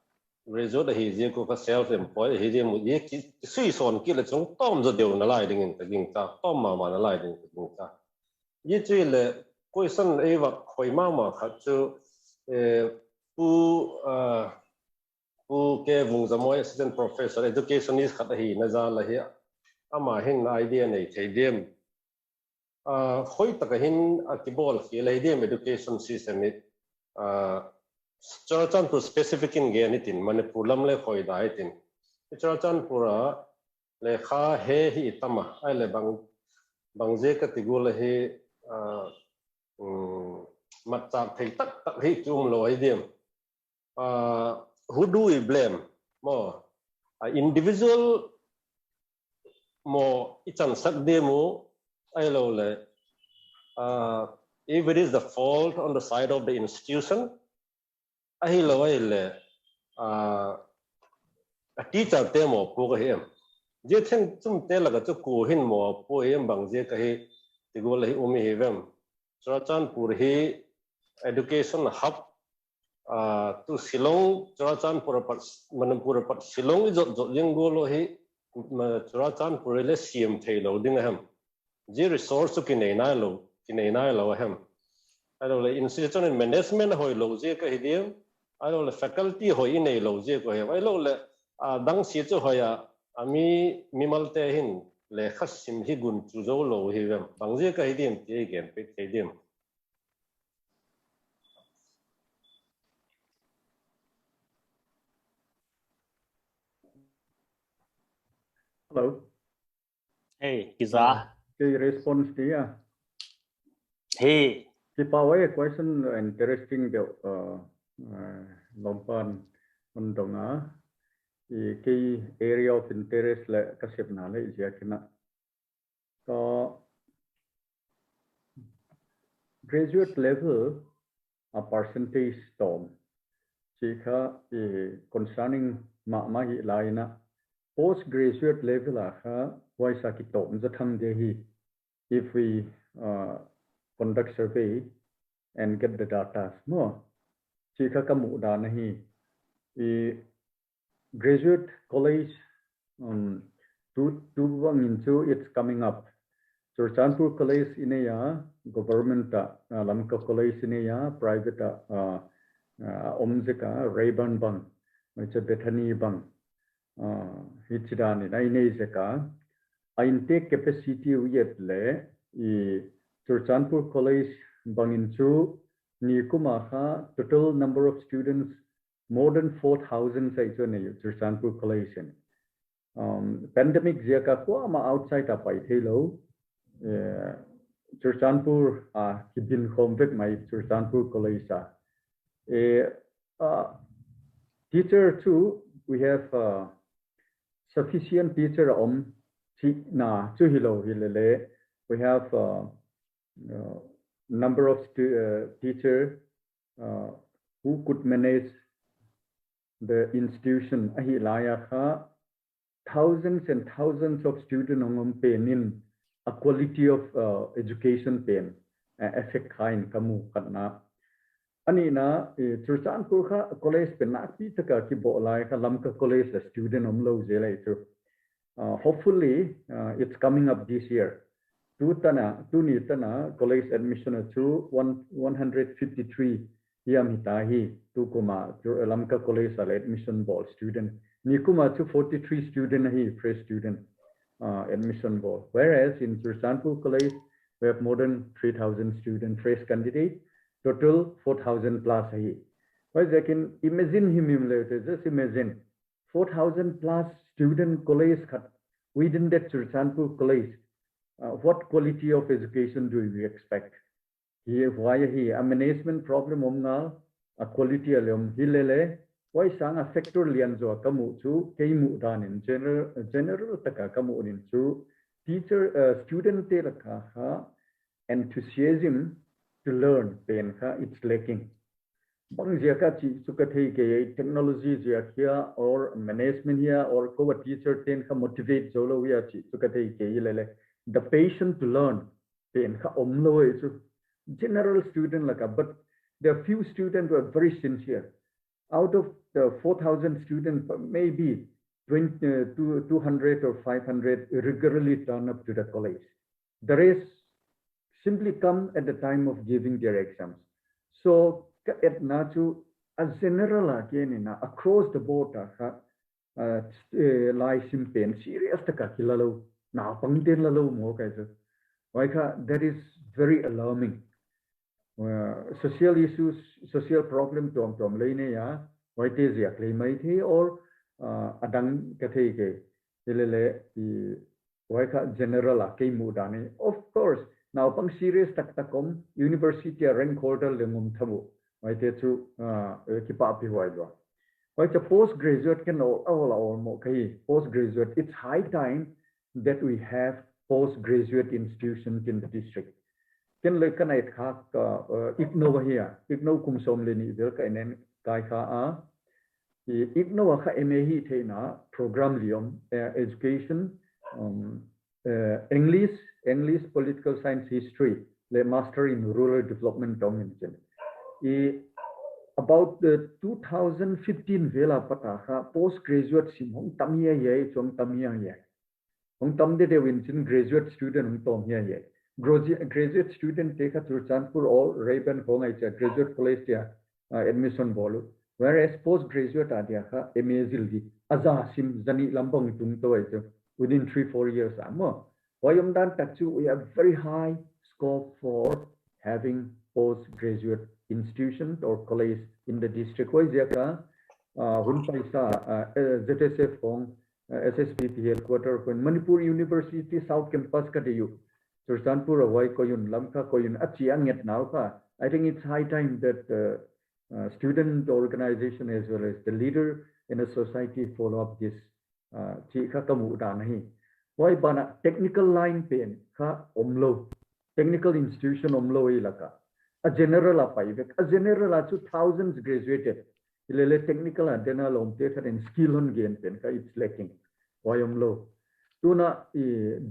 graduate hi je ko ka self employed hi je mu ye ki sui son ki le chung tom zo deu na lai ding ta ging ta tom ma na lai ding ta ye chui le question ai wa khoi ma kha chu pu ke Vungzamoi assistant professor educationist khat hi na za la hi ama hin idea nei thei dem khoi ta hin akibol ki le dem education system it Churachandpur specific in ge nitin Manipur lam le khoi dai tin Churachandpur le kha he hi tama ai le bangje ka tigul he mặt chặt thì tất hi chung lo idem who do we blame more individual more ichan sak demo ai lo le if it is the fault on the side of the institution ai lo ai le a teacher demo ko hem je then chum te la ga chu ko hin mo po em bang je ka hi tigol hi umi hevem Churachandpur hi education hub to Shillong Churachandpur Manipur pat Shillong is jingolo hi Churachandpur le CM thelo ding ham je resource ki nei na lo ham alo le institution management hoi lo je ka hidim alo le faculty hoi nei lo je ko he alo le dang si chu hoya ami mimalte hin le khasim hi gun chu zo lo hi gam bangje ka hidim te gen pe te dim Hello. Hey, Kiza. Okay, response dia. Hey. Kipawa question interesting the lompan undonga key area of interest le kasip na le isya kina. So graduate level a percentage tom chika concerning ma hi laina postgraduate level why sakitom zathang dehi if we conduct survey and get the data more chika kamu da nahi graduate college Tuibong into it's coming up Churachandpur college in a government Lamka college in a private omzeka Rayban bang which a Bethany bang Hichidani Naine Zeka intake capacity yet le Churachandpur college Banginchu Nikumaha total number of students more than 4,000 saizone Churachandpur college pandemic ziaka ko ama outside apai thelo Churachandpur kibin khomvek mai Churachandpur college teacher too we have sufficient teacher na chu hilo hilele we have number of teacher who could manage the institution ahilaya kha thousands and thousands of students on pain in a quality of education pain effect kain kamu katna ani na Churachandpur kha college penakpi taka ki bolai kha Lamka college student omlo jelai chu hopefully it's coming up this year two nitana college admission to 153 yam hitahi 2 Lamka college admission ball student Nikuma to 43 student he fresh student admission ball whereas in Churachandpur college we have more than 3,000 student fresh candidate total 4,000 plus he why they can imagine him just imagine 4,000 plus student college within that Churachandpur college what quality of education do we expect here why he a management problem omna a quality alum hilele why sang a factor lianzo kamu chu keimu dan in general taka kamu in chu teacher student te rakha enthusiasm to learn pen kha it's lacking. Bang jaka chi sukathei ke technology jia here or management here or co teacher ten kha motivate jolo ya chi sukathei ke lele the patient to learn pen kha omlo is general student laka, but there are few students who are very sincere. Out of the 4,000 students, maybe 200 or 500 regularly turn up to the college. The rest simply come at the time of giving their exams. So at Nachu, as general again across the board, license pen serious taka kilalo na pangten lalo mo kaisa. That is very alarming. Social issues, social problem tom lene ya white is ya claimate or adang kathe ke lele waika general ke mudani. Of course, now pang serious takom university rank holder lemum thabu white to kipapi waidwa. White a postgraduate can all more postgraduate. It's high time that we have postgraduate institutions in the district. Can look at it ignore here, ignore cum som leni vilka and kai ka ignore ka emehi tena program lium education English political science history le master in rural development domination. About the 2015 vela pata postgraduate sim hong tamia ye chom tamia ye hong tam de win graduate student hong tom ye graduate student take a Churachandpur or Raven Hong graduate college admission bolu, whereas postgraduate adia amazingly Azasim Zani Lambong Tung within 3-4 years. Wayumdan Tachu, we have very high scope for having postgraduate institutions or college in the district. Wajaka Hunpaisa ZSF Hong SSPP headquarters when Manipur University South Campus Kadayu. Churachandpur away koyun Lamka koyun achiang yet now. I think it's high time that student organization as well as the leader in a society follow up this chika kamu danahi. Why bana technical line pen ka omlo technical institution omlo ilaka a general apaivek a general achu thousands graduated ilele technical adena lomte and skill on gain pen ka it's lacking. Why omlo Tuna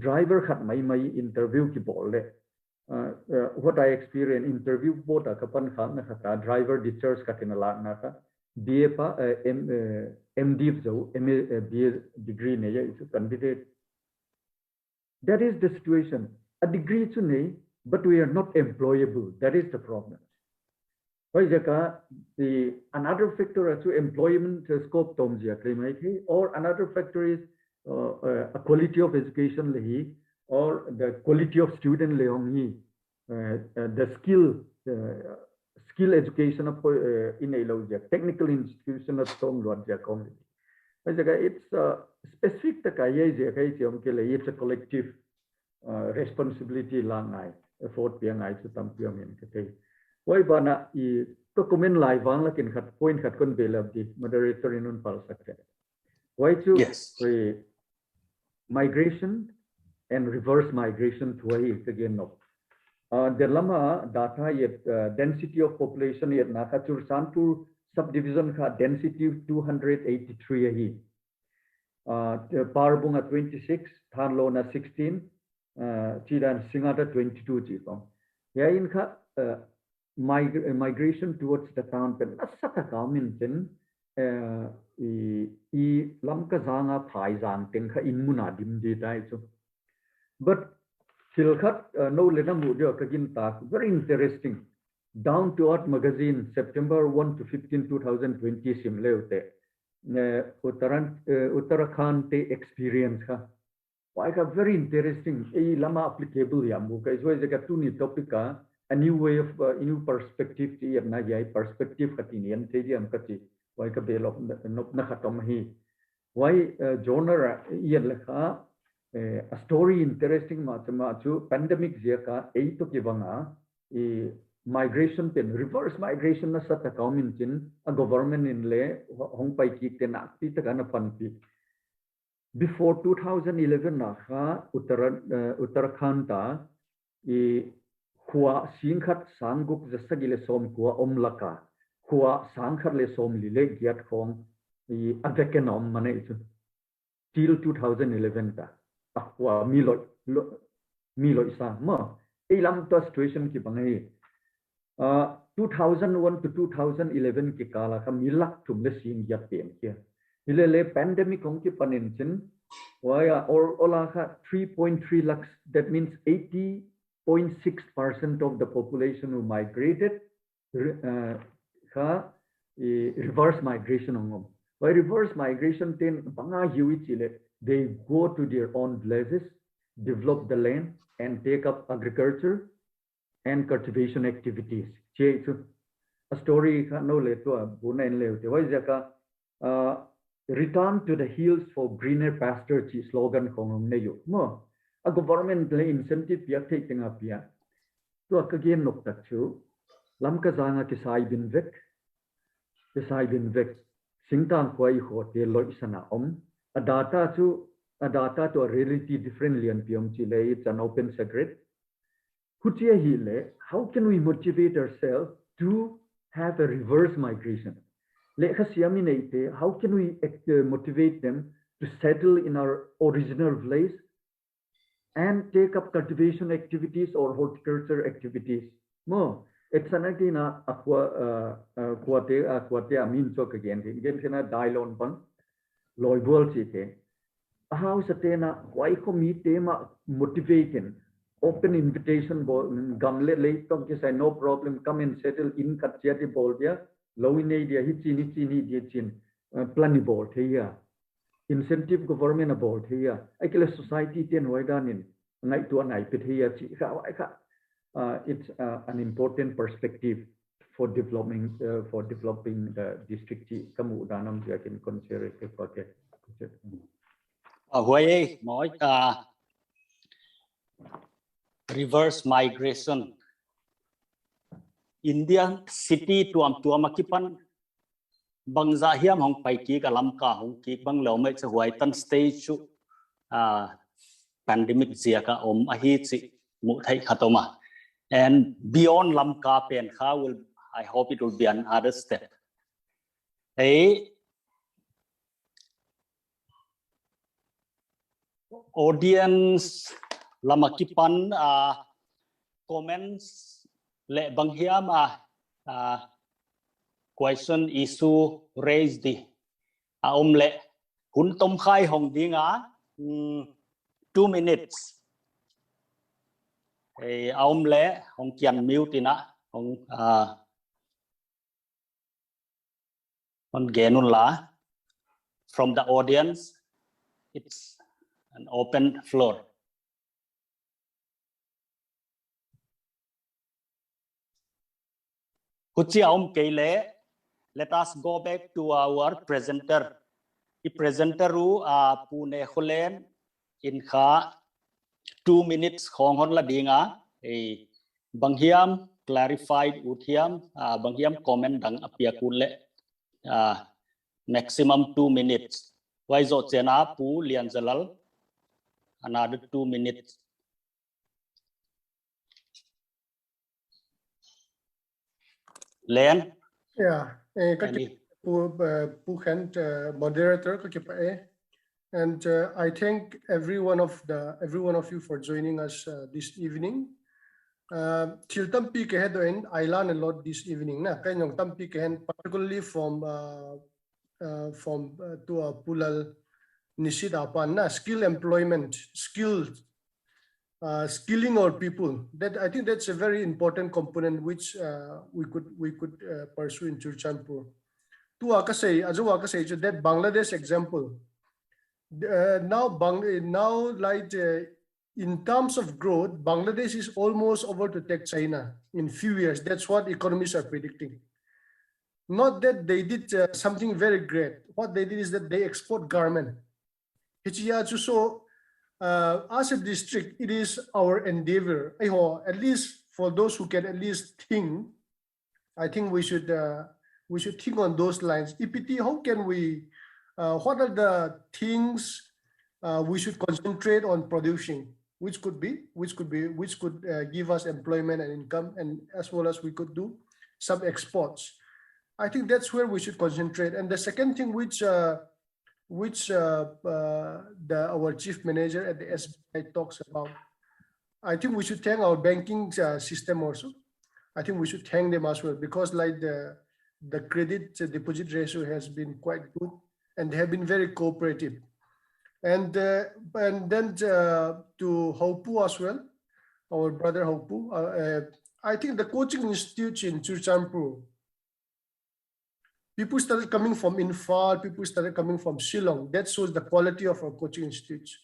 driver had my interview ki bole. What I experienced interview boat a kapan khan na driver discharge katina la naka BA pa MD zo BA degree ne ya is candidate. That is the situation. A degree to ne, but we are not employable. That is the problem. Why the another factor to employment scope tomjia or another factor is a quality of education lehi or the quality of student lehi the skill education of in a technical institution of some community. It's specific it's a collective responsibility lang effort piang to tam piang in why bana to comment live ang lakin khat point khat kon belab di moderator inun pal sakte why to migration and reverse migration to again no. The Lama data yet density of population yet na Churachandpur subdivision ka density 283 Parbunga 26, Thanlona 16, Chidan Singata 22 chipong. Ya in ka migration towards the town pen asata kaminten Lamka zanga Paizang tenka inmuna dimdi dai so. But Silkhat no lenamudio kagin tak very interesting. Down to Earth magazine September 1 to 15 2020 simleute Uttarakhand experience ha. Why very interesting lama applicable yamu ka iswa jaga tuni topica a new way of new perspective ti na yai perspective katinian teji am kati why ka belo nop na khatom hi why genre yen lekha a story interesting machu pandemic jeka ei to kibanga migration pen reverse migration na sat account in a government in le hong pai ki ten akti ta kana pan pi before 2011 na kha Uttarakhand ta khua singkhat sangguk jasagile som khua omlaka khua sangkhat le som lile giat khong I avekenom mane chu till 2011 ta akwa miloi sa ma elam to situation ki bangai 2001 to 2011 ki kala ka milak tum le sin giat pen kia le pandemic kong ki panin chen waya or ola kha 3.3 lakhs that means 80.6% of the population who migrated reverse migration ongom by reverse migration ten banga hiwi chile they go to their own villages develop the land and take up agriculture and cultivation activities che a story no le to bunain le te wai jaka return to the hills for greener pasture chi slogan khong ne yo mo a government le incentive ya taking up ya to again nok tak chu lamka zanga ki sai bin vek singtang kwai ho te loi sana a data to a reality differently and piom chile it's an open secret kutia hile how can we motivate ourselves to have a reverse migration how can we motivate them to settle in our original place and take up cultivation activities or horticulture activities more it's an again aquate amin chok again kana dialon pan loibol chite how satena why ko mi tema motivating open invitation gamle late to say no problem come and settle in katchati boldia low in idea hichini dia chin plani bol here incentive government about here akile society ten waidanin ngai to ngai pit here chi kha it's an important perspective for developing the district kamu danam ja can consider it okay Huawei nói reverse migration India city tuam akipan bangza hiam hong pai ki ka lamka hong ki bang lo mai cha huai tan stage chu pandemic zia ka ahi chi mu thai khatoma and beyond lamka pen kha will I hope it will be another step audience lamakipan comments le banghiam question issue raised the le hun tom khai hong dinga 2 minutes le hong kian mute ina hong on genun la from the audience it's an open floor let us go back to our presenter the presenter ru Nehkholen in kha 2 minutes khong hon la dinga banghiam clarified uthiam banghiam comment dang apia kule maximum 2 minutes why zo chena pu Lianzalal another 2 minutes Len yeah moderator and I thank every one of you for joining us this evening til tampi ke hedoin I learn a lot this evening na kanyong tampi ke particularly from to pulal NESEED apan na skill employment skilling our people that I think that's a very important component which we could pursue in Churachandpur to akasay that Bangladesh example now like in terms of growth Bangladesh is almost over to take China in few years that's what economists are predicting not that they did something very great what they did is that they export garment so as a district, it is our endeavor. At least for those who can at least think, I think we should think on those lines. EPT, how can we? What are the things we should concentrate on producing? which could give us employment and income, and as well as we could do some exports. I think that's where we should concentrate. And the second thing which our chief manager at the SBI talks about, I think we should thank our banking system also. I think we should thank them as well, because like the credit deposit ratio has been quite good, and they have been very cooperative. And then to Haupu as well, our brother Haupu, I think the coaching institutes in Churachandpur, people started coming from Infal, people started coming from Shillong. That shows the quality of our coaching institutes.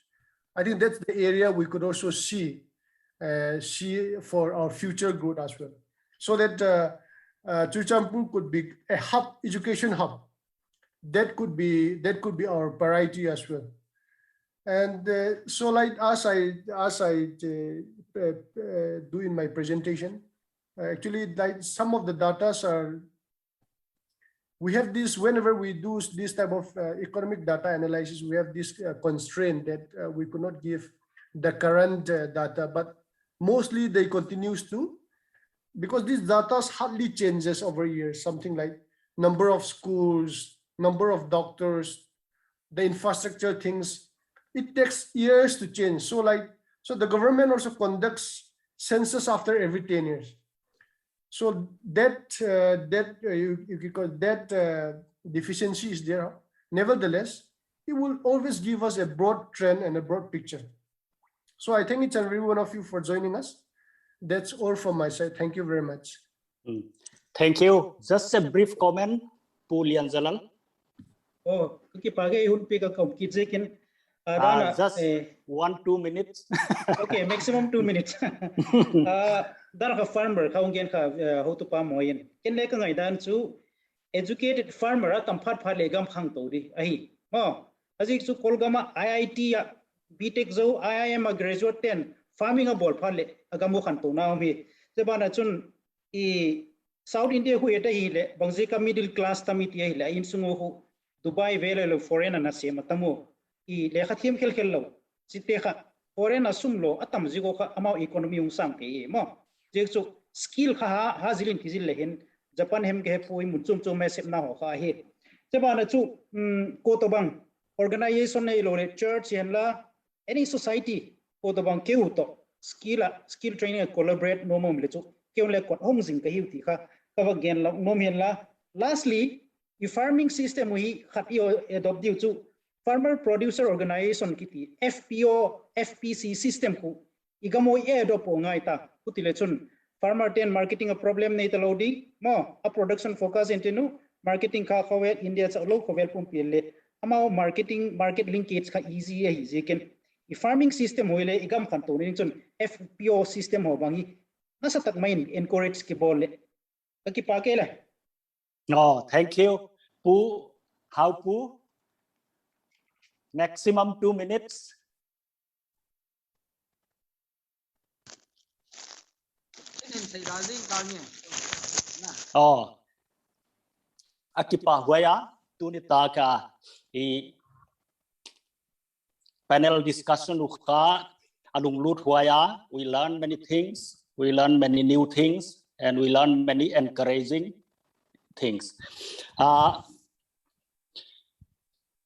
I think that's the area we could also see for our future growth as well. So that Churachandpur could be a hub, education hub. That could be our priority as well. And so, like as I do in my presentation, actually, like some of the data are. We have this whenever we do this type of economic data analysis. We have this constraint that we could not give the current data, but mostly they continues to, because these data hardly changes over years. Something like number of schools, number of doctors, the infrastructure things. It takes years to change. So the government also conducts census after every 10 years. So that deficiency is there. Nevertheless, it will always give us a broad trend and a broad picture. So I thank each and every one of you for joining us. That's all from my side. Thank you very much. Thank you. Just a brief comment, Pu Lianzalal. Oh, kipagay hun pika kom kitzekin. Just 1-2 minutes. Okay, maximum 2 minutes. Daraka farmer kaungen ka how to pa moyen. Ken le ka ngai dan chu educated farmer atam phat phat le gam khang to ri ahi. Mo aji chu kolgama IIT ya BTech zo IIM a graduate ten farming a bol phat le agamo khan to na mi. Je bana chun I South India hu eta hi le bangje ka middle class tamit hi le in sungo hu Dubai vele lo foreign na se matamo I le khathim khel khel lo site kha foreign asum lo atam jigo kha amao economy ung sang ke mo je chu skill kha ha zilin kizil le hin Japan hem ke poi mun chum chum me sep na ho kha he je ba na chu ko to bang organization nei lo le church hen la any society ko to bang ke hu to skill training collaborate no mom le chu ke le ko hong jing ka hi ti kha ka ba gen la nom hen la lastly the farming system we khat yo adopt diu chu farmer producer organization kiti FPO FPC system ku igamo adopt ngai ta putile chun farmer ten marketing a problem nei ta lodi mo a production focus into marketing kha khawe India cha lo khovel pum pile amao market linkage kha easy ken I farming system hoile igam khan to ni chun FPO system ho bangi nasa tak main encourage ki bol ki pa ke la. Oh, thank you. Pu, how Pu? Maximum 2 minutes. Oh, akipa huaya tunita ka I panel discussion ukha alung lut huaya. We learn many things. We learn many new things, and we learn many encouraging things.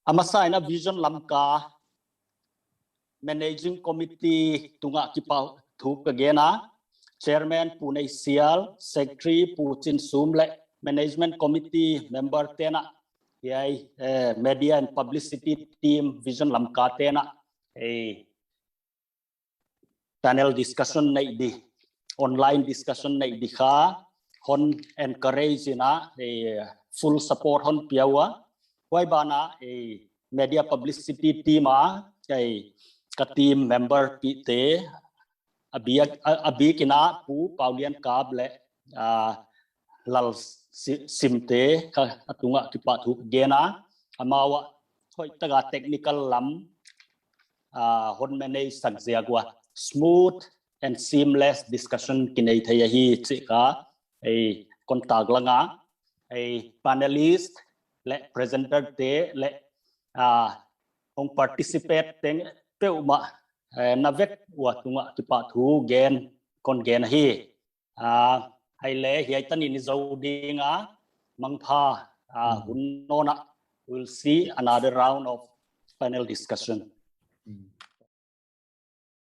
Amasa na vision Lamka managing committee tunga kipa thuk agena chairman Pune Sial secretary Putin Sumle management committee member tena yai media and publicity team vision Lamka tena a panel discussion nei di online discussion nei di kha hon encourage na a full support hon piawa wai bana a media publicity team a ka team member pi te abi kina pu paulian kable lal simte ka atunga kipa thu gena amawa hoi taga technical lam hon manage sakzia kwa smooth and seamless discussion kinai thaya hi chika a contact langa a panelist le presenter te le ong participate teng peuma navek wa tunga kipa thu gen kon gen hi hai le hi tan in zo dinga mangpha hunona. We'll see another round of panel discussion.